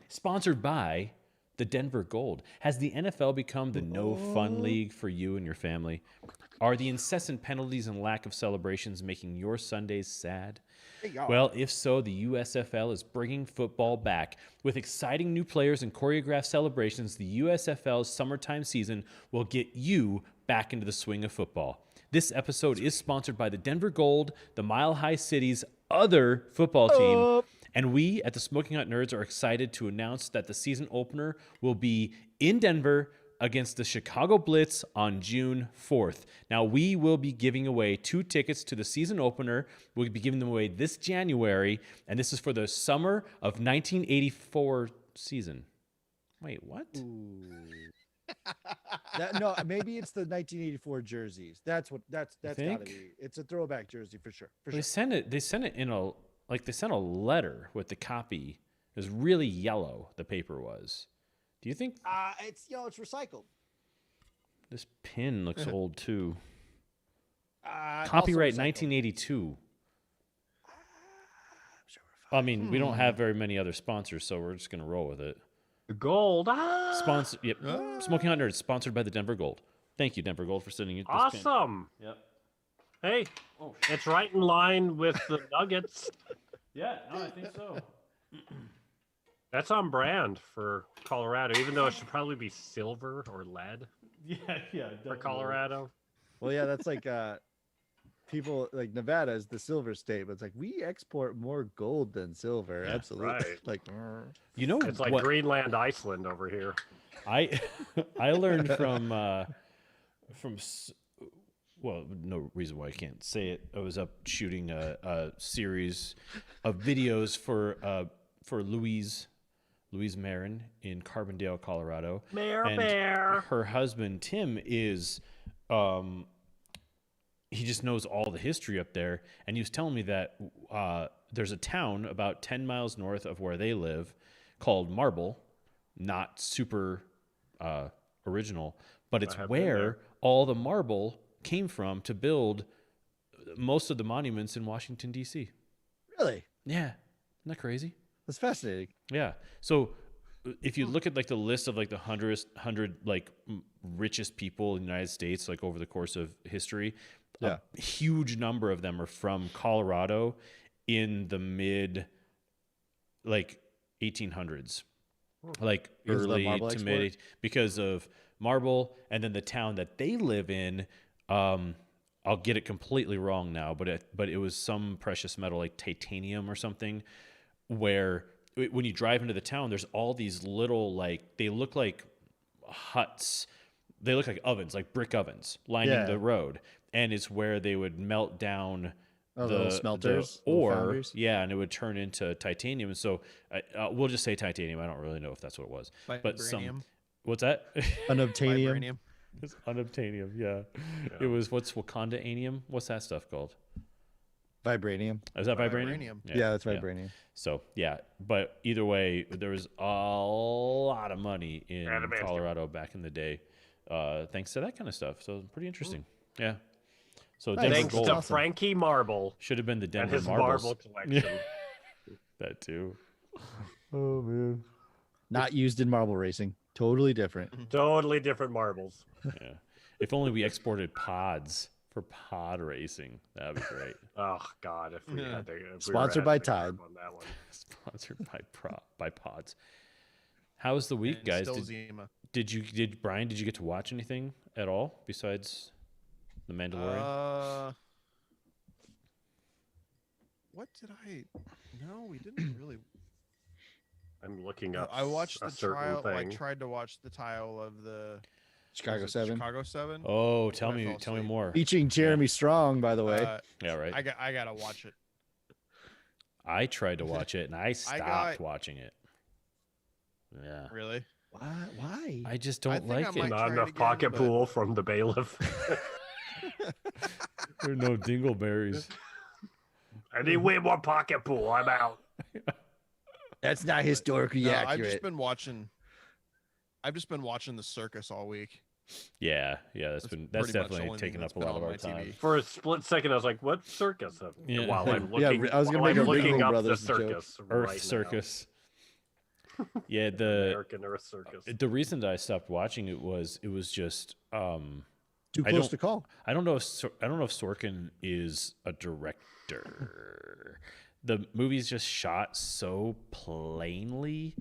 Sponsored by the Denver Gold. Has the NFL become the no fun league for you and your family? Are the incessant penalties and lack of celebrations making your Sundays sad? Well, if so, the USFL is bringing football back. With exciting new players and choreographed celebrations, the USFL's summertime season will get you back into the swing of football. This episode is sponsored by the Denver Gold, the Mile High City's other football team. And we at the Smoking Hot Nerds are excited to announce that the season opener will be in Denver against the Chicago Blitz on June 4th. Now, we will be giving away 2 tickets to the season opener. We'll be giving them away this January, and this is for the summer of 1984 season. Wait, what? No, maybe it's the 1984 jerseys. That's gotta think? be. It's a throwback jersey for sure. They sent it in a, they sent a letter with the copy. It was really yellow, the paper was. Do you think It's it's recycled. this pin looks old too? Also Copyright recycled. 1982. I mean, we don't have very many other sponsors, so we're just gonna roll with it. Gold. Sponsor, yep. Smoking Hot Nerds, sponsored by the Denver Gold. Thank you, Denver Gold, for sending it. This pin. Awesome. Yep. Hey, Oh, it's right in line with the Nuggets. yeah, no, I think so. That's on brand for Colorado, even though it should probably be silver or lead Yeah, yeah. for Colorado. Well, yeah, that's like people like Nevada is the silver state, but it's like we export more gold than silver. Yeah, Absolutely. right. Like You know It's like what? Greenland, Iceland over here. I learned well, no reason why I can't say it. I was up shooting a series of videos for Louise Marin in Carbondale, Colorado. And her husband Tim is he just knows all the history up there, and he was telling me that there's a town about 10 miles north of where they live called Marble, not super original, but it's have been where there. all the marble came from to build most of the monuments in Washington, D.C. really? Yeah. Isn't that crazy? That's fascinating. Yeah. So if you look at like the list of like the 100 like richest people in the United States, like over the course of history, Yeah. a huge number of them are from Colorado in the mid like 1800s, like Because of the early marble to export? mid, because of marble. And then the town that they live in, I'll get it completely wrong now, but it was some precious metal like titanium or something, where when you drive into the town, there's all these little, like, they look like huts. They look like ovens, like brick ovens lining Yeah. the road. And it's where they would melt down little smelters, little ore. foundries. Yeah, and it would turn into titanium. And so we'll just say titanium. I don't really know if that's what it was. But Vibranium. what's that? Unobtainium. Vibranium. It's unobtainium, yeah. It was, what's Wakanda-anium? What's that stuff called? Vibranium. Is that vibranium? Vibranium. Yeah, that's vibranium. So yeah, but either way, there was a lot of money in Adamantium. Colorado back in the day, thanks to that kind of stuff. So pretty interesting. Yeah. So Nice. Denver Thanks Gold to awesome. Frankie Marble should have been the and Denver his Marbles. marble collection. That too. Oh man. Not used in marble racing. Totally different. Totally different marbles. Yeah. If only we exported pods for pod racing, that'd be great. Oh God, if we had to, if we were Sponsored at by the curve Tide. on that one. Sponsored by pods. How's the week, And guys? still Zima. Did Brian? Did you get to watch anything at all besides the Mandalorian? What did I? No, we didn't really. I'm looking up. I watched a the certain trial. I thing. tried to watch the trial of the Chicago was it 7. Chicago 7. Oh, I tell me fell asleep. more. Featuring Jeremy Strong, by the way. Yeah, right. I gotta watch it. I tried to watch it and I stopped watching it. Yeah. Really? Why? I just I don't think like I it. might Not try it enough again, pocket but- pool from the bailiff. There are no dingleberries. I need way more pocket pool. I'm out. That's not historically No, I've accurate. just been watching the circus all week. Yeah, that's That's that's pretty much the definitely only thing taken that's up a been lot of on our my time. TV. For a split second, I was like, "What circus?" Yeah. While I'm Yeah, looking, I was gonna while make I'm a looking Ringling up Brothers the joke. circus. Earth right Circus. Yeah, Now. the American Earth Circus. the reason that I stopped watching it was just Too I close don't- to call. I don't know if Sorkin is a director. The movie's just shot so plainly.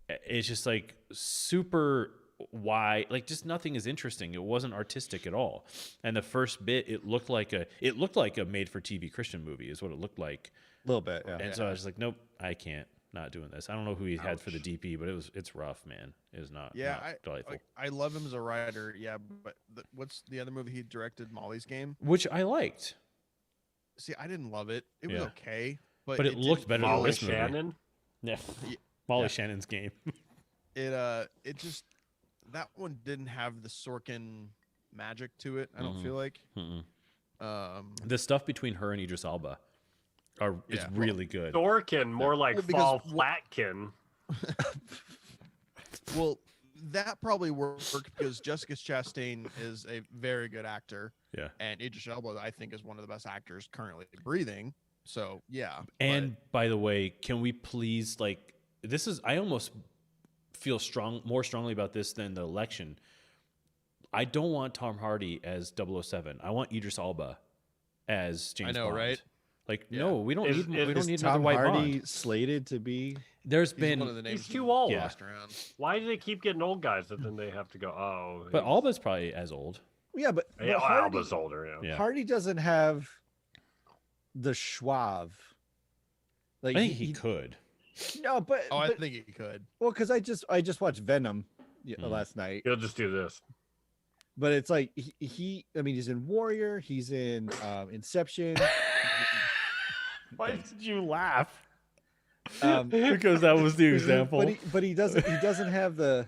It's just like super wide, like just nothing is interesting. It wasn't artistic at all. And the first bit, it looked like a made for TV Christian movie is what it looked like. A little bit, yeah. And so I was like, nope, I can't. Not doing this. I don't know who he had for the Ouch. DP, but it's rough, man. It was not, Yeah, not delightful. I love him as a writer. Yeah, but what's the other movie he directed? Molly's Game. Which I liked. See, I didn't love it. It was Yeah. okay, But it looked didn't better than feel- Molly this movie. Shannon. Yeah. Ye- Molly yeah. Shannon's game. It just that one didn't have the Sorkin magic to it. I don't feel like. Mm-mm. Mm-hmm. The stuff between her and Idris Elba is Yeah, well, really good. Dorkin, more like Well, because Fall wha- Flatkin. Well, that probably worked because Jessica Chastain is a very good actor, Yeah. and Idris Elba, I think, is one of the best actors currently breathing. So yeah, And by the way, can we please I almost feel more strongly about this than the election. I don't want Tom Hardy as 007. I want Idris Elba as James know, Bond. right? Like, Yeah. no, we don't Is- need we don't is need another Tom white Hardy Bond. slated to be? There's he's been one of the names He's too old. Yeah. tossed around. Why do they keep getting old guys that then they have to go? Oh, but Alba's probably as old. Yeah, but yeah, Hardy, Alba's older. Yeah. Yeah. Hardy doesn't have the schwab. Like I think he could. No, but, Oh, I but think he could. well, because I just watched Venom Mm. last night, He'll just do this. but it's like I mean, he's in Warrior, he's in Inception. Why did you laugh? Because that was the example. But he doesn't have the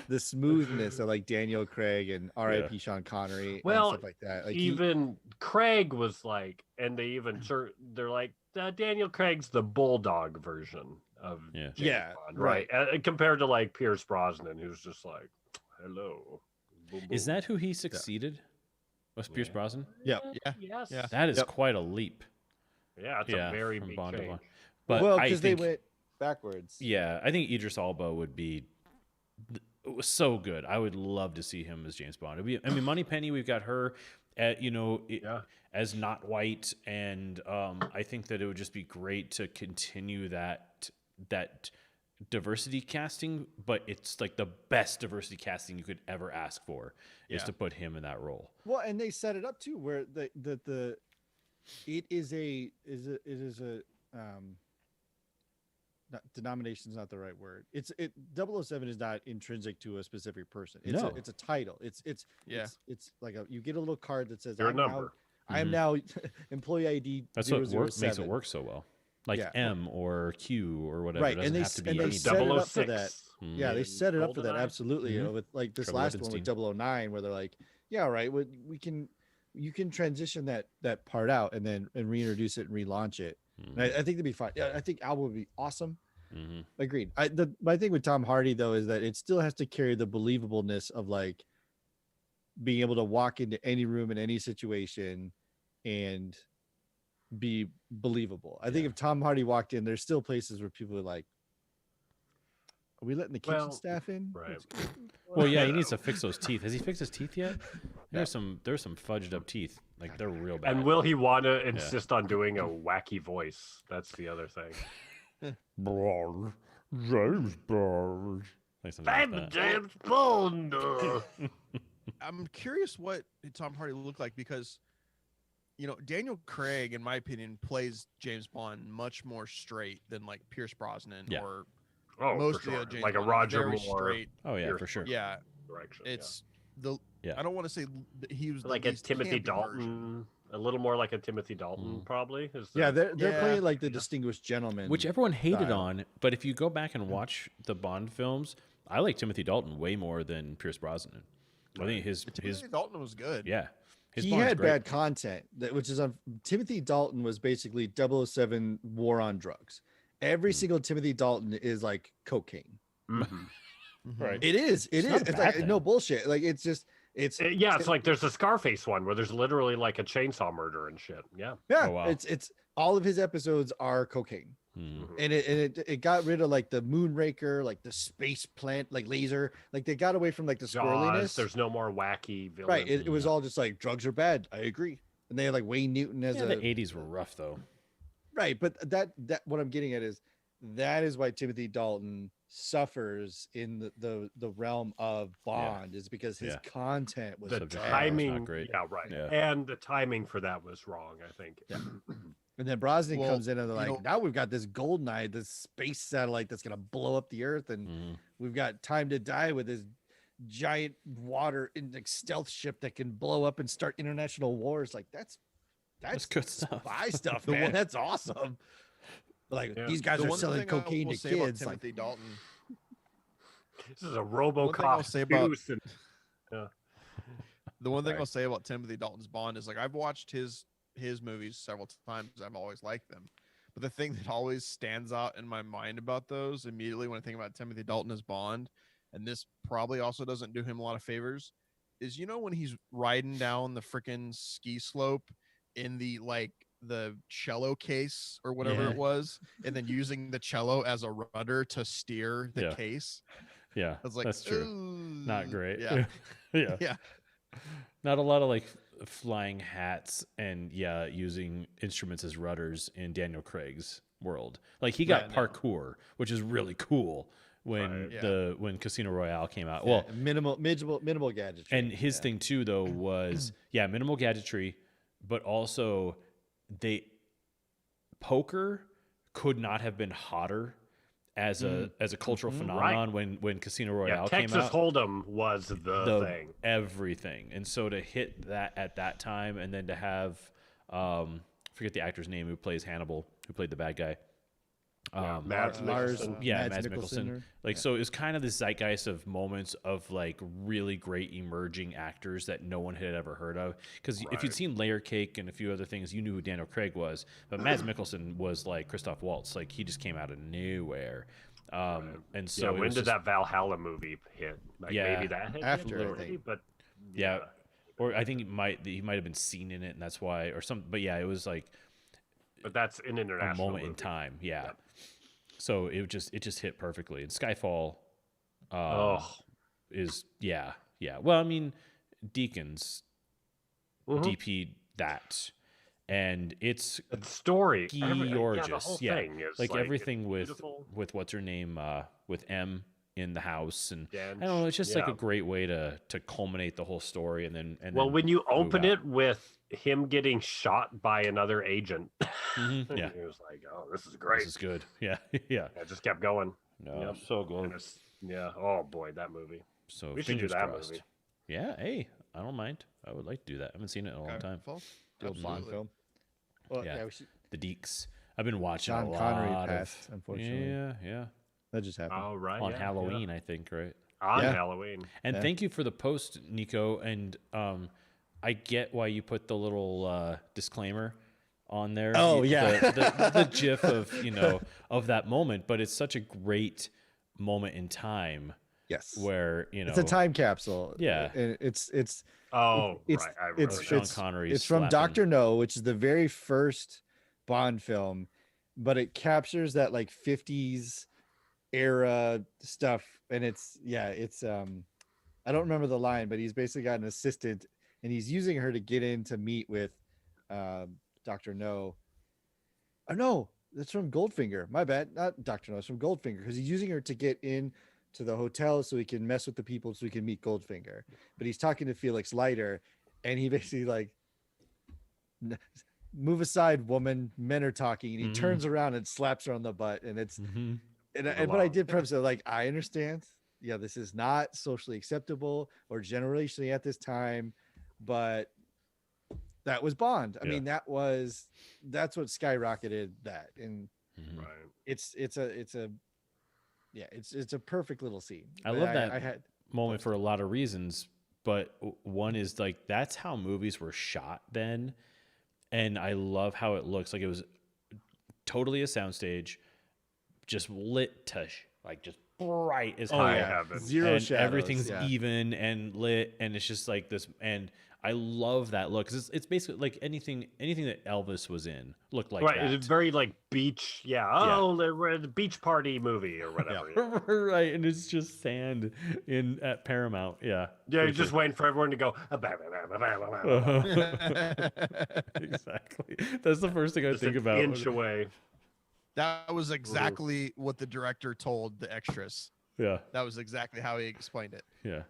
the smoothness of like Daniel Craig and R.I.P. Sean Connery Well, and stuff like that. Like Even Craig was like, and they even they're like, Daniel Craig's the bulldog version of Yeah. James Yeah, Bond, right? Compared to like Pierce Brosnan, who's just like, hello. Boom, Is boom. that who he succeeded? Was Pierce Yeah. Brosnan? Yeah. Yes. Yeah. That is Yep. quite a leap. Yeah, it's Yeah, a very from big Bond to change. Bond. But well, I because they think, went backwards. yeah, I think Idris Elba would be it was so good. I would love to see him as James Bond. I mean, Moneypenny, we've got her, Yeah. as not white, and I think that it would just be great to continue that diversity casting. But it's like the best diversity casting you could ever ask for is Yeah. to put him in that role. Well, and they set it up too, where it is a not, denomination is not the right word. 007 is not intrinsic to a specific person. No. It's a title. It's Yeah. it's like you get a little card that says Your I'm number. I am now employee ID. That's what 007. makes it work so well. Like Yeah. M or Q or whatever. Right, It doesn't and they have to be and they anything. set it up for 006. that. Mm. Yeah, they in set it up for that GoldenEye. absolutely. Mhm. With like this Trevor last one with Livingston. 009, where they're like, yeah, right, we can you can transition that part out and then reintroduce it and relaunch it. And I think it'd be fine. Yeah, I think Alba would be awesome. Agreed. My thing with Tom Hardy though is that it still has to carry the believableness of like being able to walk into any room in any situation and be believable. I think if Tom Hardy walked in, there's still places where people are like, are we letting the kitchen staff in? Right. Well, yeah, he needs to fix those teeth. Has he fixed his teeth yet? There's some fudged up teeth. Like they're real bad. And will he want to insist on doing a wacky voice? That's the other thing. James Bond. I'm James Bond. I'm curious what Tom Hardy looked like because, Daniel Craig, in my opinion, plays James Bond much more straight than like Pierce Brosnan or most of the other James like Bond. A Roger Very Moore. Straight. Oh yeah, for sure. Yeah, Direction. it's I don't want to say he was like the a least Timothy campy Dalton. version. A little more like a Timothy Dalton, probably. They're playing like the distinguished gentleman, which everyone hated on. But if you go back and watch the Bond films, I like Timothy Dalton way more than Pierce Brosnan. I think his Dalton was good. Yeah, he had bad content, which is on Timothy Dalton was basically 007 War on Drugs. Every single Timothy Dalton is like cocaine. Right. It is. It's like no bullshit. Like it's like there's a Scarface one where there's literally like a chainsaw murder and shit. Yeah. Oh, wow. It's all of his episodes are cocaine. And it got rid of like the Moonraker, like the space plant, like laser, like they got away from like the squirreliness. There's no more wacky villains. Right. It was all just like drugs are bad. I agree. And they had like Wayne Newton as the 80s were rough though. Right. But that what I'm getting at is that is why Timothy Dalton suffers in the realm of Bond is because his content was the timing not great. Yeah, right. Yeah. And the timing for that was wrong, I think. Yeah. And then Brosnan comes in and they're like, now we've got this GoldenEye, this space satellite that's gonna blow up the Earth, and we've got time to die with this giant water stealth ship that can blow up and start international wars. Like that's good stuff. Spy stuff, man. That's awesome. Like these guys are selling cocaine to kids. Timothy Dalton. This is a RoboCop goose. The one thing I'll say about Timothy Dalton's Bond is like I've watched his movies several times. I've always liked them, but the thing that always stands out in my mind about those immediately when I think about Timothy Dalton as Bond, and this probably also doesn't do him a lot of favors, is when he's riding down the freaking ski slope in the cello case or whatever it was, and then using the cello as a rudder to steer the case. Yeah, I was like, that's true. Not great. Yeah. Yeah. Not a lot of like flying hats and using instruments as rudders in Daniel Craig's world. Like he got parkour, which is really cool when when Casino Royale came out. Well, minimal gadgetry. And his thing too though was minimal gadgetry, but also poker could not have been hotter as a cultural phenomenon when Casino Royale came out. Texas Hold'em was the thing. Everything. And so to hit that at that time and then to have forget the actor's name who plays Hannibal, who played the bad guy. Mads Mikkelsen. So it's kind of this zeitgeist of moments of like really great emerging actors that no one had ever heard of. Because if you'd seen Layer Cake and a few other things, you knew who Daniel Craig was. But Mads Mikkelsen was like Christoph Waltz. Like he just came out of nowhere. And so when did that Valhalla movie hit? Like maybe that hit after already, but or I think he might have been seen in it, and that's why, or something. But it was like. But that's an international moment movie. In time, So it just hit perfectly. And Skyfall, is Well, I mean, Deakins DP'd that, and it's the story gorgeous. The whole thing is like everything with what's her name with M in the house, and I don't know. It's just like a great way to culminate the whole story, and then when you open it with him getting shot by another agent, he was like, "Oh, this is great. This is good." Yeah. It just kept going. No, so good. Oh boy, that movie. So we should do that crossed. movie. Yeah. Hey, I don't mind. I would like to do that. I haven't seen it in a long time. The old Bond film. Well, the Deeks. I've been watching Sean a lot Connery passed, unfortunately. Yeah. That just happened. Oh, right. On Halloween, I think, right? On Halloween. And thank you for the post, Nico. And I get why you put the little disclaimer on there. Oh, yeah. the GIF of of that moment, but it's such a great moment in time. Yes, where it's a time capsule. Yeah, and it's right. it's Sean Connery. It's from Dr. No, which is the very first Bond film, but it captures that like 50s era stuff, and it's I don't remember the line, but he's basically got an assistant and he's using her to get in to meet with Dr. No. Oh no, that's from Goldfinger. My bad. Not Dr. No, it's from Goldfinger, because he's using her to get in to the hotel so he can mess with the people so he can meet Goldfinger. But he's talking to Felix Leiter, and he basically like, move aside, woman, men are talking, and he turns around and slaps her on the butt, and it's but I did preface it like, I understand, yeah, this is not socially acceptable or generationally at this time, but that was Bond. I mean, that's what skyrocketed that, and it's a perfect little scene. I love that moment for a lot of reasons, but one is like, that's how movies were shot then, and I love how it looks. Like, it was totally a soundstage, just lit to like just bright as hell. Zero and shadows. Everything's even and lit, and it's just like this. And I love that look, because it's basically like anything that Elvis was in looked like that. It's very like beach. We're at the beach party movie or whatever. Right, and it's just sand at Paramount. Yeah, you're just waiting for everyone to go. Exactly. That's the first thing I think about. Inch away. That was exactly what the director told the extras. Yeah, that was exactly how he explained it. Yeah,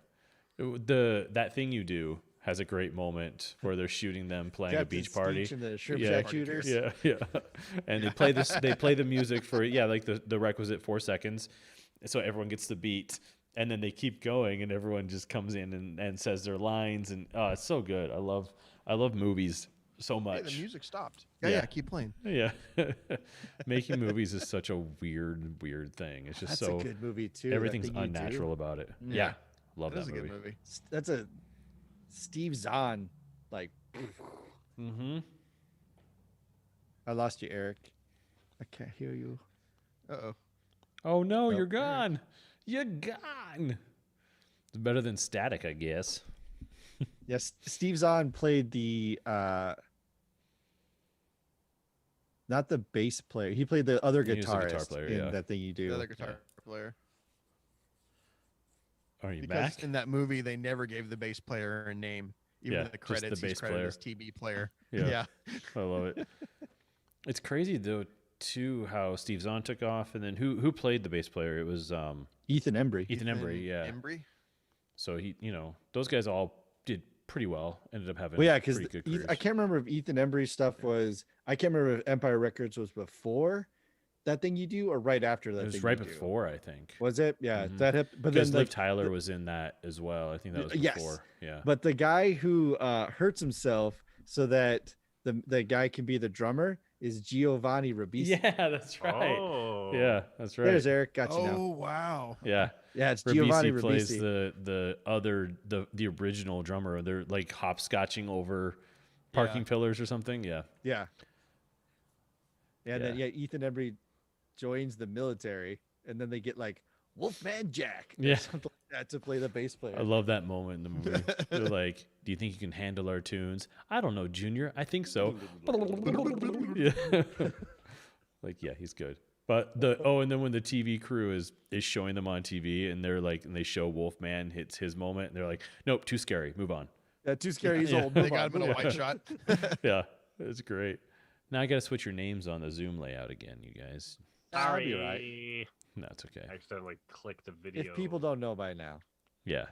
that thing you do has a great moment where they're shooting them playing a beach party. And the shrimp shack shooters. Yeah. And they play this. They play the music for like the requisite 4 seconds, so everyone gets the beat, and then they keep going, and everyone just comes in and says their lines, and it's so good. I love movies so much. The music stopped. Yeah, keep playing. Yeah. Making movies is such a weird thing. It's just that's a good movie too. Everything's unnatural about it. Yeah. Love that movie. Good movie. That's a Steve Zahn, like. I lost you, Eric. I can't hear you. Uh-oh. Oh no, you're gone. You're gone. It's better than Static, I guess. Yes, Steve Zahn played the not the bass player. He played the other guitarist in That Thing You Do. The other guitar player. Are you because back? In that movie, they never gave the bass player a name. Even in the credits, he's credited as TB player. Yeah. I love it. It's crazy though, too, how Steve Zahn took off, and then who played the bass player? It was Ethan Embry. Ethan Embry, yeah. Embry. So he, those guys all did pretty well. Ended up having because pretty good careers. I can't remember if Ethan Embry's stuff was. I can't remember if Empire Records was before That Thing You Do or right after That. It was right before, I think. Was it? Yeah, but then Liv Tyler was in that as well. I think that was before. Yeah. But the guy who hurts himself so that the guy can be the drummer is Giovanni Ribisi. Yeah, that's right. Oh. Yeah, that's right. There's Eric. Got you now. Oh wow. Yeah. Yeah, it's Giovanni Ribisi. Plays the original drummer. They're like hopscotching over parking pillars or something. Yeah. Yeah. And then Ethan Embry joins the military, and then they get like Wolfman Jack or something like that to play the bass player. I love that moment in the movie. They're like, "Do you think you can handle our tunes?" I don't know, Junior. I think so. Yeah. Like, yeah, he's good. But and then when the TV crew is showing them on TV, and they're like, and they show Wolfman hits his moment, and they're like, "Nope, too scary. Move on." Yeah, too scary. He's old. They got him in a white shot. Yeah, it's great. Now I got to switch your names on the Zoom layout again, you guys. Sorry. Right. No, it's okay. I accidentally clicked the video. If people don't know by now. Yeah.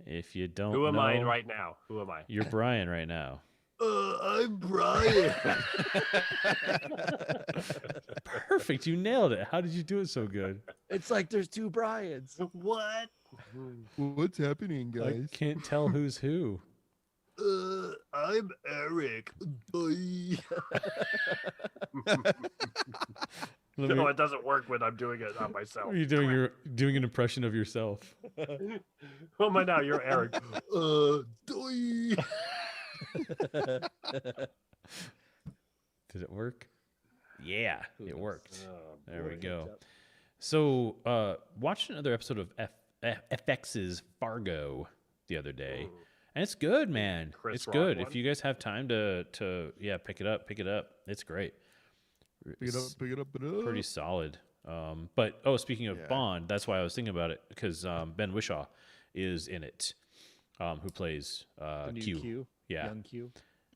If you don't Who am I right now? Who am I? You're Brian right now. I'm Brian. Perfect. You nailed it. How did you do it so good? It's like there's two Brians. What? What's happening, guys? I can't tell who's who. I'm Eric. Bye. No, it doesn't work when I'm doing it on myself. Are you doing an impression of yourself? Who am I now? You're Eric. Doi. Did it work? Yeah, it worked. Oh, There boy. we go. So, watched another episode of FX's Fargo the other day, and it's good, man. Chris It's Rock good. one? If you guys have time to pick it up. It's great. Pick it up. Pretty solid. But speaking of Bond, that's why I was thinking about it, because Ben Whishaw is in it, who plays The new Q. Q. Yeah, Young Q.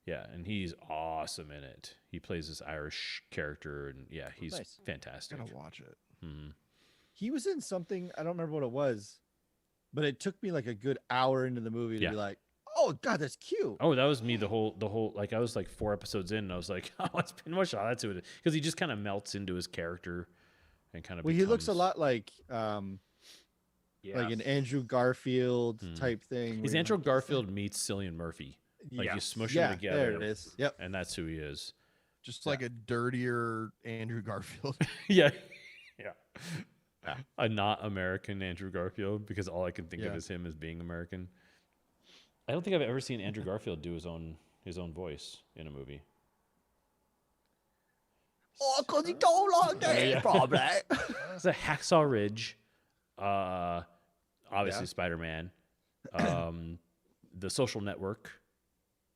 yeah, and he's awesome in it. He plays this Irish character, and yeah, he's Nice. fantastic. Gotta watch it. Mhm. He was in something, I don't remember what it was, but it took me like a good hour into the movie to Yeah. be like, oh God, that's cute. Oh, that was me the whole like I was like 4 episodes in, and I was like, oh, it's Ben Whishaw. That's who it is, because he just kind of melts into his character and kind of. Well, he looks a becomes- lot like Yes. an Andrew Garfield Hmm. type thing. He's where Andrew you're like, Garfield meets Cillian Murphy. Like you Yes. smush Yeah, them together. there it is. Yep. And that's who he is. Just like a dirtier Andrew Garfield. Yeah. Yeah. A not American Andrew Garfield, because all I can think of Yeah. is him as being American. I don't think I've ever seen Andrew Garfield do his own voice in a movie. Oh, because he don't like that, Yeah. probably. It's a Hacksaw Ridge, obviously Yeah. Spider-Man, The Social Network.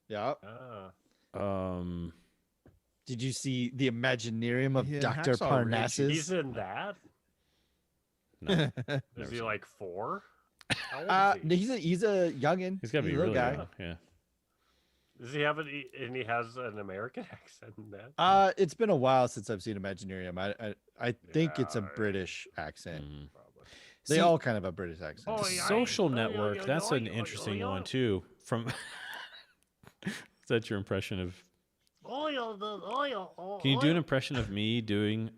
Yeah. Um, Did you see the Imaginarium of Yeah, Dr. Hacksaw Ridge. Parnassus? He's in that. no, Is Never he seen like 4? How old is he? he's a youngin. he's got to be a little really guy. young. Yeah. Does he have and he has an American accent in that? It's been a while since I've seen Imaginarium. I think it's a Yeah. British accent. Mhm. Probably. They See, all kind of have British accents. Oh, The yeah. Social Oh, yeah, Network. yeah, That's yeah, an yeah, interesting yeah. one too. From is that your impression of? Can you do an impression of me doing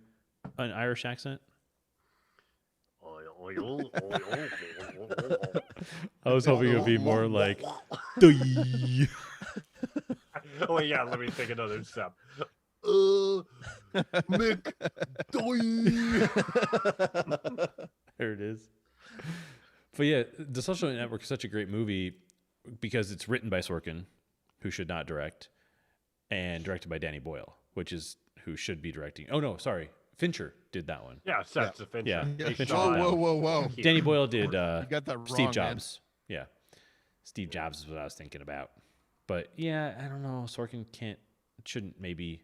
an Irish accent? I was hoping it would be more like. "Doi." Oh yeah, let me take another step. Mick There it is. But yeah, The Social Network is such a great movie because it's written by Sorkin, who should not direct, and directed by Danny Boyle, which is who should be directing. Oh no, sorry, Fincher did that one. Yeah, Seth the Fincher. Yeah. They Fincher shot did that Whoa, one. whoa, whoa. here. Danny Boyle did You got that wrong, Steve man. Jobs. Yeah, Steve Jobs is what I was thinking about. But yeah, I don't know. Sorkin shouldn't maybe.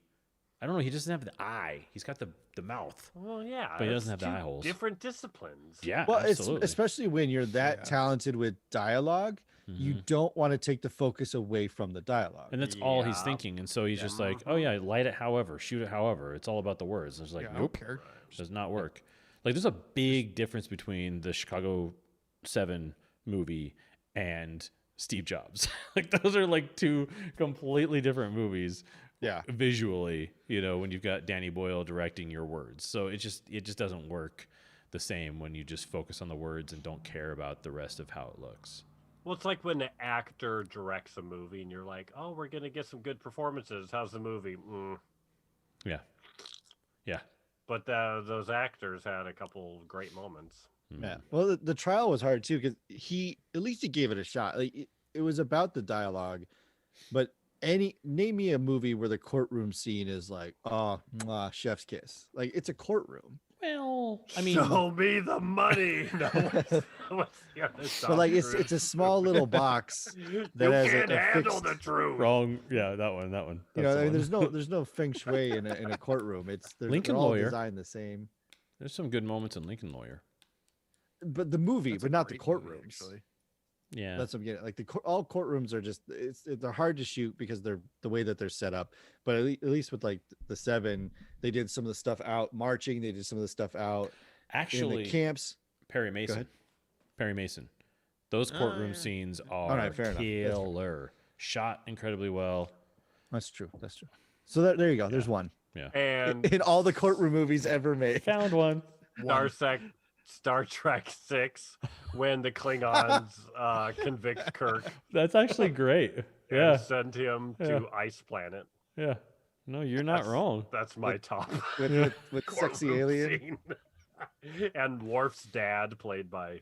I don't know. He doesn't have the eye. He's got the mouth. Well, yeah, But he it's doesn't have the two eye holes. Different disciplines. Yeah, Well, absolutely. especially when you're that Yeah. talented with dialogue, you Mhm. don't want to take the focus away from the dialogue. And that's all he's Yeah. thinking. And so he's Yeah. just like, oh, yeah, light it however, shoot it however. It's all about the words. And it's like, Yeah, I don't nope, care. does not work. Like, there's a big difference between the Chicago 7 movie and Steve Jobs. Like, those are like two completely different movies Yeah. visually, when you've got Danny Boyle directing your words. So it just doesn't work the same when you just focus on the words and don't care about the rest of how it looks. Well, it's like when an actor directs a movie and you're like, oh, we're going to get some good performances. How's the movie? Yeah. Yeah. But those actors had a couple great moments. Yeah. Well, the trial was hard too because at least he gave it a shot. Like it was about the dialogue, but name me a movie where the courtroom scene is like, oh, mwah, chef's kiss. Like it's a courtroom. Well, I mean, Show me the money. No, what's the other But Tom like it's Cruise? a small little box. You that has can't a handle fixed- the truth. wrong. Yeah, that one. You That's know, the I mean, one. there's no feng shui in a courtroom. They're Lincoln all Lawyer. designed the same. There's some good moments in Lincoln Lawyer. But the movie, That's but a not the great movie, courtrooms. actually. Yeah. That's what I'm getting. Like all courtrooms are just they're hard to shoot because they're the way that they're set up. But at least with like the 7, they did some of the stuff out marching. They did some of the stuff out in Actually, the camps. Perry Mason. ahead. Perry Mason. Those courtroom yeah. scenes are right, fair enough. That's fair. killer. Shot incredibly well. That's true. That's true. So there you go. There's one And in all the courtroom movies ever made. Found one. Star Trek 6, when the Klingons convict Kirk That's actually great. and Yeah. send him to Ice Planet. Yeah. No, you're not wrong. That's my top. with sexy courtroom alien. scene. And Worf's dad, played by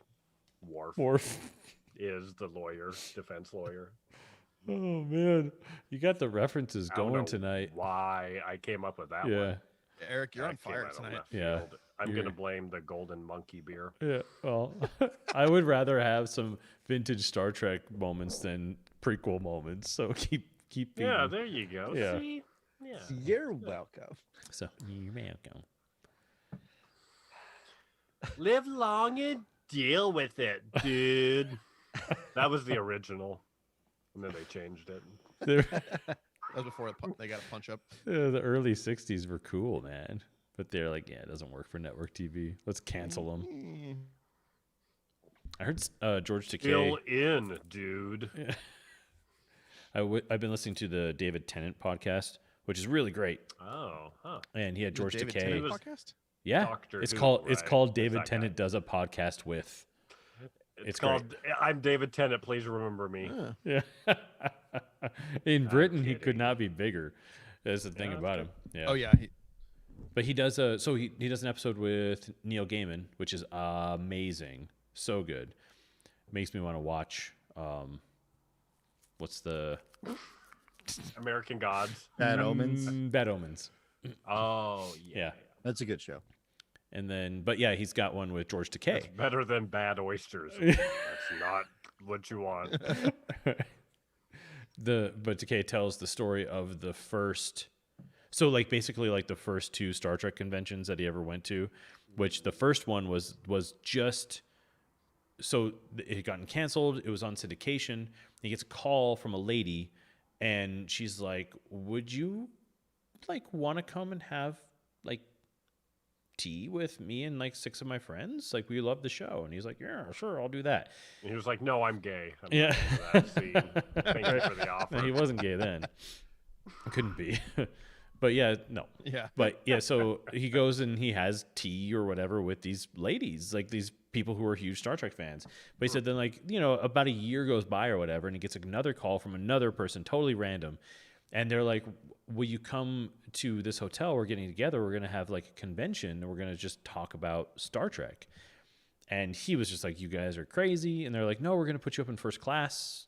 Worf. is the lawyer, defense lawyer. Oh man, you got the references I don't going know tonight. Why I came up with that Yeah. one. Eric, you're I on came fire out of tonight. left Yeah. field. I'm gonna blame the Golden Monkey beer. Yeah. Well, I would rather have some vintage Star Trek moments than prequel moments. So keep Yeah, feeding. there you go. Yeah. See? Yeah. You're welcome. So you're welcome. Live long and deal with it, dude. That was the original. And then they changed it. That was before they got a punch up. The early '60s were cool, man. But they're like, yeah, it doesn't work for network TV. Let's cancel them. I heard George Takei. Still in, dude. Yeah. I've been listening to the David Tennant podcast, which is really great. Oh, huh. And he had George David Takei. Tennant podcast? Yeah, Doctor it's Who, called right? David It's that Tennant Does a Podcast with. It's great. called I'm David Tennant, please remember me. Yeah. Yeah. In Britain, he kidding. could not be bigger. That's the thing Yeah, about that's him. Yeah. Oh yeah. But he does he does an episode with Neil Gaiman, which is amazing, so good. Makes me want to watch. What's the American Gods. Bad Omens. Bad Omens. Oh, Yeah. That's a good show. And then, but yeah, he's got one with George Takei. It's better than Bad Oysters. That's not what you want. But Takei tells the story of the first. So like basically like the first two Star Trek conventions that he ever went to, which the first one was just. So it had gotten canceled. It was on syndication. He gets a call from a lady, and she's like, "Would you like want to come and have like tea with me and like 6 of my friends? Like, we love the show." And he's like, "Yeah, sure, I'll do that." And he was like, "No, I'm gay." I'm Yeah. not into that scene. Thank you for the offer. No, he wasn't gay then. Couldn't be. But yeah, no. Yeah. But yeah, so he goes and he has tea or whatever with these ladies, like these people who are huge Star Trek fans. But he said then, like, you know, about a year goes by or whatever, and he gets another call from another person, totally random. And they're like, "Will you come to this hotel? We're getting together. We're going to have like a convention, and we're going to just talk about Star Trek." And he was just like, "You guys are crazy." And they're like, "No, we're going to put you up in first class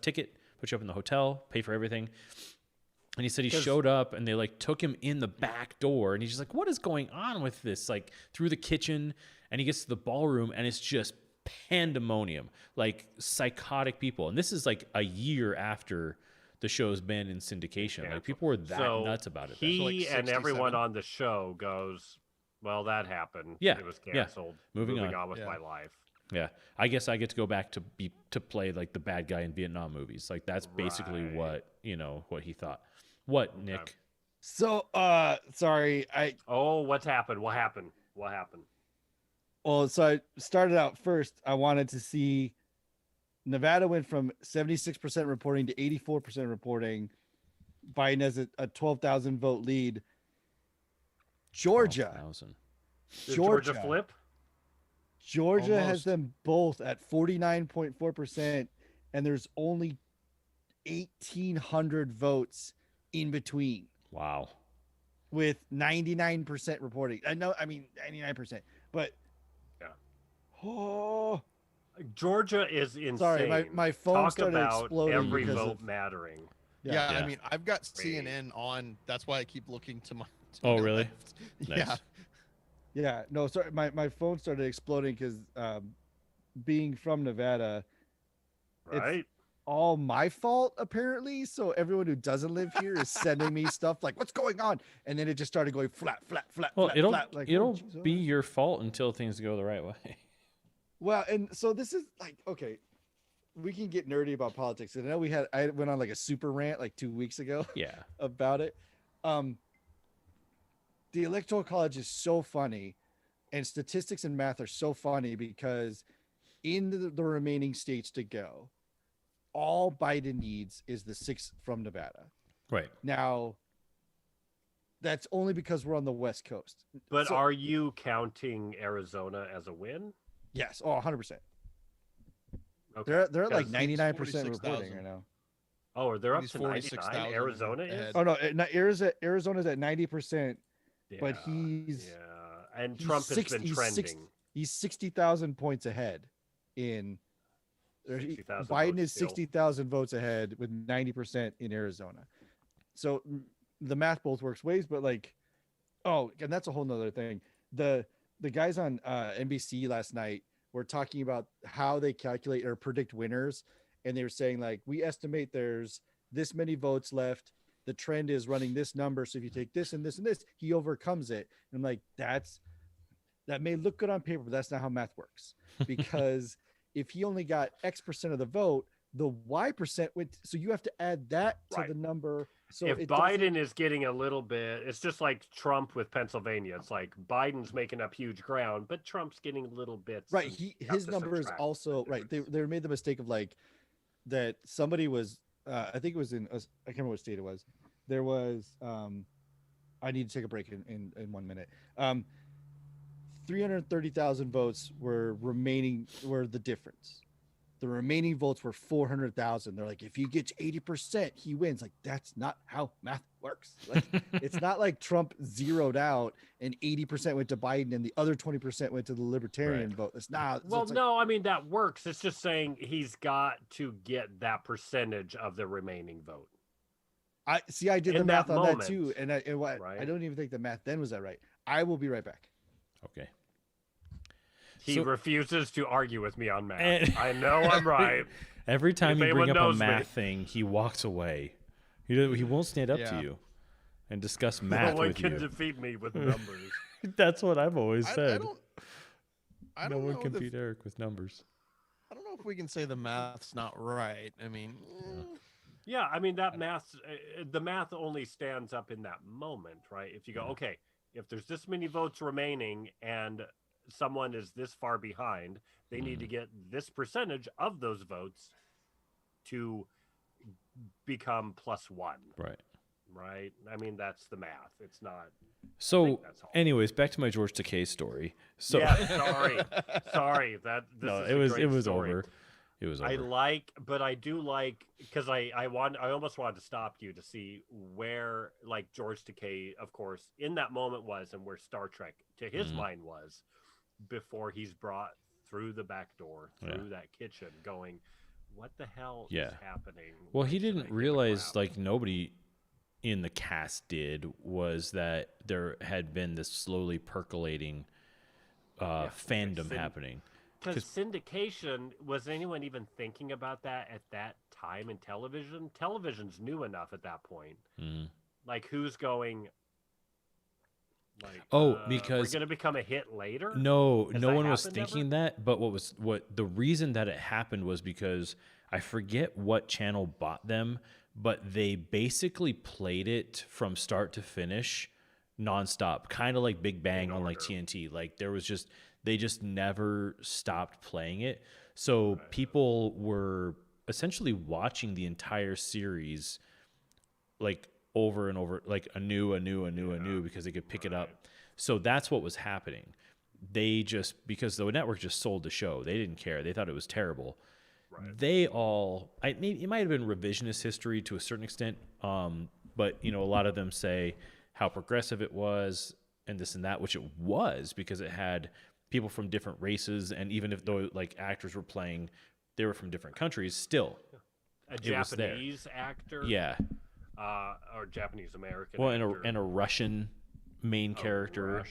ticket, put you up in the hotel, pay for everything." And he said he showed up and they like took him in the back door, and he's just like, "What is going on with this?" Like through the kitchen, and he gets to the ballroom and it's just pandemonium, like psychotic people. And this is like a year after the show's been in syndication. Like people were that nuts about it. He So, like, and 67? everyone on the show goes, "Well, that happened. Yeah, It was yeah. canceled. Moving on. with Yeah. my life." Yeah, I guess I get to go back to play like the bad guy in Vietnam movies. Like that's basically Right. what he thought. What, Okay. Nick? So, sorry, Oh, what's happened? What happened? What happened? so I started out first. I wanted to see Nevada went from 76% reporting to 84% reporting. Biden has a 12,000 vote lead. Georgia 12,000. Did Georgia flip? Georgia has Almost. them both at 49.4%, and there's only 1,800 votes in between Wow. with 99% reporting. I 99%, but Yeah. oh, Georgia is insane. sorry, my phone Talk started about exploding every because vote of- mattering. Yeah, Yeah. I mean, I've got Great. CNN on. That's why I keep looking to my. Oh, my really? left. Nice. Yeah. Yeah, no, sorry, my phone started exploding because being from Nevada, Right? all my fault apparently. So everyone who doesn't live here is sending me stuff like, "What's going on?" And then it just started going flat. Well, flat, it'll flat, like, oh, it'll geez, all be right. your fault until things go the right way. Well, and so this is like, okay, we can get nerdy about politics. And I know I went on like a super rant like 2 weeks ago Yeah. about it. The electoral college is so funny, and statistics and math are so funny because in the remaining states to go, all Biden needs is the 6 from Nevada. Right. Now, that's only because we're on the West Coast. But So- are you counting Arizona as a win? Yes, 100%. Okay. They're at like Because 99% reporting 46,000. right now. Oh, they're up He's to 99. 46,000 Arizona is. ahead. Oh no, Arizona's at 90%, but he's and he's Trump has 60 been he's trending. 60,000 points ahead in. 60,000 Biden votes is still. 60,000 votes ahead with 90% in Arizona. So the math both works ways, but like, oh, and that's a whole nother thing. The guys on NBC last night were talking about how they calculate or predict winners, and they were saying like, we estimate there's this many votes left. The trend is running this number. So if you take this and this and this, he overcomes it. And I'm like, that may look good on paper, but that's not how math works. Because if he only got X percent of the vote, the Y percent went. So you have to add that to the number. So if Biden is getting a little bit, it's just like Trump with Pennsylvania. It's like Biden's making up huge ground, but Trump's getting little bits. Right. His number is also right. They made the mistake of like that somebody was, I think it was I can't remember what state it was. There was, I need to take a break in 1 minute. 330,000 votes were the difference. The remaining votes were 400,000. They're like, if he gets 80%, he wins. Like, that's not how math works. Like, it's not like Trump zeroed out and 80% went to Biden and the other 20% went to the Libertarian vote. It's not. Well, so no, I mean, that works. It's just saying he's got to get that percentage of the remaining vote. I did the math on that too. And I don't even think the math then was that right. I will be right back. Okay. He refuses to argue with me on math. I know I'm right. Every time you bring up a math thing, he walks away. He won't stand up to you and discuss math with you. No one can defeat me with numbers. That's what I've always said. I don't no one know can beat Eric with numbers. I don't know if we can say the math's not right. I mean, yeah, I mean that the math only stands up in that moment, right? If you go, okay, if there's this many votes remaining and someone is this far behind, they need to get this percentage of those votes to become +1. Right. I mean, that's the math. It's not. So anyways, back to my George Takei story. So yeah, sorry that it was over. It was over. I do like, because I almost wanted to stop you to see where like George Takei, of course, in that moment was, and where Star Trek to his mind was before he's brought through the back door, through that kitchen, going, what the hell is happening? Well, he didn't realize, like nobody in the cast did, was that there had been this slowly percolating fandom happening. Because syndication, was anyone even thinking about that at that time in television? Television's new enough at that point. Like, who's going, like, because we're going to become a hit later? No one was thinking that. But what the reason that it happened was because I forget what channel bought them, but they basically played it from start to finish nonstop, kind of like Big Bang on like TNT. Like they just never stopped playing it. So people were essentially watching the entire series like over and over, like anew, because they could pick it up. So that's what was happening. They just, because the network just sold the show, they didn't care. They thought it was terrible. They all, it might have been revisionist history to a certain extent, but a lot of them say how progressive it was and this and that, which it was, because it had people from different races, and even if those like actors were playing, they were from different countries. Still, a Japanese actor, or Japanese American, and a Russian main character,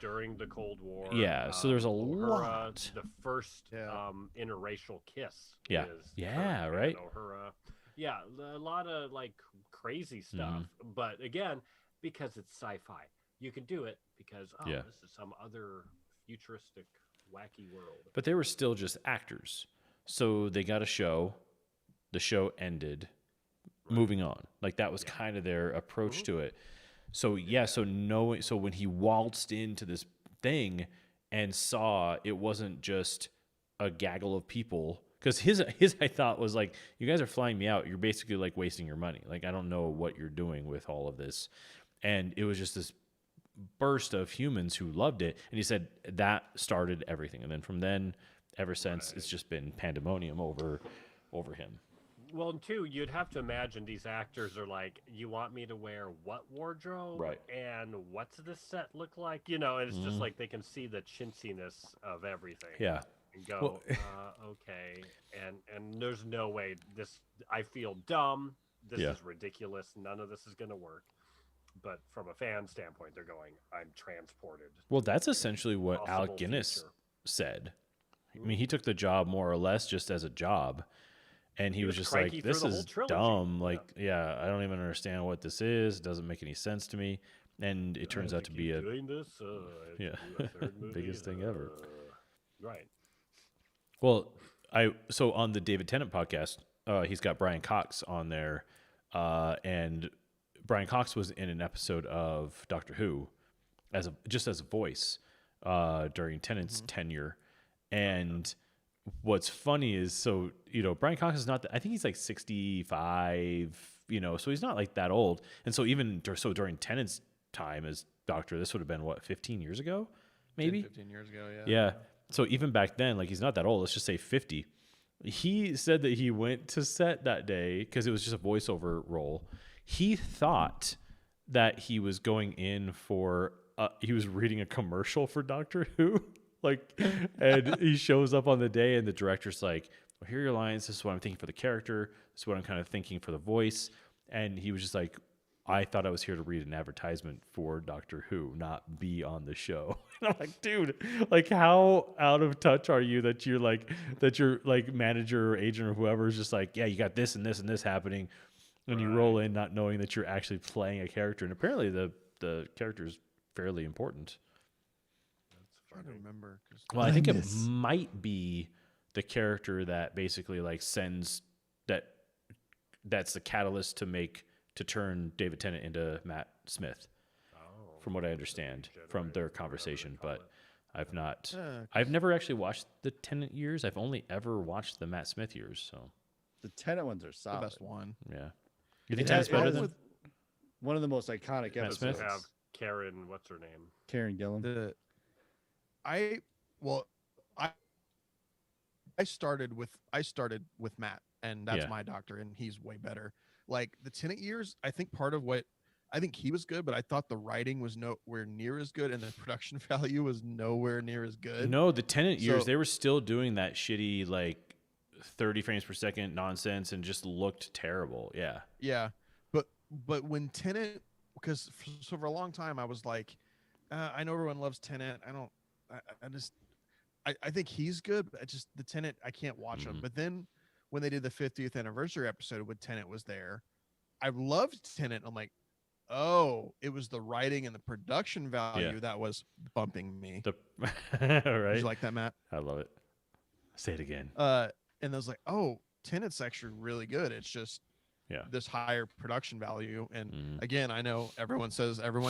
during the Cold War. So there's a lot. The first interracial kiss. Right. Uhura. Yeah, a lot of like crazy stuff. But again, because it's sci-fi, you can do it because this is some other futuristic, wacky world. But they were still just actors, so they got a show. The show ended. Moving on, like that was kind of their approach to it. So so when he waltzed into this thing and saw it wasn't just a gaggle of people, because his I thought was like, you guys are flying me out. You're basically like wasting your money. Like, I don't know what you're doing with all of this. And it was just this burst of humans who loved it. And he said that started everything. And then from then, ever since, it's just been pandemonium over him. Well, and two, you'd have to imagine these actors are like, you want me to wear what wardrobe? Right. And what's this set look like? You know, and it's just like they can see the chintziness of everything. Yeah. And go, okay. And there's no way this, I feel dumb. This is ridiculous. None of this is going to work. But from a fan standpoint, they're going, I'm transported. Well, that's essentially what Alec Guinness said. I mean, he took the job more or less just as a job. And he was just like, this is dumb. Like, I don't even understand what this is. It doesn't make any sense to me. And it turns out to be biggest thing ever. Right. Well, so on the David Tennant podcast, he's got Brian Cox on there. And Brian Cox was in an episode of Doctor Who as a voice during Tennant's tenure. And what's funny is, so, Brian Cox is not, I think he's like 65, so he's not like that old. And so during Tennant's time as Doctor, this would have been 15 years ago, maybe 15 years ago. Yeah. Yeah. So even back then, like, he's not that old. Let's just say 50. He said that he went to set that day because it was just a voiceover role. He thought that he was going in for, he was reading a commercial for Doctor Who. And he shows up on the day and the director's like, well, here are your lines. This is what I'm thinking for the character. This is what I'm kind of thinking for the voice. And he was just like, I thought I was here to read an advertisement for Doctor Who, not be on the show. And I'm like, dude, like, how out of touch are you that your manager or agent or whoever is just like, yeah, you got this and this and this happening. And you roll in not knowing that you're actually playing a character. And apparently the character is fairly important. I don't remember. Well, I think it might be the character that basically like sends that's the catalyst to turn David Tennant into Matt Smith. From what I understand from their conversation, but I've never actually watched the Tennant years. I've only ever watched the Matt Smith years. So the Tennant ones are solid. The best one. Yeah. You think Tennant's better than one of the most iconic Matt episodes? Smith? Have Karen, what's her name? Karen Gillan. I started with Matt, and that's my Doctor, and he's way better. Like the Tennant years, I think I think he was good, but I thought the writing was nowhere near as good, and the production value was nowhere near as good. No, the Tennant years, they were still doing that shitty, like 30 frames per second nonsense and just looked terrible. Yeah. Yeah. But when Tennant, because for a long time I was like, I know everyone loves Tennant. I think he's good, but the Tennant, I can't watch him. But then when they did the 50th anniversary episode when Tennant was there, I loved Tennant. I'm like, oh, it was the writing and the production value that was bumping me. Right? Did you like that, Matt? I love it. Say it again. And I was like, oh, Tennant's actually really good. It's just this higher production value. And again, I know everyone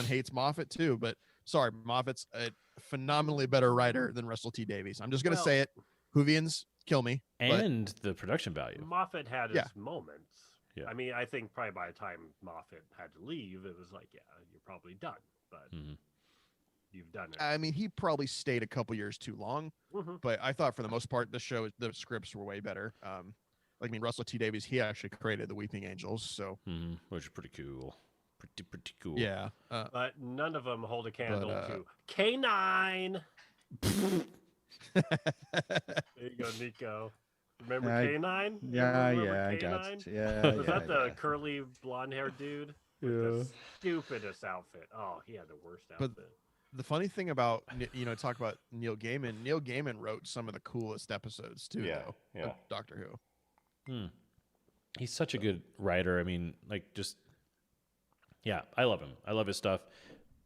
hates Moffat too, but sorry, Moffat's a phenomenally better writer than Russell T Davies. I'm just going to say it. Whovians, kill me. And the production value. Moffat had his moments. Yeah. I mean, I think probably by the time Moffat had to leave, it was like, yeah, you're probably done. But you've done it. I mean, he probably stayed a couple years too long. But I thought for the most part, the scripts were way better. Russell T Davies, he actually created the Weeping Angels, so which is pretty cool. Pretty cool. Yeah. But none of them hold a candle to K9. There you go, Nico. Remember K9? Yeah, I got it. Yeah. Was that the curly blonde-haired dude? With the stupidest outfit. Oh, he had the worst outfit. But the funny thing about, talk about Neil Gaiman wrote some of the coolest episodes too, though, of Doctor Who. He's such a good writer. I mean, I love him. I love his stuff.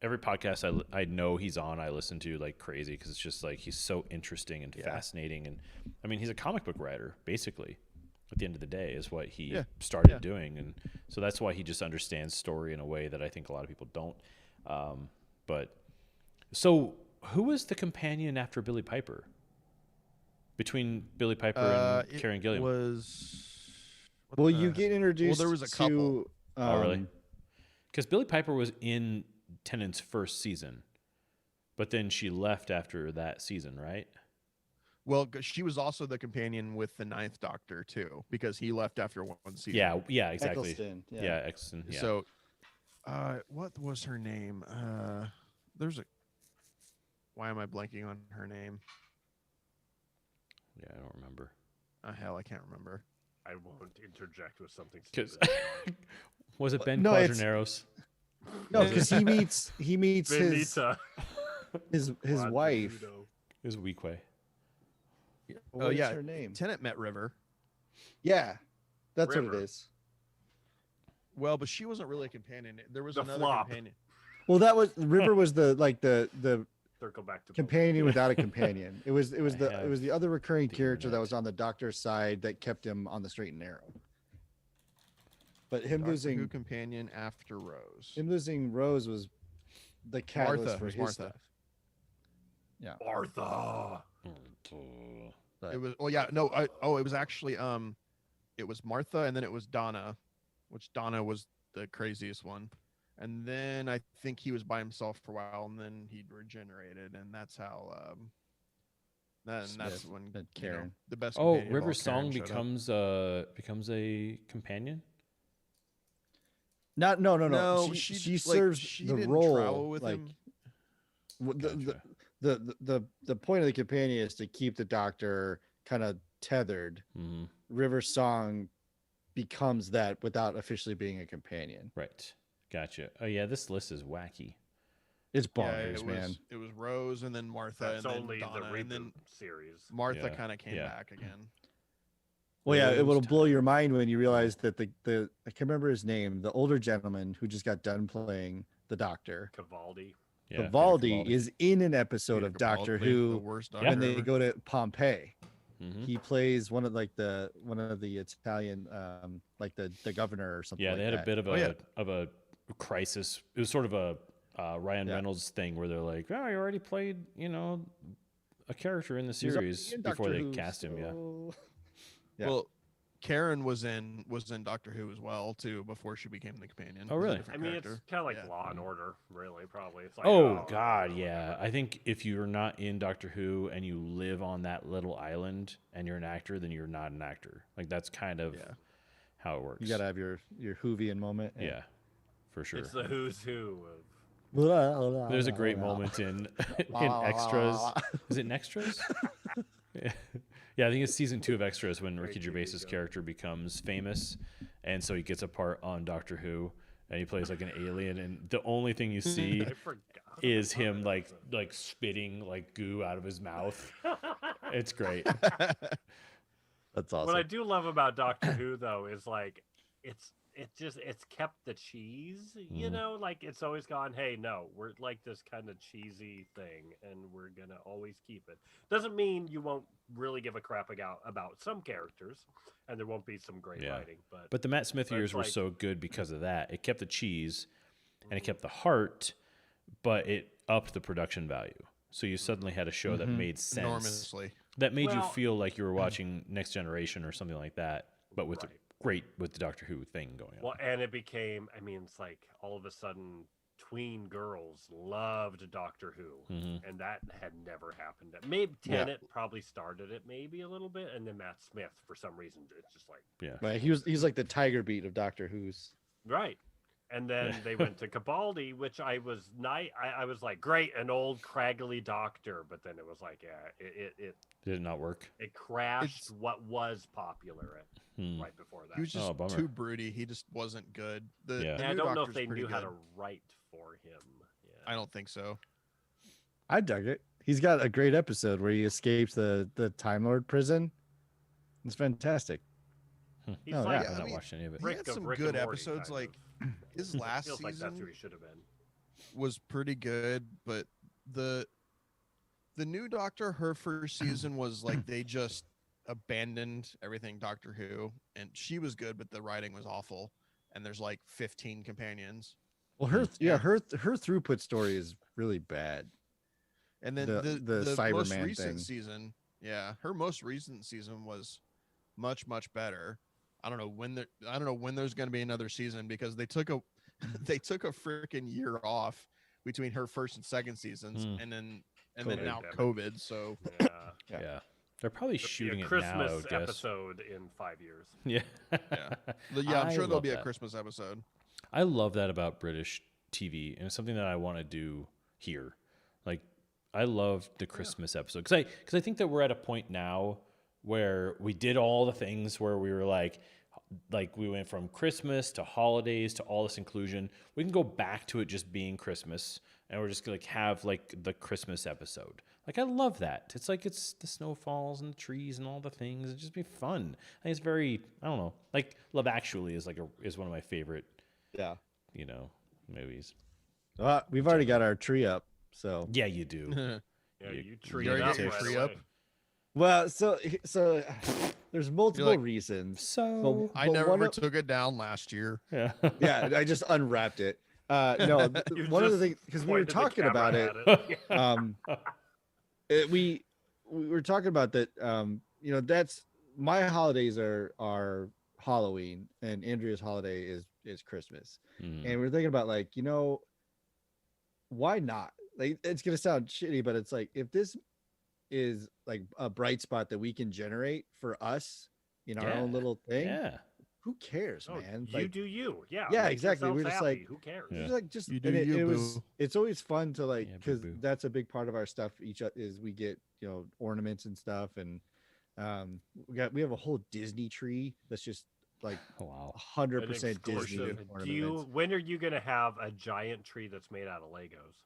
Every podcast I know he's on, I listen to like crazy because it's just like he's so interesting and fascinating. And I mean, he's a comic book writer, basically. At the end of the day, is what he started doing, and so that's why he just understands story in a way that I think a lot of people don't. But so, who was the companion after Billy Piper? Between Billy Piper and Karen Gillan? You get introduced. Well, there was a couple. Oh, really? Because Billy Piper was in Tennant's first season, but then she left after that season, right? Well, she was also the companion with the Ninth Doctor too, because he left after one season. Yeah, exactly. Eccleston, Yeah, Eccleston. Yeah. So, what was her name? There's a. Why am I blanking on her name? Yeah, I don't remember. Hell, I can't remember. I won't interject with something Because stupid. was it Ben No, it's- Quadraneros? No, because he meets his Benita. wife. It was Weequay. What is her name? Tennant met River. Yeah, that's what River. it is. Well, but she wasn't really a companion. There was The another flop. companion. Well, that was River was the Circle back to companion without a companion. It was have the other recurring the character that internet. was on the Doctor's side that kept him on the straight and narrow. But him Doctor Who losing companion after Rose. Rose was the catalyst Martha. for Was his Martha. stuff. Yeah, Martha. but It was. Oh yeah. No. It was actually. It was Martha, and then it was Donna, which Donna was the craziest one. And then I think he was by himself for a while, and then he regenerated, and that's how. That's Smith when and you know, Karen. the best. Oh, companion of all, River Song Karen showed up. becomes a companion. no. No, She she serves she the didn't role travel with like him. the, Gotcha. the point of the companion is to keep the Doctor kind of tethered. Mm-hmm. River Song becomes that without officially being a companion. Right. Gotcha. Oh yeah, this list is wacky. It's Yeah, bonkers, man. It was Rose, and then Martha, That's and then only Donna, the and then reboot series. Martha Yeah, kind of came yeah. back again. Well, yeah, it Rose will blow Tyler. your mind when you realize that the I can't remember his name, the older gentleman who just got done playing the Doctor, Cavaldi. Yeah, Peter Vivaldi, Capaldi. is in an episode Peter of Doctor Capaldi, the Who worst Yeah. Doctor when they ever. go to Pompeii. Mhm. He plays one of the Italian like the governor or something. Yeah, like they had that. a bit of Oh, yeah. a crisis. It was sort of a Ryan Yeah. Reynolds thing where they're like, "Oh, you already played, a character in the He's already series in before Doctor they Who, cast him." Yeah. so- Yeah. Well, Karen was in Doctor Who as well too before she became the companion. Oh, It was a really? different I mean, it's character. kind of like Yeah. Law and Order, really. Probably. It's like, Oh God, whatever. yeah. I think if you're not in Doctor Who and you live on that little island and you're an actor, then you're not an actor. Like that's kind of Yeah. how it works. You gotta have your Whovian moment. yeah, for sure. It's the who's who of. There's a great moment in extras. Is it in extras? Yeah, I think it's season 2 of Extras when Ricky Great TV Gervais's show. character becomes famous, and so he gets a part on Doctor Who, and he plays like an alien, and the only thing you see I forgot. is him like spitting like goo out of his mouth. It's great. That's awesome. What I do love about Doctor Who though is like it's kept the cheese, you Mhm. know, like it's always gone, hey, no, we're like this kind of cheesy thing and we're gonna always keep it. Doesn't mean you won't really give a crap about some characters and there won't be some great Yeah. writing, But the Matt Smith But years it's were like- so good because of that. It kept the cheese, and it kept the heart, but it upped the production value. So you suddenly had a show that Mhm. made sense. Enormously. That made you Well- feel like you were watching Next Generation or something like that, but with Right. the Doctor Who thing going on. well, and it became, I mean, it's like all of a sudden tween girls loved Doctor Who. Mhm. And that had never happened. Maybe Yeah. Tennant probably started it, maybe a little bit, and then Matt Smith, for some reason, it's just like Yeah. Right, he's like the Tiger Beat of Doctor Who's. right. And then Yeah. they went to Cabaldi, which I was I was like, great, an old craggly doctor, but then it was like, yeah, Did it not work? it crashed It's- what was popular right before that. He was just Oh, bummer. too broody. He just wasn't good. Yeah. And the I new don't know if Doctor's they pretty knew how good. to write for him. Yeah. I don't think so. I dug it. He's got a great episode where he escapes the Time Lord prison. It's fantastic. He's Oh, like I've yeah. I not mean, watched any of it. He Rick had of some Rick good and Morty, episodes. kind Like of. his last Feels like that's who season he should have been. was pretty good, but the new Doctor, her first season was like they just abandoned everything Doctor Who, and she was good, but the writing was awful. And there's like 15 companions, Well, her throughput story is really bad. and then The the most Cyberman recent thing. season, yeah, her most recent season was much better. I don't know when there's going to be another season because they took a freaking year off between her first and second seasons, Hmm. and then COVID. now Pandemic. COVID. So Yeah. Yeah. Yeah. They're probably There'll be shooting a it Christmas now, I would guess. episode in 5 years. Yeah. Yeah, I'm I sure there'll love be a that. Christmas episode. I love that about British TV, and it's something that I want to do here. Like, I love the Christmas episode because I think that we're at a point now where we did all the things where we were like we went from Christmas to holidays to all this inclusion. We can go back to it just being Christmas, and we're just gonna like have like the Christmas episode. Like, I love that. It's like it's the snow falls and the trees and all the things. It'd just be fun. I think it's very, I don't know. Like, Love Actually is is one of my favorite, Yeah. Movies. We've already got our tree up, so. Yeah, you do. Yeah, you You tree already it up got your right tree away. up? Well, so there's multiple like, reasons. So I But never one of- took it down last year. yeah. Yeah, I just unwrapped it. No, You one of the just things, because we were pointed the talking about it. camera at We were talking about that. That's my holidays are Halloween, and Andrea's holiday is Christmas. Mm. And we're thinking about like, why not? Like, it's gonna sound shitty, but it's like, if this is like a bright spot that we can generate for us in our own Yeah. little thing, Yeah. who cares, Oh, man? you Like, do you. Yeah. Yeah, make exactly. yourselves We're just happy. like- Who cares? Yeah. it's like just You and do you, was boo. it's always fun to like Yeah, because boo-boo. that's a big part of our stuff is we get ornaments and stuff, and we have a whole Disney tree that's just like Oh, wow. 100% An Disney exclusive. ornaments. When are you gonna have a giant tree that's made out of Legos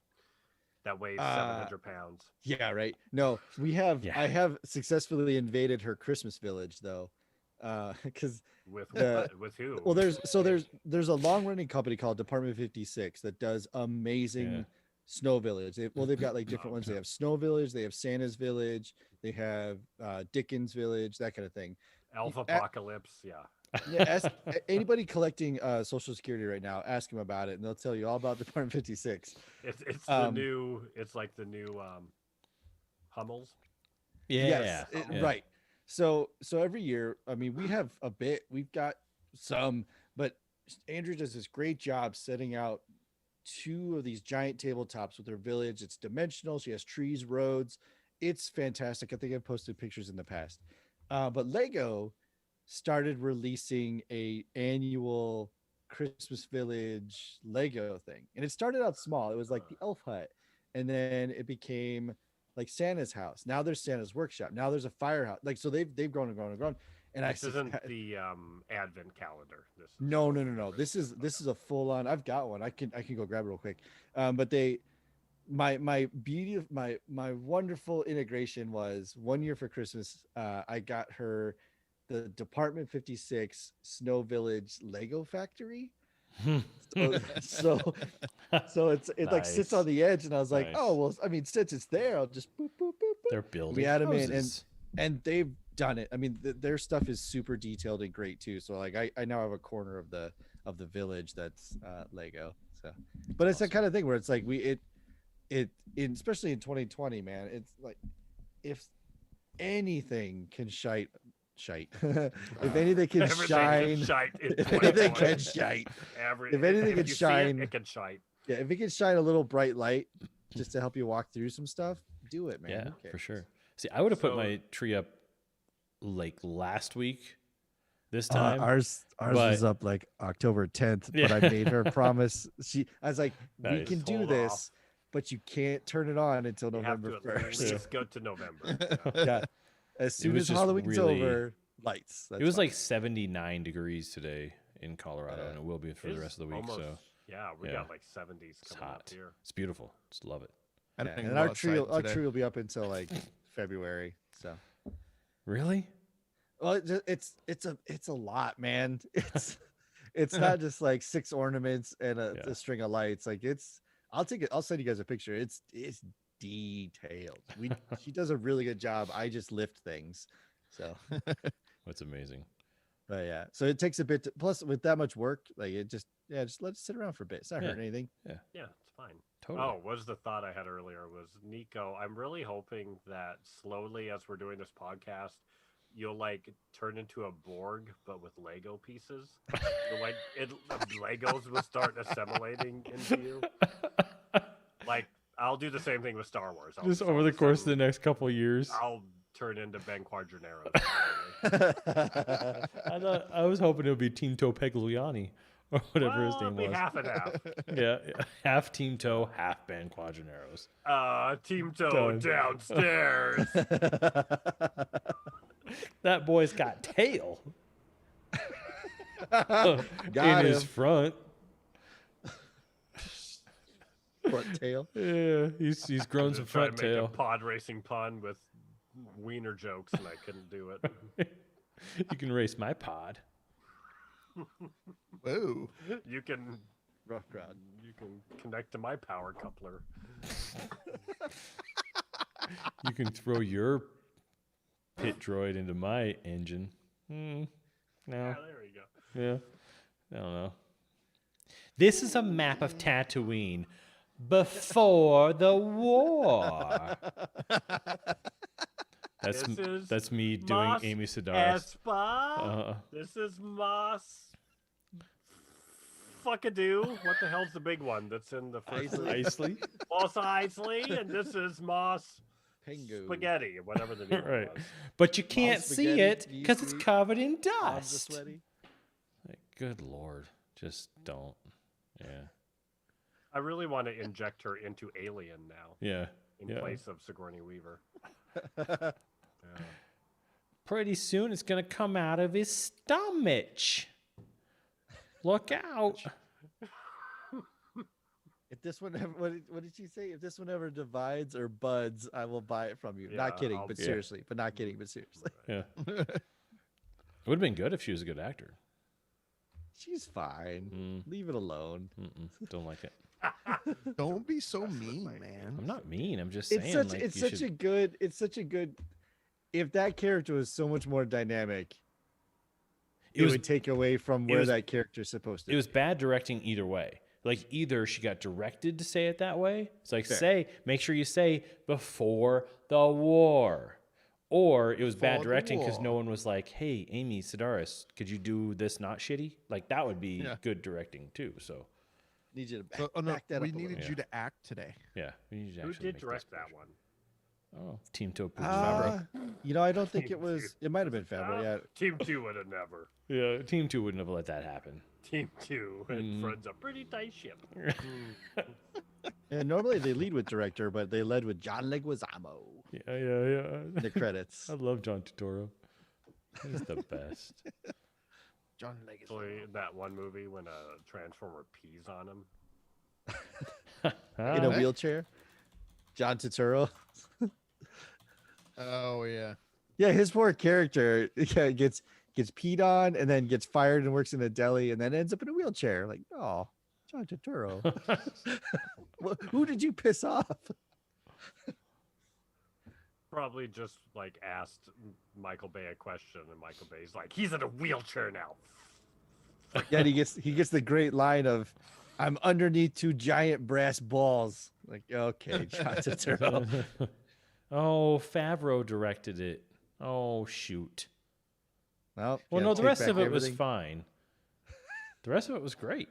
that weighs 700 pounds? Yeah, right. No, Yeah. I have successfully invaded her Christmas village though, because With The- with who? well, there's a long running company called Department 56 that does amazing Yeah. snow village. They've got like different ones. They have Snow Village, they have Santa's Village, they have Dickens Village, that kind of thing. Elf Apocalypse. Yeah. Yeah, ask anybody collecting Social Security right now. Ask them about it, and they'll tell you all about Department 56. It's Um, the new. It's like the new Hummels. Yeah. Yes, Yeah. right. So every year, I mean, we have a bit. We've got some, but Andrew does this great job setting out 2 of these giant tabletops with her village. It's dimensional. She has trees, roads. It's fantastic. I think I've posted pictures in the past. But Lego started releasing a annual Christmas Village Lego thing, and it started out small. It was like the Elf Hut, and then it became like Santa's house. Now there's Santa's workshop. Now there's a firehouse. Like, so they've grown and grown and grown. And This isn't the Advent calendar. This is no. This is a full on. I've got one. I can go grab it real quick. But my beauty of my wonderful integration was one year for Christmas. I got her the Department 56 Snow Village Lego factory. So it like sits Nice. on the edge, and I was like, Nice. oh well, I mean, since it's there, I'll just boop boop boop boop. They're building. We had 'em in, houses. And they've done it. I mean, their stuff is super detailed and great too. So like, I now have a corner of the village that's Lego. So, but it's that kind of thing where it's like especially in 2020, man. It's like if anything can shite. If anything can Everything shine, can shite in if anything 2020. can shite. If anything can you see shine- it can shite. Yeah, if it can shine a little bright light just to help you walk through some stuff, do it, man. Yeah, Who for cares? sure. See, I would have put So- my tree up like last week. This time, Ours but- was up like October 10th, Yeah. but I made her promise. I was like, we Nice. can do Hold this, off. but you can't turn it on until You have November to at 1st. least go to November. Yeah. As soon was as just Halloween's really- over, lights. it was fine. like 79 degrees today in Colorado, and it will be for the It's rest of the week. almost- So yeah, we yeah. got like 70s it's coming up hot. here. It's beautiful. Just love it. I Yeah, didn't and go our tree outside today. will be up until like February. So Really? well, it's a lot, man. It's not just like 6 ornaments and Yeah. a string of lights. Like I'll send you guys a picture. It's detailed. She does a really good job. I just lift things. So That's amazing. but yeah. So it takes a bit plus with that much work, like just let it sit around for a bit. It's not Yeah. hurting anything. Yeah, it's fine. Totally. Oh, was the thought I had earlier was Nico, I'm really hoping that slowly as we're doing this podcast, you'll like turn into a Borg but with Lego pieces. So, like Legos will start assimilating into you. Like I'll do the same thing with Star Wars. Just over the course of the next couple of years. I'll turn into Ben Quadranero. I was hoping it would be Tinto Pegliani or whatever his name It'd be was. half and half. Yeah, half Tinto, half Ben Quadrineros. Team Toe Done. downstairs. That boy's got tail Got in his him. front. Front tail. Yeah, he's grown some Trying front to make tail. a pod racing pun with wiener jokes, and I couldn't do it. You can race my pod. Whoa. You can Rough crowd. connect to my power coupler. You can throw your pit droid into my engine. No. Yeah, there you go. Yeah. I don't know. This is a map of Tatooine before the war. That's me doing Mos Amy Sedaris. Espa. This is Moss. Fuckadoo. What the hell's the big one that's in the first Isley. Moss Isley, and this is Moss Pingu. Spaghetti, whatever the name Right. was. But you can't see spaghetti, it you because it's sweet. covered in Arms are dust. sweaty. Like, good Lord. Just don't. Yeah. I really want to inject her into Alien now Yeah. in Yeah. place of Sigourney Weaver. Pretty soon it's going to come out of his stomach. Look out. If this one ever, what did she say? If this one ever divides or buds, I will buy it from you. Yeah, Not kidding, I'll- but Yeah. seriously. But not kidding, but seriously. Yeah. It would have been good if she was a good actor. She's fine. Mm. Leave it alone. Don't like it. Don't be so mean, man. I'm not mean. I'm just It's saying. such like, it's you such should- a good it's such a good. If that character was so much more dynamic, it was- would take away from where was- that character's supposed to. It was bad directing either way. Like either she got directed to say it that way. It's like Fair. make sure you say before the war. Or it was bad Before the directing because war. no one was like, "Hey, Amy Sedaris, could you do this not shitty?" Like that would be Yeah. good directing too. So Need you to back, So, oh no, back that we up. a needed little. you to act today. yeah, we need to Who actually did make direct this that push. one? Oh, Team Topu. You know, I don't think it was. It might have been Favreau. Yeah, Team 2 would have never. Yeah, Team 2 wouldn't have let that happen. Team 2 runs a pretty tight ship. and normally they lead with director, but they led with John Leguizamo Yeah. in the credits. I love John Turturro. He's the best. John Legacy. Actually, that one movie when a transformer pees on him. In a wheelchair. John Turturro. Oh yeah. Yeah, his poor character gets peed on and then gets fired and works in a deli and then ends up in a wheelchair. Like, oh, John Turturro. Who did you piss off? Probably just like asked Michael Bay a question, and Michael Bay's like, "He's in a wheelchair now." Yeah, and he gets the great line of, "I'm underneath two giant brass balls." Like, okay, John Turturro. Oh, Favreau directed it. Oh, shoot. Well, Well, gotta no, the take rest back of it was everything. fine. The rest of it was great.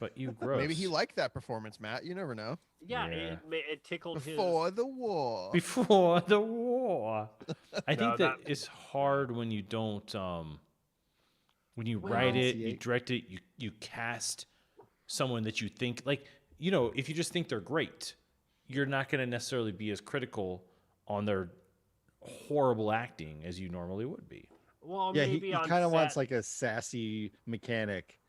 But you gross. Maybe he liked that performance, Matt. You never know. Yeah, Yeah. it tickled Before the war. Before the war. I think that- it's hard when you don't when you write it, you See it. direct it, you cast someone that you think like, you know, if you just think they're great, you're not going to necessarily be as critical on their horrible acting as you normally would be. Well, Yeah, maybe he on kind of wants set- like a sassy mechanic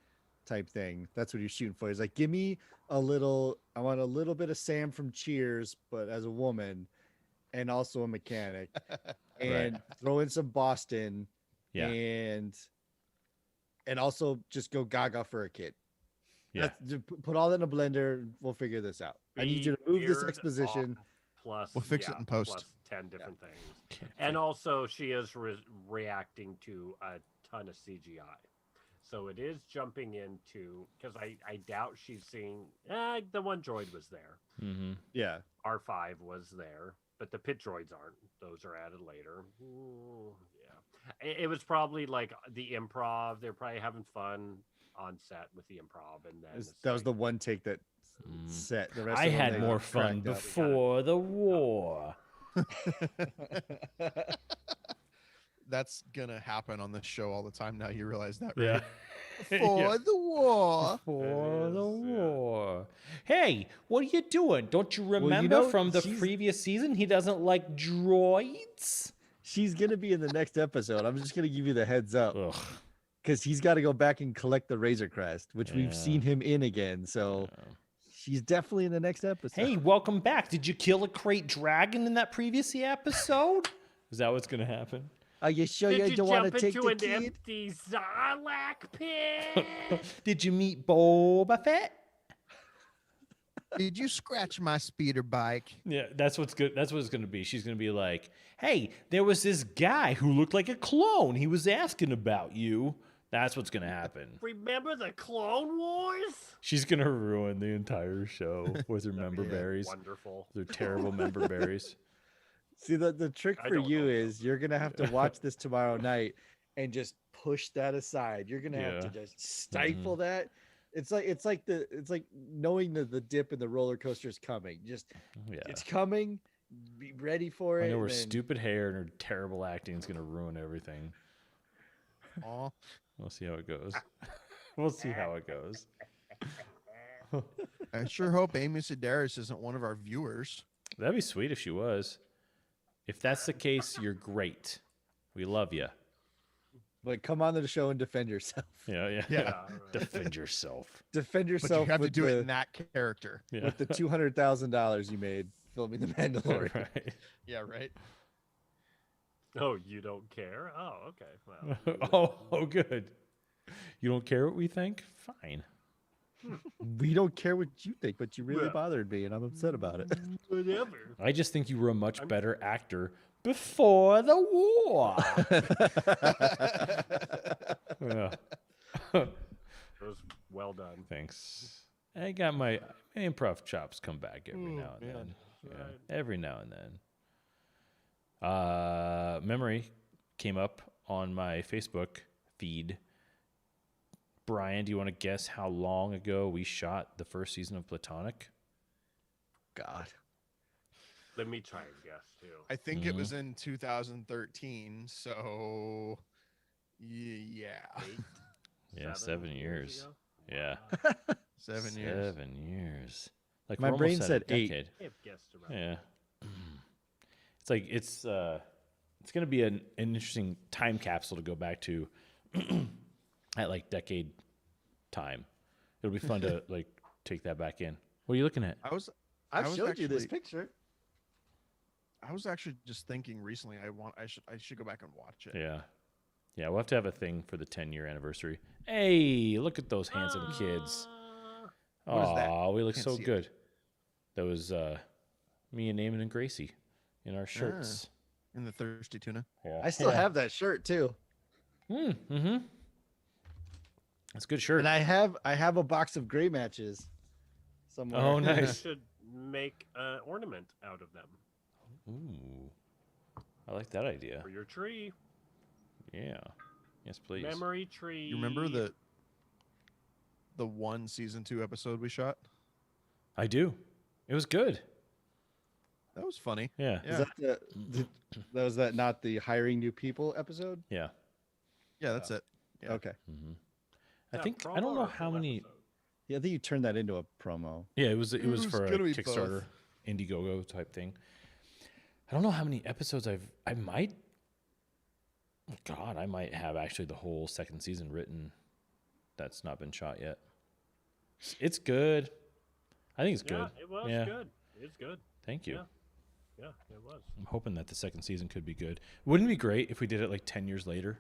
type thing. That's what he's shooting for. He's like, give me I want a little bit of Sam from Cheers, but as a woman, and also a mechanic, and throw in some Boston, Yeah. and also just go gaga for a kid. Yeah. Put all that in a blender. We'll figure this out. I need you to move this weird exposition. off plus We'll fix it in post. plus 10 different things. And also, she is reacting to a ton of CGI. So it is jumping into, because I doubt she's seeing, the one droid was there. Mm-hmm. Yeah. R5 was there, but the pit droids aren't. Those are added later. Ooh, yeah. It was probably like the improv. They're probably having fun on set with the improv. And then That was the one take that set. The rest I of them, had they more fun cracked up. before the war. That's gonna happen on this show all the time now. You realize that, Yeah. right? For the war. For the is, yeah. war. Hey, what are you doing? Don't you remember know, from the she's- previous season he doesn't like droids? She's gonna be in the next episode. I'm just gonna give you the heads up Ugh. because he's got to go back and collect the Razor Crest, which Yeah. we've seen him in again. So she's definitely in the next episode. Hey, welcome back. Did you kill a crate dragon in that previous episode? Is that what's going to happen? Are you sure Did you you don't want jump to take into the an kid? empty Sarlacc pit? Did you meet Boba Fett? Did you scratch my speeder bike? Yeah, that's what's good. That's what it's going to be. She's going to be like, hey, there was this guy who looked like a clone. He was asking about you. That's what's going to happen. Remember the Clone Wars? She's going to ruin the entire show with her member berries. Wonderful. Their terrible member berries. See, the trick I for don't you know. is you're gonna have to watch this tomorrow night and just push that aside. You're gonna have to Yeah. just stifle that. It's like knowing the dip in the roller coaster is coming. Just Yeah. it's coming. Be ready for it. I know her and then- stupid hair and her terrible acting is going to ruin everything. Aw. We'll see how it goes. We'll see how it goes. I sure hope Amy Sedaris isn't one of our viewers. That'd be sweet if she was. If that's the case, you're great. We love you. But come on to the show and defend yourself. Yeah, yeah. Yeah. right. Defend yourself. Defend But yourself you have to with do it the, in that character. Yeah. with the $200,000 you made filming the Mandalorian. Right. Yeah, right. Oh, you don't care? Oh, okay. Well, Oh, good. You don't care what we think? Fine. We don't care what you think, but you really Yeah. bothered me, and I'm upset about it. whatever. I just think you were a much better actor before the war. Yeah. It was well done. Thanks. I got my improv chops come back every now and man. then. Yeah, Right. every now and then. Memory came up on my Facebook feed. Brian, do you want to guess how long ago we shot the first season of Platonic? God. Let me try and guess, too. I think it was in 2013. So, yeah, Yeah, 7 years. ago? Yeah, 7 years. 7 years. Like My we're brain almost at a said 8. decade. I've guessed around. Yeah. It's like it's going to be an interesting time capsule to go back to at like decade time. It'll be fun to like take that back in. What are you looking at? I was I've I was showed you this actually- picture. I was actually just thinking recently. I should go back and watch it. Yeah. Yeah, we'll have to have a thing for the 10-year anniversary. Hey, look at those handsome kids. What is that? Oh, we look Can't so see it. good. That was me and Eamon and Gracie in our shirts. In the thirsty tuna. Yeah. I still have that shirt too, Mm-hmm. That's a good shirt. and I have a box of gray matches somewhere. Oh, You nice. should make an ornament out of them Ooh. I like that idea. for your tree. Yeah. Yes, please. Memory tree. You remember the one season 2 episode we shot? I do. It was good. That was funny. Yeah. Yeah. Is that was that not the hiring new people episode? Yeah. Yeah, that's it. Yeah. Okay. Mm-hmm. Is I that think I promo don't know or how full many. episode? Yeah, I think you turned that into a promo. Yeah, it was was for a gonna be Kickstarter, Indiegogo type thing. I don't know how many episodes I might. God, I might have actually the whole second season written. That's not been shot yet. It's good. I think it's Yeah, good. it was Yeah. good. It's good. Thank you. Yeah. Yeah, it was. I'm hoping that the second season could be good. Wouldn't it be great if we did it like 10 years later?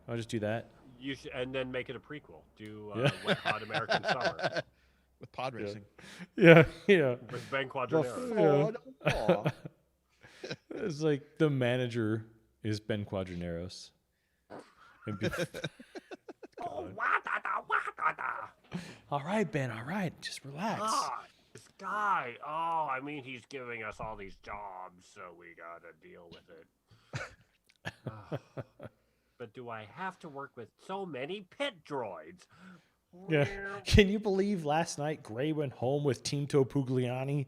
I'll just do that. You should, and then make it a prequel. Do Yeah. Wet Hot American Summer With pod racing. Yeah, yeah. with Ben Quadranero. Before the war. It's like the manager is Ben Quadraneros. And be- Oh, wa-da-da. all right, Ben. All right, just relax. God, this guy. Oh, I mean, he's giving us all these jobs, so we gotta deal with it. Ah. But do I have to work with so many pet droids? Yeah. Can you believe last night Gray went home with Tinto Pugliani?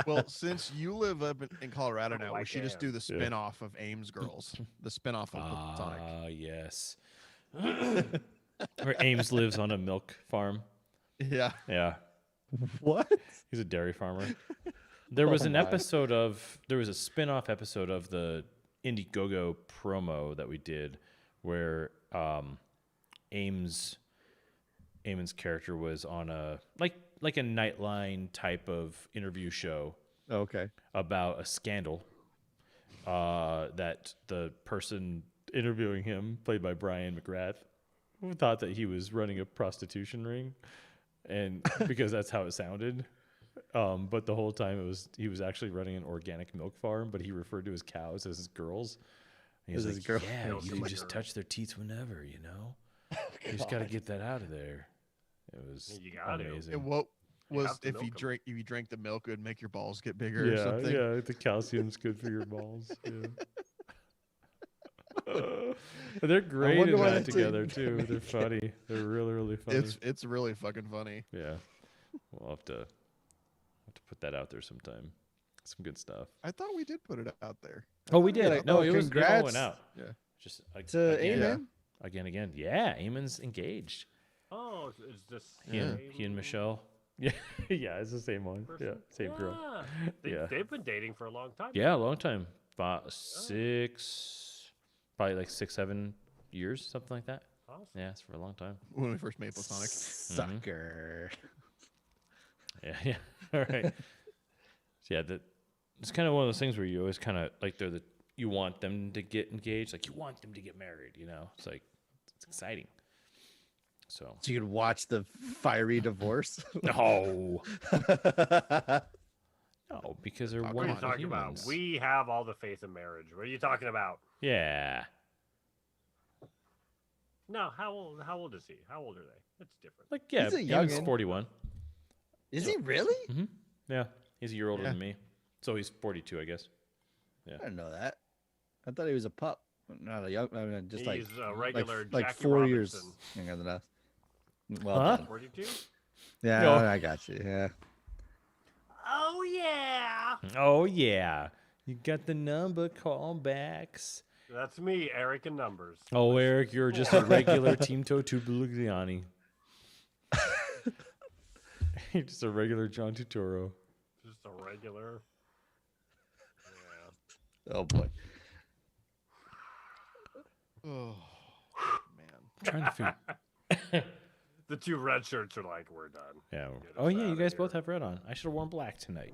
Well, since you live up in Colorado Oh, now, I we should just can. do the spin-off of Ames Girls. The spin-off of Sonic. Yes. Where Ames lives on a milk farm. Yeah. Yeah. What? He's a dairy farmer. There was Oh an my. episode of, there was a spin-off episode of the Indiegogo promo that we did where Ames' character was on a, like a Nightline type of interview show Okay. about a scandal that the person interviewing him, played by Brian McGrath, thought that he was running a prostitution ring, and because that's how it sounded. But the whole time he was actually running an organic milk farm, but he referred to his cows as his girls. And he was As like, his girl. "Yeah, Girls you are can my just girls." touch their teats whenever, you know. You just got to get that out of there." It was You gotta. amazing. And what You was have to if you milk 'em. if you drank the milk, it would make your balls get bigger or something? Yeah, the calcium's good for your balls. Yeah. They're great wonder in why that that's together a- too. They're funny. They're really, really funny. It's really fucking funny. Yeah, we'll have to put that out there sometime. Some good stuff. I thought we did put it out there. Oh, we did. did. No, Oh, it all congrats. went out. Yeah. Just To again, Amen. again. Yeah, Eamon's engaged. Oh, is this? He and, same he and Michelle. Yeah, yeah, it's the same one. person? Yeah, same girl. Ah, Yeah. They've been dating for a long time. Yeah, a long time. Probably 6-7 years, something like that. Awesome. Yeah, it's for a long time. When we first made Platonic. Sucker. Yeah, yeah. All right. So yeah, it's kind of one of those things where you always kind of like you want them to get engaged, like you want them to get married. You know, it's like it's exciting. So So you could watch the fiery divorce. no, no, because they're Oh, come What are you on, talking about? humans. We have all the faith in marriage. What are you talking about? Yeah. No, how old is he? How old are they? It's different. Like yeah, He's a Eamon's youngin'. 41. Is he really? Yeah, he's a year older Yeah. than me, so he's 42, I guess. I didn't know that. I thought he was a pup, not a young. I mean, just He's a regular like Jackie 4 Robinson. years younger than us. Well Huh? done. 42? Yeah, No. I got you. Yeah. Oh yeah. Oh yeah, you got the number callbacks. That's me, Eric in numbers. Oh, Eric, you're just a regular Team Toto Bugliani. You're just a regular John Turturro. Just a regular. Yeah. Oh boy. Oh man. I'm trying to figure. The two red shirts are like, we're done. Yeah. Get Oh us yeah, you outta guys here. both have red on. I should have worn black tonight.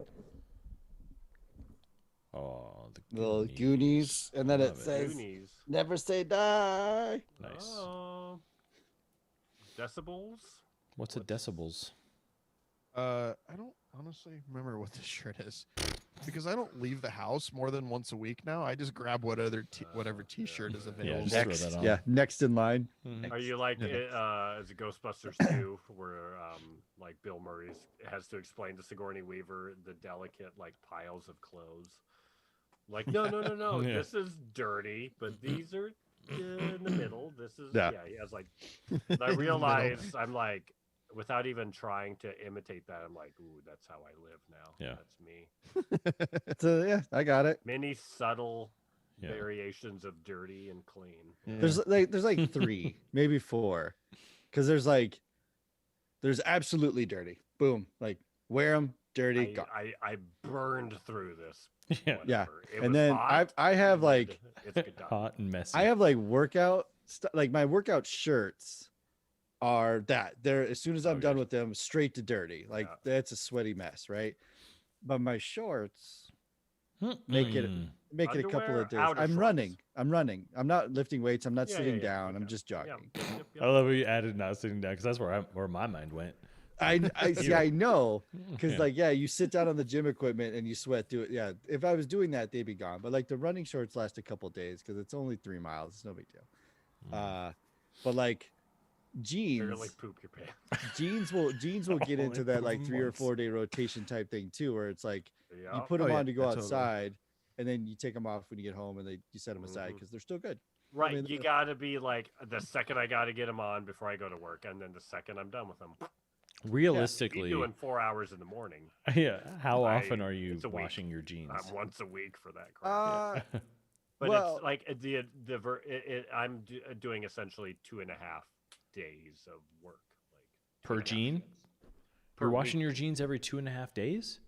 Oh, the Little Goonies. Goonies, and then it Love it. says, Goonies. "Never say die." Nice. Oh. Decibels? What's a decibels? I don't honestly remember what this shirt is because I don't leave the house more than once a week now. I just grab whatever T-shirt is available. just throw Next, that on. yeah, next in line. Are you like is it Ghostbusters 2 where like Bill Murray has to explain to Sigourney Weaver the delicate like piles of clothes? Like no, Yeah. this is dirty, but these are in the middle. This is Yeah. He has like I realize I'm like without even trying to imitate that, I'm like, ooh, that's how I live now. Yeah. That's me. So yeah, I got it. Many subtle Yeah. variations of dirty and clean. Yeah. There's like 3, maybe 4, because there's absolutely dirty. Boom, like wear them, dirty. Gone. I burned through this. Yeah. Yeah, whatever. It and was then hot, I have and like it's good done. Hot and messy. I have like workout like my workout shirts are that they're as soon as I'm Oh, done gotcha. with them, straight to dirty. Like Yeah. that's a sweaty mess, right? But my shorts make it Mm. make it a couple Underwear, of days. outer I'm shorts. running. I'm not lifting weights. I'm not Yeah, sitting yeah, yeah, down. I'm okay. just jogging. Yep. I love how you added not sitting down because that's where my mind went. I see. I know because Yeah. you sit down on the gym equipment and you sweat through it. Yeah, if I was doing that, they'd be gone. But like the running shorts last a couple of days because it's only 3 miles. It's no big deal. But like jeans, Barely poop your pants. jeans will get Only into that like for 3 or months. 4 day rotation type thing too, where it's like you Yeah. put them Oh, yeah, on to go totally. outside, and then you take them off when you get home, and you set them aside Mhm. because they're still good. Right, mean, you gotta be like the second I gotta get them on before I go to work, and then the second I'm done with them. realistically, You're doing 4 hours in the morning. yeah. How often are you it's a week. washing your jeans? Once a week for that crap. But well, it's like I'm doing essentially 2.5 days of work, like Per 2.5 jean? shifts. You're Per washing week. your jeans every 2.5 days?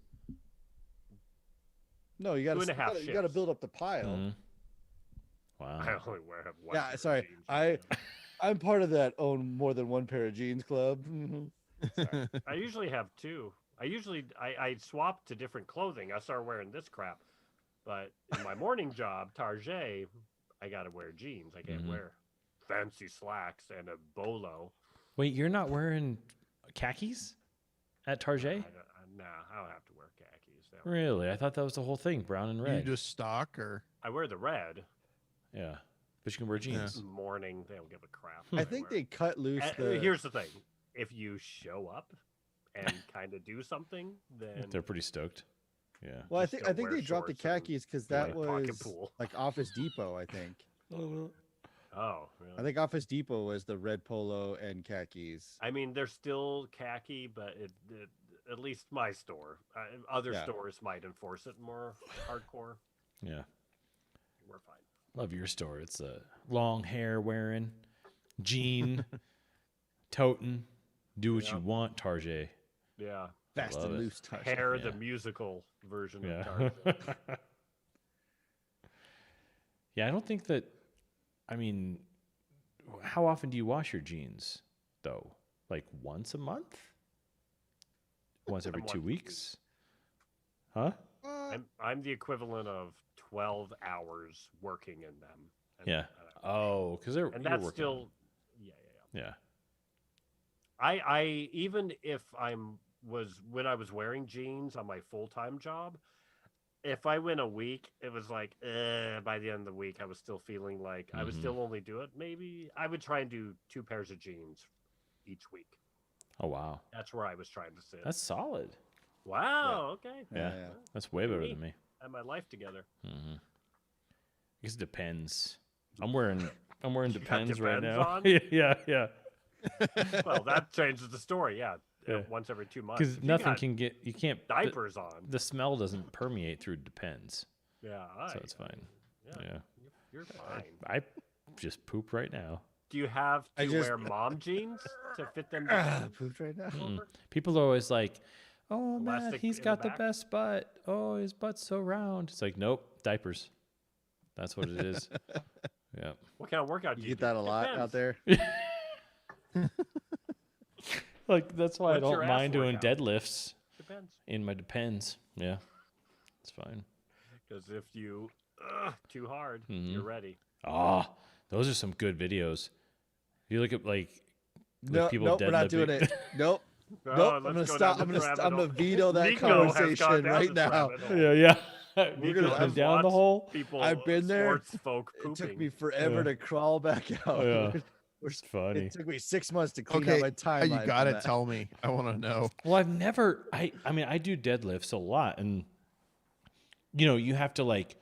no, you 2.5 got to shifts. build up the pile. Mhm. I Wow. only have one. Yeah, pair of sorry. jeans. I'm part of that own more than one pair of jeans club. Mhm. I usually have two. I swap to different clothing. I start wearing this crap, but in my morning job, Target, I gotta wear jeans. I can't wear fancy slacks and a bolo. Wait, you're not wearing khakis at Target? Nah, I don't have to wear khakis. Really? I thought that was the whole thing, brown and You red. just stock or I wear the red. Yeah. But you can wear jeans. Morning, they don't give a crap. I think they cut loose the. Here's the thing: if you show up and kind of do something, then They're pretty stoked. Yeah. Well, I just think don't they wear dropped the shorts and khakis because play that pocket was pool. like Office Depot. I think. Oh, really? I think Office Depot was the red polo and khakis. I mean, they're still khaki, but at least my store. Other Yeah. stores might enforce it more hardcore. Yeah. We're fine. Love your store. It's a long hair wearing, jean, toting, do what you want, Tarjay. Yeah. Fast love and it. loose. Tarzan. Hair, the Yeah. musical version Yeah. of Tarzan. Yeah, I don't think that. I mean, how often do you wash your jeans, though? Like once a month? Once every Once 2 a week. weeks? Huh? I'm the equivalent of 12 hours working in them. And, Yeah. Oh, because they're and you're that's working still on- yeah. I even if when I was wearing jeans on my full-time job, if I went a week, it was like by the end of the week I was still feeling like I would still only do it. Maybe I would try and do 2 pairs of jeans each week. Oh wow, That's where I was trying to sit. that's solid. Wow, okay. Yeah, Yeah. that's way better Me. than me. I have my life together. Mm-hmm. I guess it depends. I'm wearing got Depends right Depends now. on? yeah. Well, that changes the story. Yeah, Yeah. once every 2 months. Because If you nothing got can get you can't diapers on. The smell doesn't permeate through Depends, Yeah, so it's fine. Yeah, Yeah. you're fine. I just poop right now. Do you have I to just- wear mom jeans to fit them? Pooped right now. Mm. People are always like, "Oh man, Elastic he's in the got the back? best butt. Oh, his butt's so round." It's like, nope, diapers. That's what it is. Yeah. What kind of workout do You you get that do? a lot out Depends. there. Like that's why What's I your don't ass mind doing workout? deadlifts Depends. in my Depends. Yeah, it's fine. Because if you too hard, Mhm. you're ready. Ah, those are some good videos. If you look at like No, people nope, we're not doing deadlifting- it. Nope. Oh, Nope. I'm let's gonna go stop. down I'm this gonna. rabbit I'm gonna hole. veto that Nico has gone conversation down right this now. rabbit hole. yeah. We're gonna- Nico's I've been down the watched hole. People, I've been there. sports folk pooping. It took me forever Yeah. to crawl back out. Yeah. We're- It's funny. It took me 6 months to clean Okay, out my timeline. you from gotta that. tell me. I want to know. Well, I've never. I mean, I do deadlifts a lot, and you have to like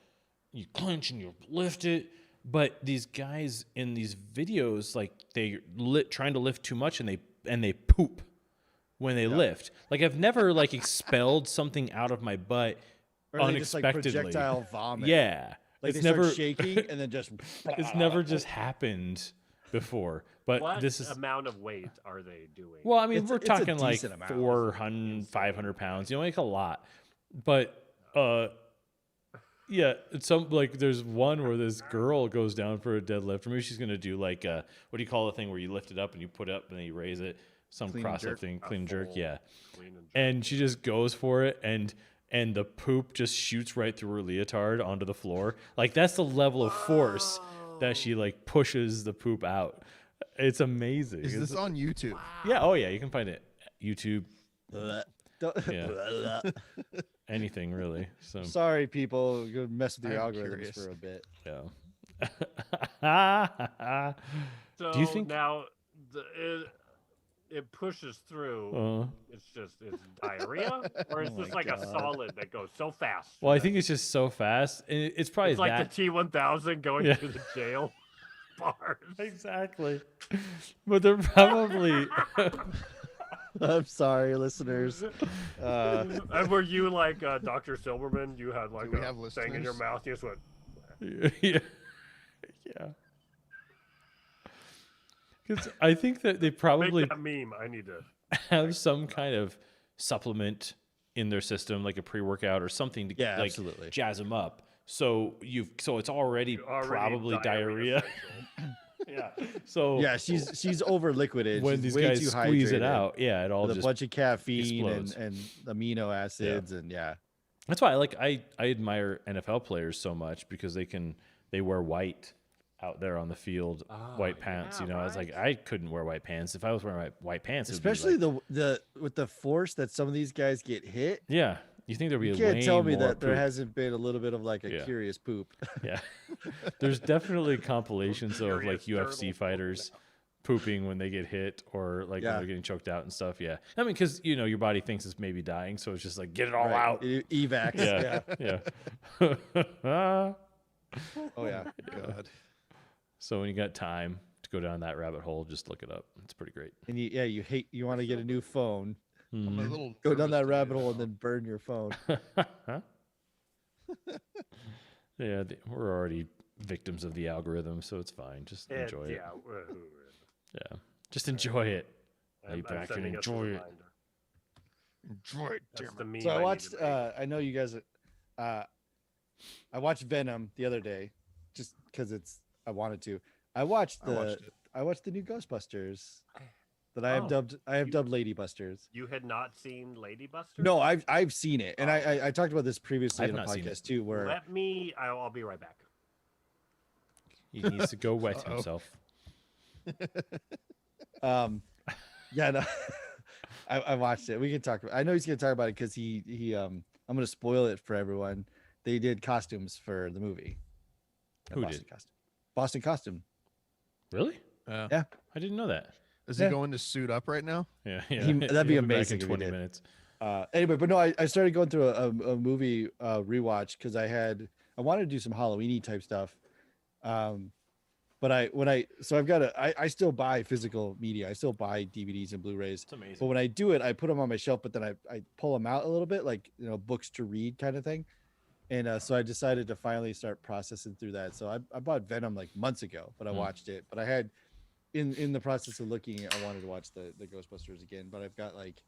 you clench and you lift it. But these guys in these videos, like they trying to lift too much, and they poop when they lift. Like I've never like expelled something out of my butt Or they just, like, unexpectedly. projectile vomit. Yeah, Like it's they never start shaking and then just. it's never just happened before. But What this is amount of weight are they doing? well, I mean, It's we're a talking like decent amount. 400, 500 pounds. Like a lot, but yeah, it's some like there's one where this girl goes down for a deadlift. Or maybe she's gonna do like what do you call the thing where you lift it up and you put it up and then you raise it? Some Clean and cross up jerk. thing, clean and jerk, full yeah. clean and jerk. And she just goes for it, and the poop just shoots right through her leotard onto the floor. Like that's the level of force that she like pushes the poop out. It's amazing. Is this on YouTube? Yeah. Oh yeah, you can find it YouTube, Don't- Yeah. anything really. So Sorry, people. You're gonna mess with your I'm algorithms curious. for a bit. yeah. So Do you think- now it pushes through? It's diarrhea, or is Oh this my like a God. solid that goes so fast? Well, I think it's just so fast. And it's probably it's like that. the T1000 going Yeah. to the jail bars. Exactly. But they're probably I'm sorry, listeners. And were you like Dr. Silverman? You had like we a have thing in your listeners? mouth. You just went. Yeah. Yeah. Because I think that they probably Make that meme. I need to have some kind of supplement in their system, like a pre-workout or something to Yeah, like absolutely. jazz them up. So it's already probably diarrhea. Yeah. So Yeah, she's over liquided. when She's these way guys too squeeze it hydrated out, yeah, it all with a just bunch of caffeine explodes. and amino acids and That's why I admire NFL players so much because they wear white out there on the field, white pants. yeah, You know, I was like, right. I couldn't wear white pants. If I was wearing white pants, it would be especially like, the with the force that some of these guys get hit. yeah. You think there'd be You a can't way tell me more that there poop. hasn't been a little bit of like a Yeah. curious poop. Yeah. There's definitely compilations of like Curious UFC turtle. fighters pooping when they get hit or like when Yeah. they're getting choked out and stuff. Yeah. I mean, because, you know, your body thinks it's maybe dying. So it's just like, get it all out. Evacs. Yeah. Yeah. Oh yeah. God. So when you got time to go down that rabbit hole, just look it up. It's pretty great. And you want to get a new phone. I'm a Mhm. little Go down nervous that to rabbit do hole and now. then burn your phone. Yeah, we're already victims of the algorithm, so it's fine. Just enjoy it. Yeah, just enjoy it. Lay back and sending us a enjoy it. reminder. Enjoy it, That's damn the it. meme So I need watched. to make. I know you guys. I watched Venom the other day, just because I wanted to. I watched I watched it. the new Ghostbusters that I have Oh, dubbed Ladybusters. You had not seen Lady Buster? No, I've seen it, and Oh. I talked about this previously I've in a not seen podcast too, where Let me. I'll be right back. He needs to go wet Uh-oh. himself. yeah, no, I watched it. We can talk. I know he's gonna talk about it because I'm gonna spoil it for everyone. They did costumes for the movie. Who Boston did? Costume. Boston Costume. Really? Yeah. I didn't know that. Is Yeah. he going to suit up right now? Yeah, yeah. That'd be He'll back amazing in if he 20 did. minutes. Anyway, but no, I started going through a movie rewatch because I wanted to do some Halloween-y type stuff. But I still buy physical media. I still buy DVDs and Blu-rays. It's amazing. But when I do it, I put them on my shelf, but then I pull them out a little bit, like, you know, books to read kind of thing. And so I decided to finally start processing through that. So I bought Venom like months ago, but I watched it. But I had in the process of looking, I wanted to watch the Ghostbusters again. But I've got like,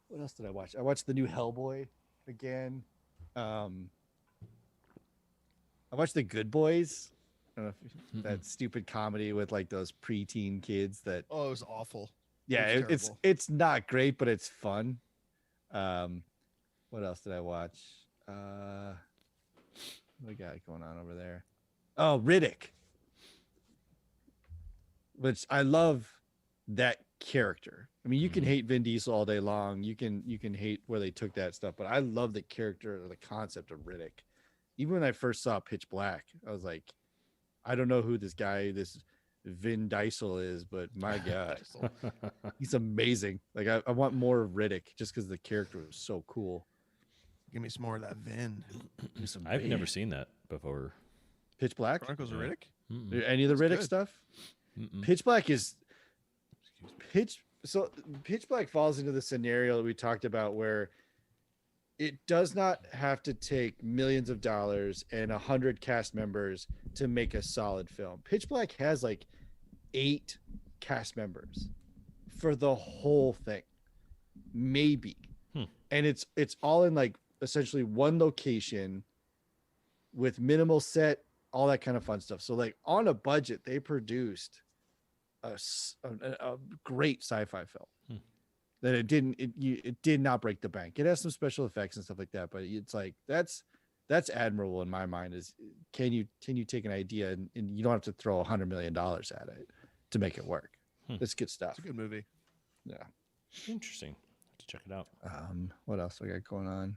what else did I watch? I watched the new Hellboy again. I watched The Good Boys. I don't know if that stupid comedy with like those preteen kids that Oh, it was awful. yeah, It was it's terrible. it's not great, but it's fun. What else did I watch? What we got going on over there? Oh, Riddick. Which I love that character. I mean, you can hate Vin Diesel all day long. You can hate where they took that stuff, but I love the character or the concept of Riddick. Even when I first saw Pitch Black, I was like, I don't know who this Vin Diesel is, but my God, he's amazing. Like I want more of Riddick just because the character was so cool. Give me some more of that Vin. I've never seen that before. Pitch Black. Chronicles of Yeah. Riddick? Mm-mm. Any of the That's Riddick good. stuff? Mm-mm. Pitch Black is Pitch Black falls into the scenario that we talked about where it does not have to take millions of dollars and 100 cast members to make a solid film. Pitch Black has like 8 cast members for the whole thing, maybe. And it's all in like essentially one location with minimal set, all that kind of fun stuff. So like on a budget, they produced a great sci-fi film that it did not break the bank. It has some special effects and stuff like that, but it's like that's admirable in my mind. Is can you take an idea and you don't have to throw $100 million at it to make it work. That's good stuff. It's a good movie. Yeah. Interesting. Have to check it out. What else we got going on?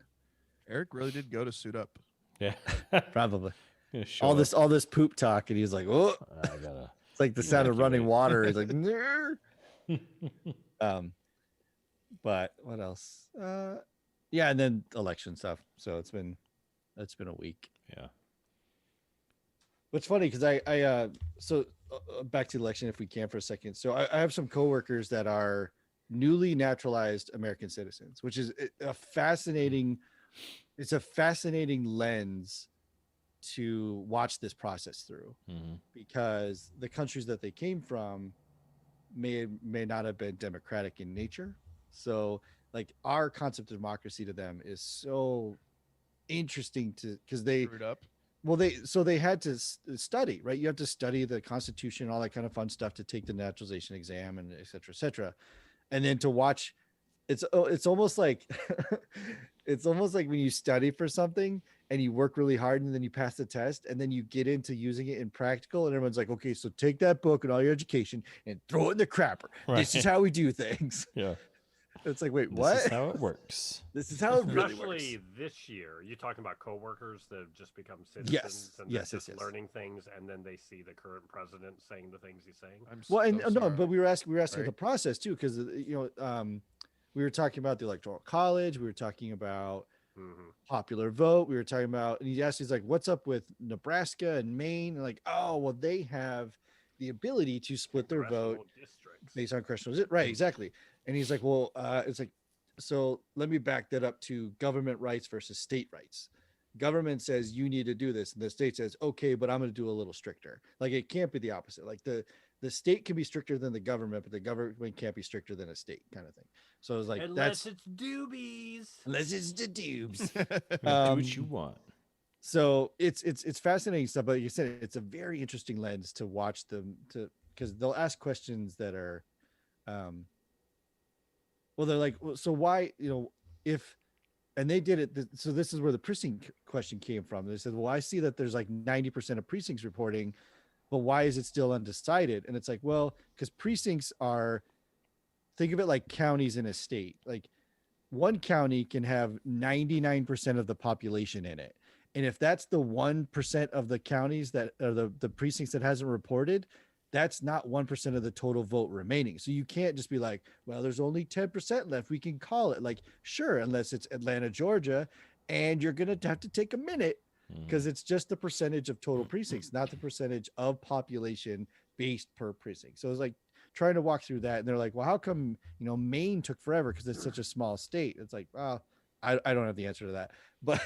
Eric really did go to suit up. Yeah. Probably Gonna show all up. all this poop talk, and he's like, oh, I gotta. it's like the sound of running Evacuate. water. He's like, "Nyeh." But what else? Yeah, and then election stuff. So it's been a week. Yeah. What's funny because back to the election if we can for a second. So I have some coworkers that are newly naturalized American citizens, which is a fascinating lens to watch this process through, because the countries that they came from may not have been democratic in nature. So like our concept of democracy to them is so interesting to, because they Screwed up. well they had to study, right? You have to study the Constitution, all that kind of fun stuff to take the naturalization exam, and et cetera, et cetera. And then to watch, it's almost like it's almost like when you study for something and you work really hard and then you pass the test and then you get into using it in practical, and everyone's like, okay, so take that book and all your education and throw it in the crapper. Right. This is how we do things. Yeah. It's like, wait, what? This is how it works. This is how it really Especially works. this year, you're talking about coworkers that have just become Yes. citizens and Yes, they're just yes. learning things, and then they see the current president saying the things he's saying. I'm Well, so and no, sorry. but we were asking Right. the process too, because we were talking about the electoral college, we were talking about popular vote, we were talking about, and he's like, what's up with Nebraska and Maine? And like, oh, well, they have the ability to split their vote Districts. based on congressional, right? Exactly. And he's like, well, it's like, so let me back that up to government rights versus state rights. Government says you need to do this, and the state says, okay, but I'm going to do a little stricter. Like, it can't be the opposite. Like the state can be stricter than the government, but the government can't be stricter than a state, kind of thing. So it's like, unless it's doobies. unless it's the dubes. Do what you want. So it's fascinating stuff, but like you said, it's a very interesting lens to watch them, to, because they'll ask questions that are well, they're like, so why, if, and they did it, so this is where the precinct question came from. They said, well, I see that there's like 90% of precincts reporting, but why is it still undecided? And it's like, well, because precincts are, think of it like counties in a state. Like one county can have 99% of the population in it. And if that's the 1% of the counties that are the precincts that hasn't reported, that's not 1% of the total vote remaining. So you can't just be like, well, there's only 10% left, we can call it. Like, sure, unless it's Atlanta, Georgia, and you're going to have to take a minute, because it's just the percentage of total precincts, not the percentage of population based per precinct. So it's like trying to walk through that. And they're like, well, how come, Maine took forever? Because it's such a small state. It's like, well, I don't have the answer to that, but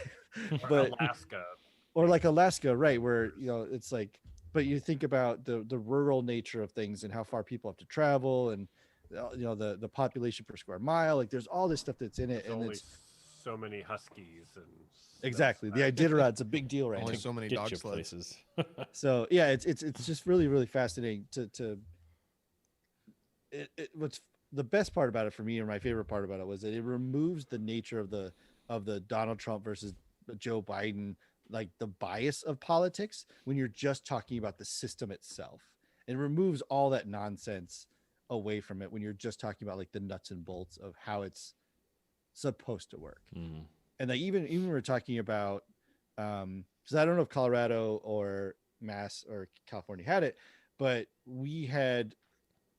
Alaska, or like Alaska, right? Where, it's like, but you think about the rural nature of things and how far people have to travel, and the population per square mile. Like there's all this stuff that's in it, there's and only it's so many huskies and exactly the Iditarod's a big deal right Only now. so many Get dog you sleds. places. So yeah, it's just really, really fascinating to what's the best part about it for me, or my favorite part about it, was that it removes the nature of the Donald Trump versus Joe Biden, like the bias of politics, when you're just talking about the system itself. It removes all that nonsense away from it when you're just talking about like the nuts and bolts of how it's supposed to work. And like even when we're talking about because I don't know if Colorado or Mass or California had it, but we had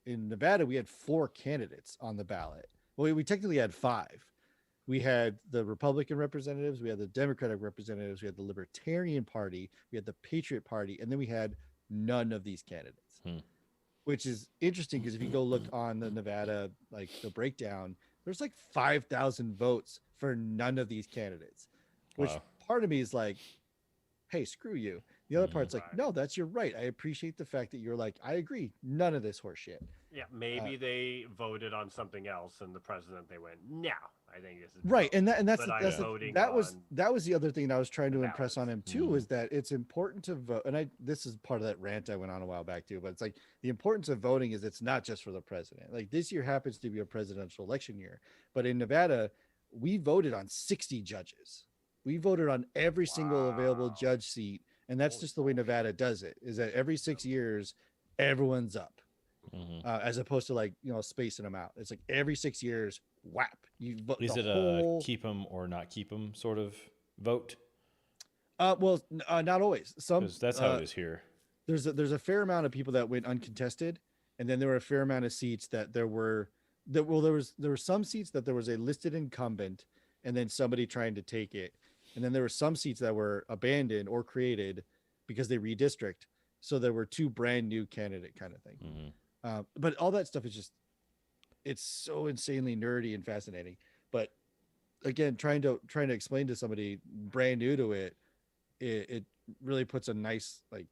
in Nevada, we had 4 candidates on the ballot. Well, we technically had 5. We had the Republican representatives, we had the Democratic representatives, we had the Libertarian Party, we had the Patriot Party, and then we had none of these candidates, which is interesting because if you go look on the Nevada, like the breakdown, there's like 5,000 votes for none of these candidates, which part of me is like, hey, screw you. The other part's like, no, that's you're right. I appreciate the fact that you're like, I agree, none of this horse shit. Yeah, maybe they voted on something else, and the president, they went, no, I think this is right. dumb. And that was the other thing that I was trying to impress on him too, is that it's important to vote. And this is part of that rant I went on a while back too, but it's like the importance of voting is it's not just for the president. Like this year happens to be a presidential election year, but in Nevada, we voted on 60 judges. We voted on every single available judge seat. And that's just the way Nevada does it, is that every 6 years, everyone's up. As opposed to like, spacing them out. It's like every 6 years, whap. You vote. Is it a keep them or not keep them sort of vote? Well, not always. Some that's how it is here. There's a fair amount of people that went uncontested, and then there were a fair amount of seats that there were some seats that there was a listed incumbent, and then somebody trying to take it, and then there were some seats that were abandoned or created because they redistrict. So there were 2 brand new candidate kind of thing. But all that stuff is just, it's so insanely nerdy and fascinating. But again, trying to explain to somebody brand new to it really puts a nice like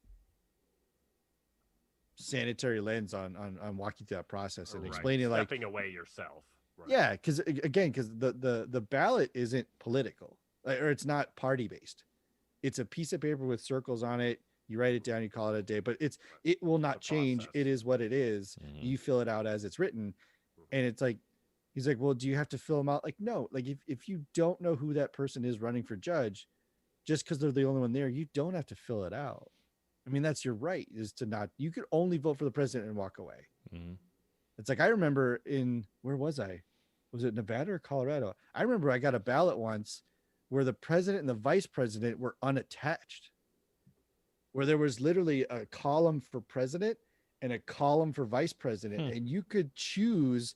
sanitary lens on walking through that process and explaining like stepping away yourself. Right. Yeah, because again, because the ballot isn't political, or it's not party based. It's a piece of paper with circles on it. You write it down, you call it a day, but it will not change. Process. It is what it is. You fill it out as it's written, and it's like he's like, well, do you have to fill them out? Like, no. Like if you don't know who that person is running for judge, just because they're the only one there, you don't have to fill it out. I mean, that's your right, is to not. You could only vote for the president and walk away. It's like I remember where was I? Was it Nevada or Colorado? I remember I got a ballot once where the president and the vice president were unattached, where there was literally a column for president and a column for vice president, and you could choose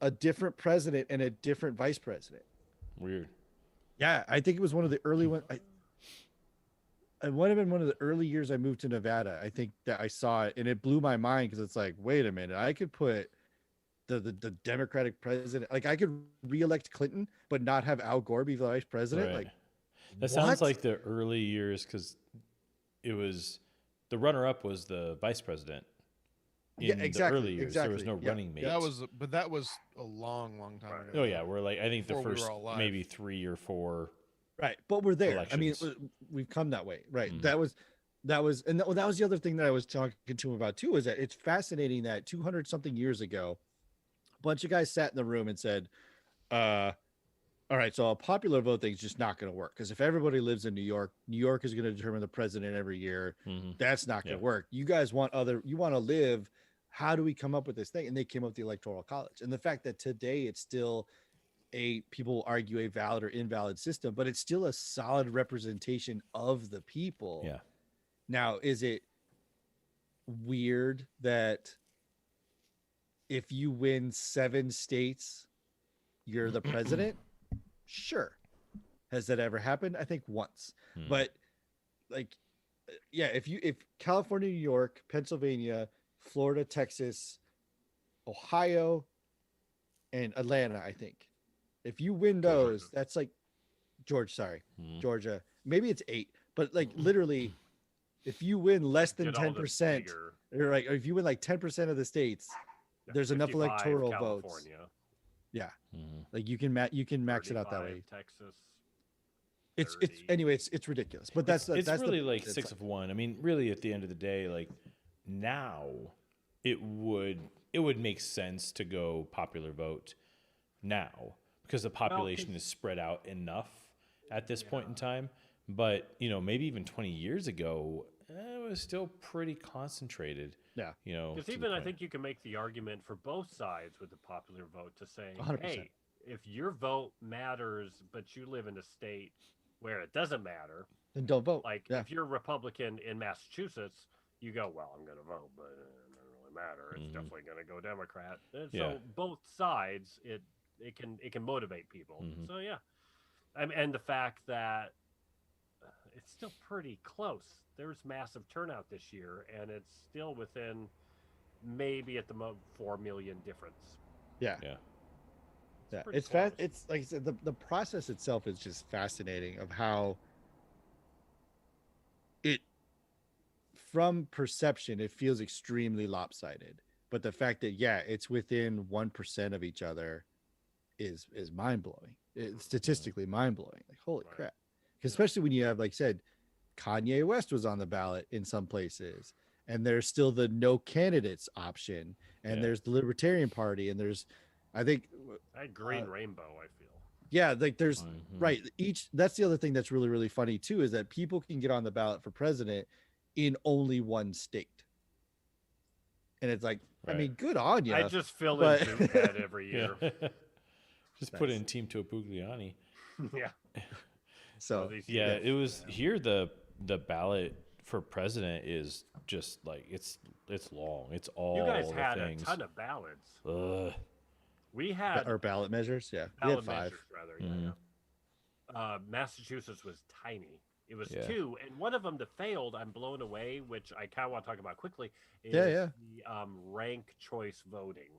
a different president and a different vice president. Weird. Yeah, I think it was one of the early ones. It might have been one of the early years I moved to Nevada. I think that I saw it, and it blew my mind because it's like, wait a minute, I could put the Democratic president, like I could reelect Clinton, but not have Al Gore be vice president. Right. Like that sounds like the early years, because it was the runner-up was the vice president. In the early years, there was no running mate. That was a long time ago. Oh yeah, we're like I think the Before we first were all alive. maybe 3 or 4. Right, but we're there. Elections. I mean, we've come that way. Right. That was, and that was the other thing that I was talking to him about too. Is that it's fascinating that 200 something years ago, a bunch of guys sat in the room and said, "All right, so a popular vote thing is just not going to work, because if everybody lives in New York is going to determine the president every year. That's not going to work. You guys want you want to live. How do we come up with this thing?" And they came up with the Electoral College, and the fact that today it's still people argue a valid or invalid system, but it's still a solid representation of the people. Yeah. Now, is it weird that if you win 7 states, you're the president? Sure. Has that ever happened? I think once. But like, yeah, if California, New York, Pennsylvania, Florida, Texas, Ohio, and Atlanta, I think, if you win those, that's like Georgia. Maybe it's 8, but like literally, if you win less than 10%, or like if you win like 10% of the states, there's enough electoral votes. Yeah, like you can max it out that way. Texas. It's anyway, it's ridiculous, but that's really like 6 of 1. I mean, really, at the end of the day, like now, it would make sense to go popular vote now, because the population is spread out enough at this point in time. But, maybe even 20 years ago, it was still pretty concentrated. Yeah. Because even I think you can make the argument for both sides with the popular vote to say, 100%. hey, if your vote matters, but you live in a state where it doesn't matter, then don't vote. Like if you're a Republican in Massachusetts, you go, well, I'm going to vote, but it doesn't really matter. It's definitely going to go Democrat. And so both sides, it can motivate people. So yeah, and the fact that it's still pretty close. There's massive turnout this year, and it's still within maybe at the most 4 million difference. Yeah. It's fast. It's like I said, the process itself is just fascinating of how from perception, it feels extremely lopsided. But the fact that it's within 1% of each other is mind blowing. It's statistically mind blowing. Like holy crap! Especially when you have, like I said, Kanye West was on the ballot in some places, and there's still the no candidates option, and there's the Libertarian Party, and there's, I think, green rainbow. I feel. Yeah, like there's that's the other thing that's really, really funny too, is that people can get on the ballot for president in only one state. And it's like, I mean, good on you. I just fill in that every year. Just put in Team Topugliani. Yeah. So it was here. The ballot for president is just like it's long. It's all you guys had things. A ton of ballots. We had our ballot measures. Yeah, ballot we had 5. measures, rather. Massachusetts was tiny. It was 2, and one of them that failed, I'm blown away, which I kind of want to talk about quickly, is the ranked choice voting.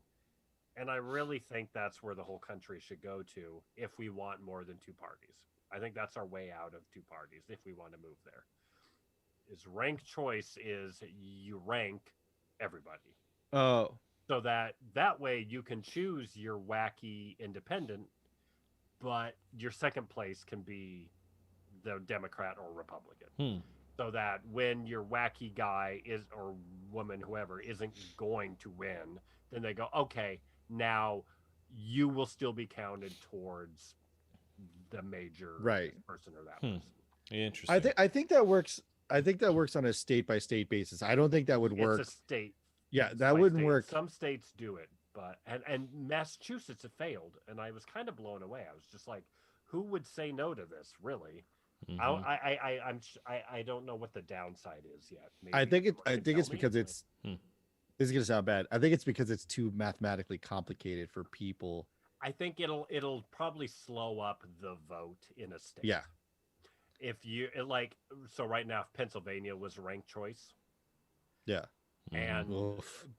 And I really think that's where the whole country should go to if we want more than two parties. I think that's our way out of two parties if we want to move there. Is ranked choice is you rank everybody. Oh, So that way you can choose your wacky independent, but your second place can be the Democrat or Republican. So that when your wacky guy is or woman, whoever, isn't going to win, then they go, okay, now you will still be counted towards the major person or that person. Interesting. I think that works. I think that works on a state by state basis. I don't think that would work. It's a state. Yeah, that wouldn't work. Some states do it, but and Massachusetts it failed, and I was kind of blown away. I was just like, who would say no to this, really? I don't know what the downside is yet. Maybe I think it's because it's this is gonna sound bad. I think it's because it's too mathematically complicated for people. I think it'll probably slow up the vote in a state. Yeah. If you so right now, if Pennsylvania was ranked choice. Yeah. And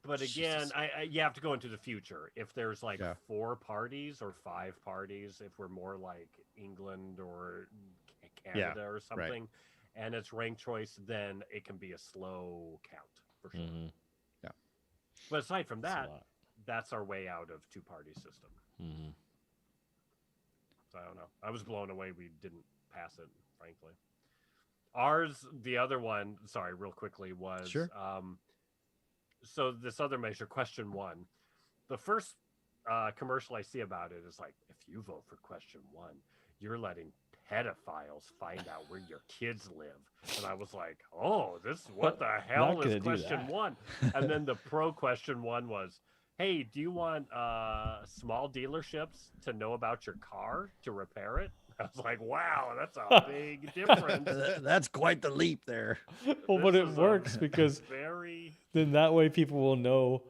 but again, you have to go into the future. If there's 4 parties or 5 parties, if we're more like England or Canada or something, and it's ranked choice, then it can be a slow count for sure. Yeah. But aside from that, that's our way out of two-party system. So I don't know. I was blown away we didn't pass it, frankly. Ours, the other one, sorry, real quickly, was so this other measure, question 1, the first commercial I see about it is like, if you vote for question 1, you're letting pedophiles find out where your kids live. And I was like, oh, what the hell is question 1? And then the pro question 1 was, hey, do you want small dealerships to know about your car to repair it? I was like, wow, that's a big difference. That's quite the leap there. Well, but it works because then that way people will know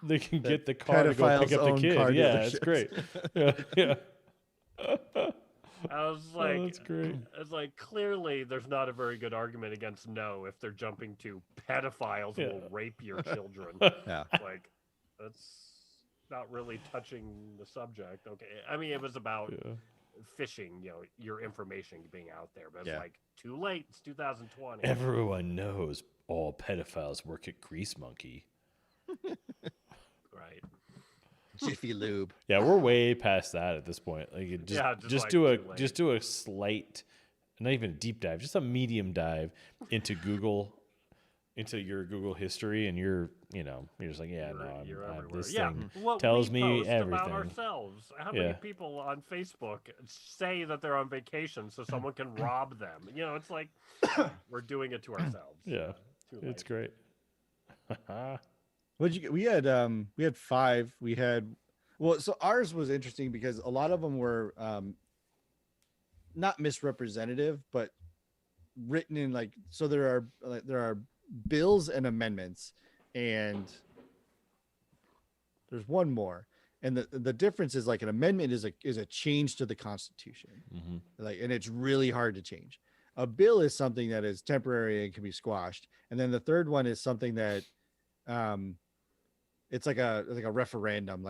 they can get the car to go pick up the kid. Yeah, it's great. Yeah. I was like, that's great. It's like, clearly there's not a very good argument against no if they're jumping to pedophiles will rape your children. Yeah. Like, that's not really touching the subject. Okay. I mean, it was about phishing, your information being out there, but it's like too late. It's 2020. Everyone knows all pedophiles work at Grease Monkey. Right. Jiffy Lube. Yeah, we're way past that at this point. Like, just do a slight, not even a deep dive, just a medium dive into Google, into your Google history, and you're just like, this thing tells me everything about ourselves. How many people on Facebook say that they're on vacation so someone can rob them? It's like we're doing it to ourselves. Yeah, it's great. We had 5. So ours was interesting because a lot of them were not misrepresentative, but written in so there are bills and amendments, and there's one more, and the difference is an amendment is a change to the Constitution, and it's really hard to change. A bill is something that is temporary and can be squashed, and then the third one is something that it's like a referendum,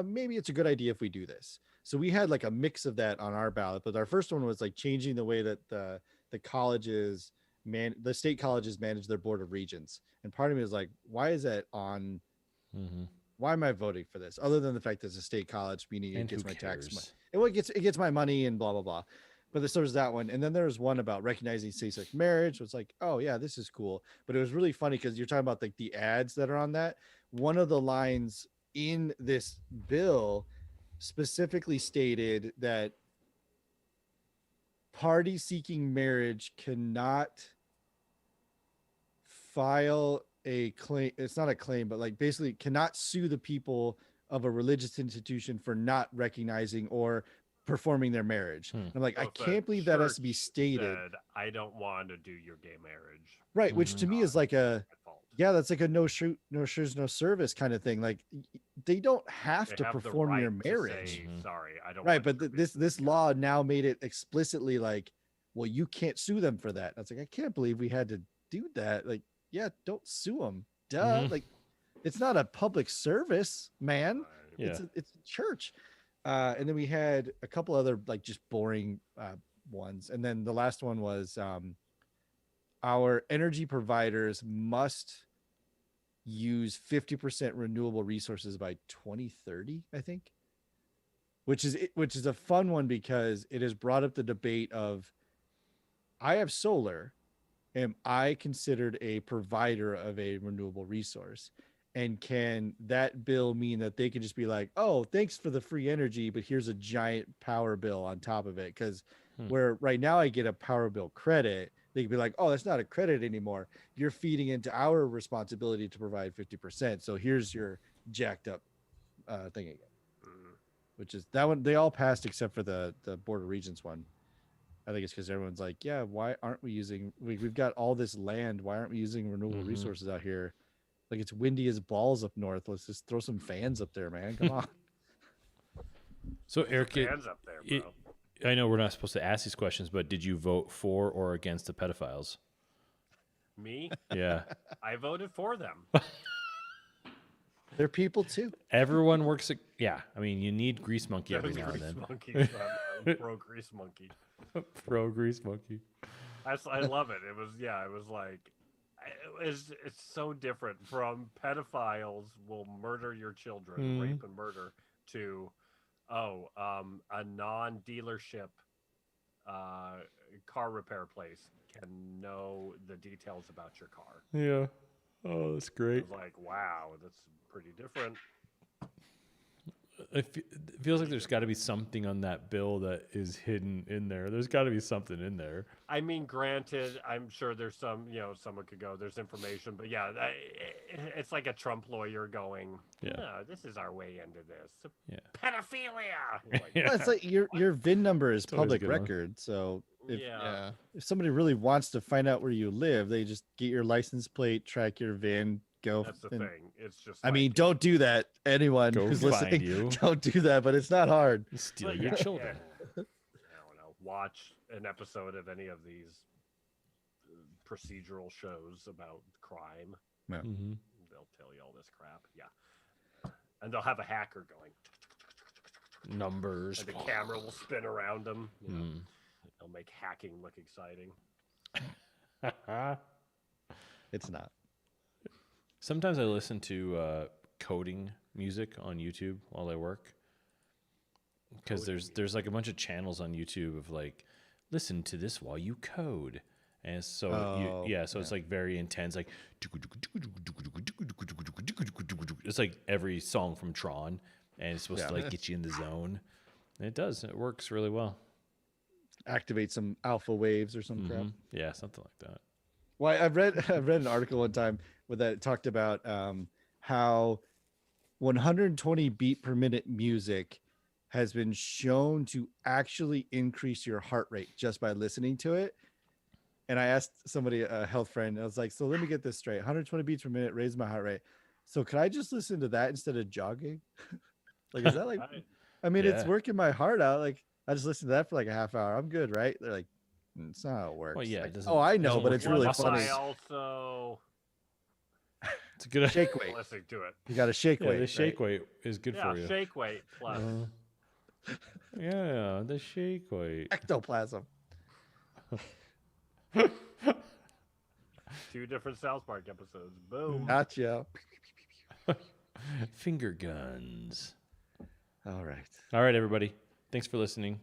maybe it's a good idea if we do this. So we had a mix of that on our ballot, but our first one was changing the way that the colleges the state colleges manage their board of regents. And part of me is like, why is that on? Why am I voting for this? Other than the fact that it's a state college, meaning it gets my tax money. It gets my money and blah, blah, blah. But there was that one. And then there was one about recognizing same-sex marriage. It was like, oh yeah, this is cool. But it was really funny because you're talking about the ads that are on that. One of the lines in this bill specifically stated that party seeking marriage cannot file a claim. It's not a claim, but basically cannot sue the people of a religious institution for not recognizing or performing their marriage. I'm like, I can't believe that has to be stated. I don't want to do your gay marriage. Right. Which to me is that's a no shoes, no service kind of thing. They don't have to perform your marriage. Sorry, I don't. Right. But this law now made it explicitly well, you can't sue them for that. I was like, I can't believe we had to do that. Yeah, don't sue them. Duh. It's not a public service, man. Yeah. It's a church. And then we had a couple other like just boring ones. And then the last one was our energy providers must use 50% renewable resources by 2030, I think. Which is a fun one because it has brought up the debate of, I have solar. Am I considered a provider of a renewable resource? And can that bill mean that they can just be like, oh, thanks for the free energy, but here's a giant power bill on top of it? Because where right now I get a power bill credit, they could be like, oh, that's not a credit anymore. You're feeding into our responsibility to provide 50%. So here's your jacked up thing again. Which is that one, they all passed except for the Board of Regents one. I think it's because everyone's like, yeah, why aren't we using, we've got all this land. Why aren't we using renewable resources out here? Like, it's windy as balls up north. Let's just throw some fans up there, man. Come on. So Eric, Fans up there, bro. I know we're not supposed to ask these questions, but did you vote for or against the pedophiles? Me? Yeah. I voted for them. They're people too. Everyone works. Yeah. I mean, you need Grease Monkey every now and Grease then. Monkey. I'm pro Grease Monkey. Pro Grease Monkey. I love it. It was like, it's so different from pedophiles will murder your children, rape and murder, to, a non-dealership car repair place can know the details about your car. Yeah. Oh, that's great. It was like, wow, that's pretty different. It feels like there's got to be something on that bill that is hidden in there. There's got to be something in there. I mean, granted, I'm sure there's some, someone could go, there's information, but yeah, it's like a Trump lawyer going, no, this is our way into this. Yeah. Pedophilia. You're like, Well, it's like your VIN number is It's always a public good one. record. So if Yeah. somebody really wants to find out where you live, they just get your license plate, track your VIN, go. That's the and- thing. It's just, I mean, don't do that. Anyone Go who's find listening, you. don't do that, but it's not hard. Steal But your yeah, children. I don't know. Watch an episode of any of these procedural shows about crime. Mm-hmm. They'll tell you all this crap. Yeah. And they'll have a hacker going. Numbers. And the camera will spin around them. You know, Mm. It'll make hacking look exciting. It's not. Sometimes I listen to coding music on YouTube while I work, because there's like a bunch of channels on YouTube of like, listen to this while you code, and so it's like very intense, like it's like every song from Tron, and it's supposed to like get you in the zone, and it works really well. Activate some alpha waves or some crap. Yeah, something like that. Well, I've read an article one time where that talked about how 120 beat per minute music has been shown to actually increase your heart rate just by listening to it. And I asked somebody, a health friend, I was like, so let me get this straight. 120 beats per minute raised my heart rate. So could I just listen to that instead of jogging? Like, is that like, I mean, it's working my heart out. Like, I just listen to that for like a half hour. I'm good, right? They're like, it's not how it works. Well, yeah, Like, it doesn't- oh, I know, doesn't but work it's your really muscles. funny. I also It's a good. Shake weight. listening to it. You got to shake Yeah, weight. the shake weight is good Yeah, for you. shake weight plus. Yeah, the shake weight. Ectoplasm. 2 different South Park episodes. Boom. Gotcha. Finger guns. All right. All right, everybody. Thanks for listening.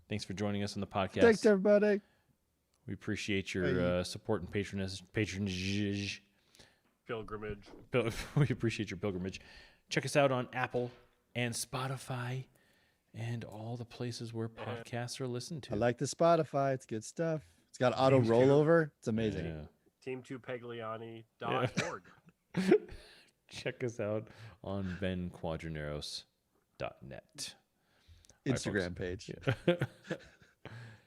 Thanks for joining us on the podcast. Thanks, everybody. We appreciate your support and patronage. Pilgrimage. We appreciate your pilgrimage. Check us out on Apple and Spotify and all the places where podcasts are listened to. I like the Spotify. It's good stuff. It's got auto rollover. It's amazing. Yeah. team2pegliani.org. Check us out on benquadraneros.net. Instagram page. Yeah.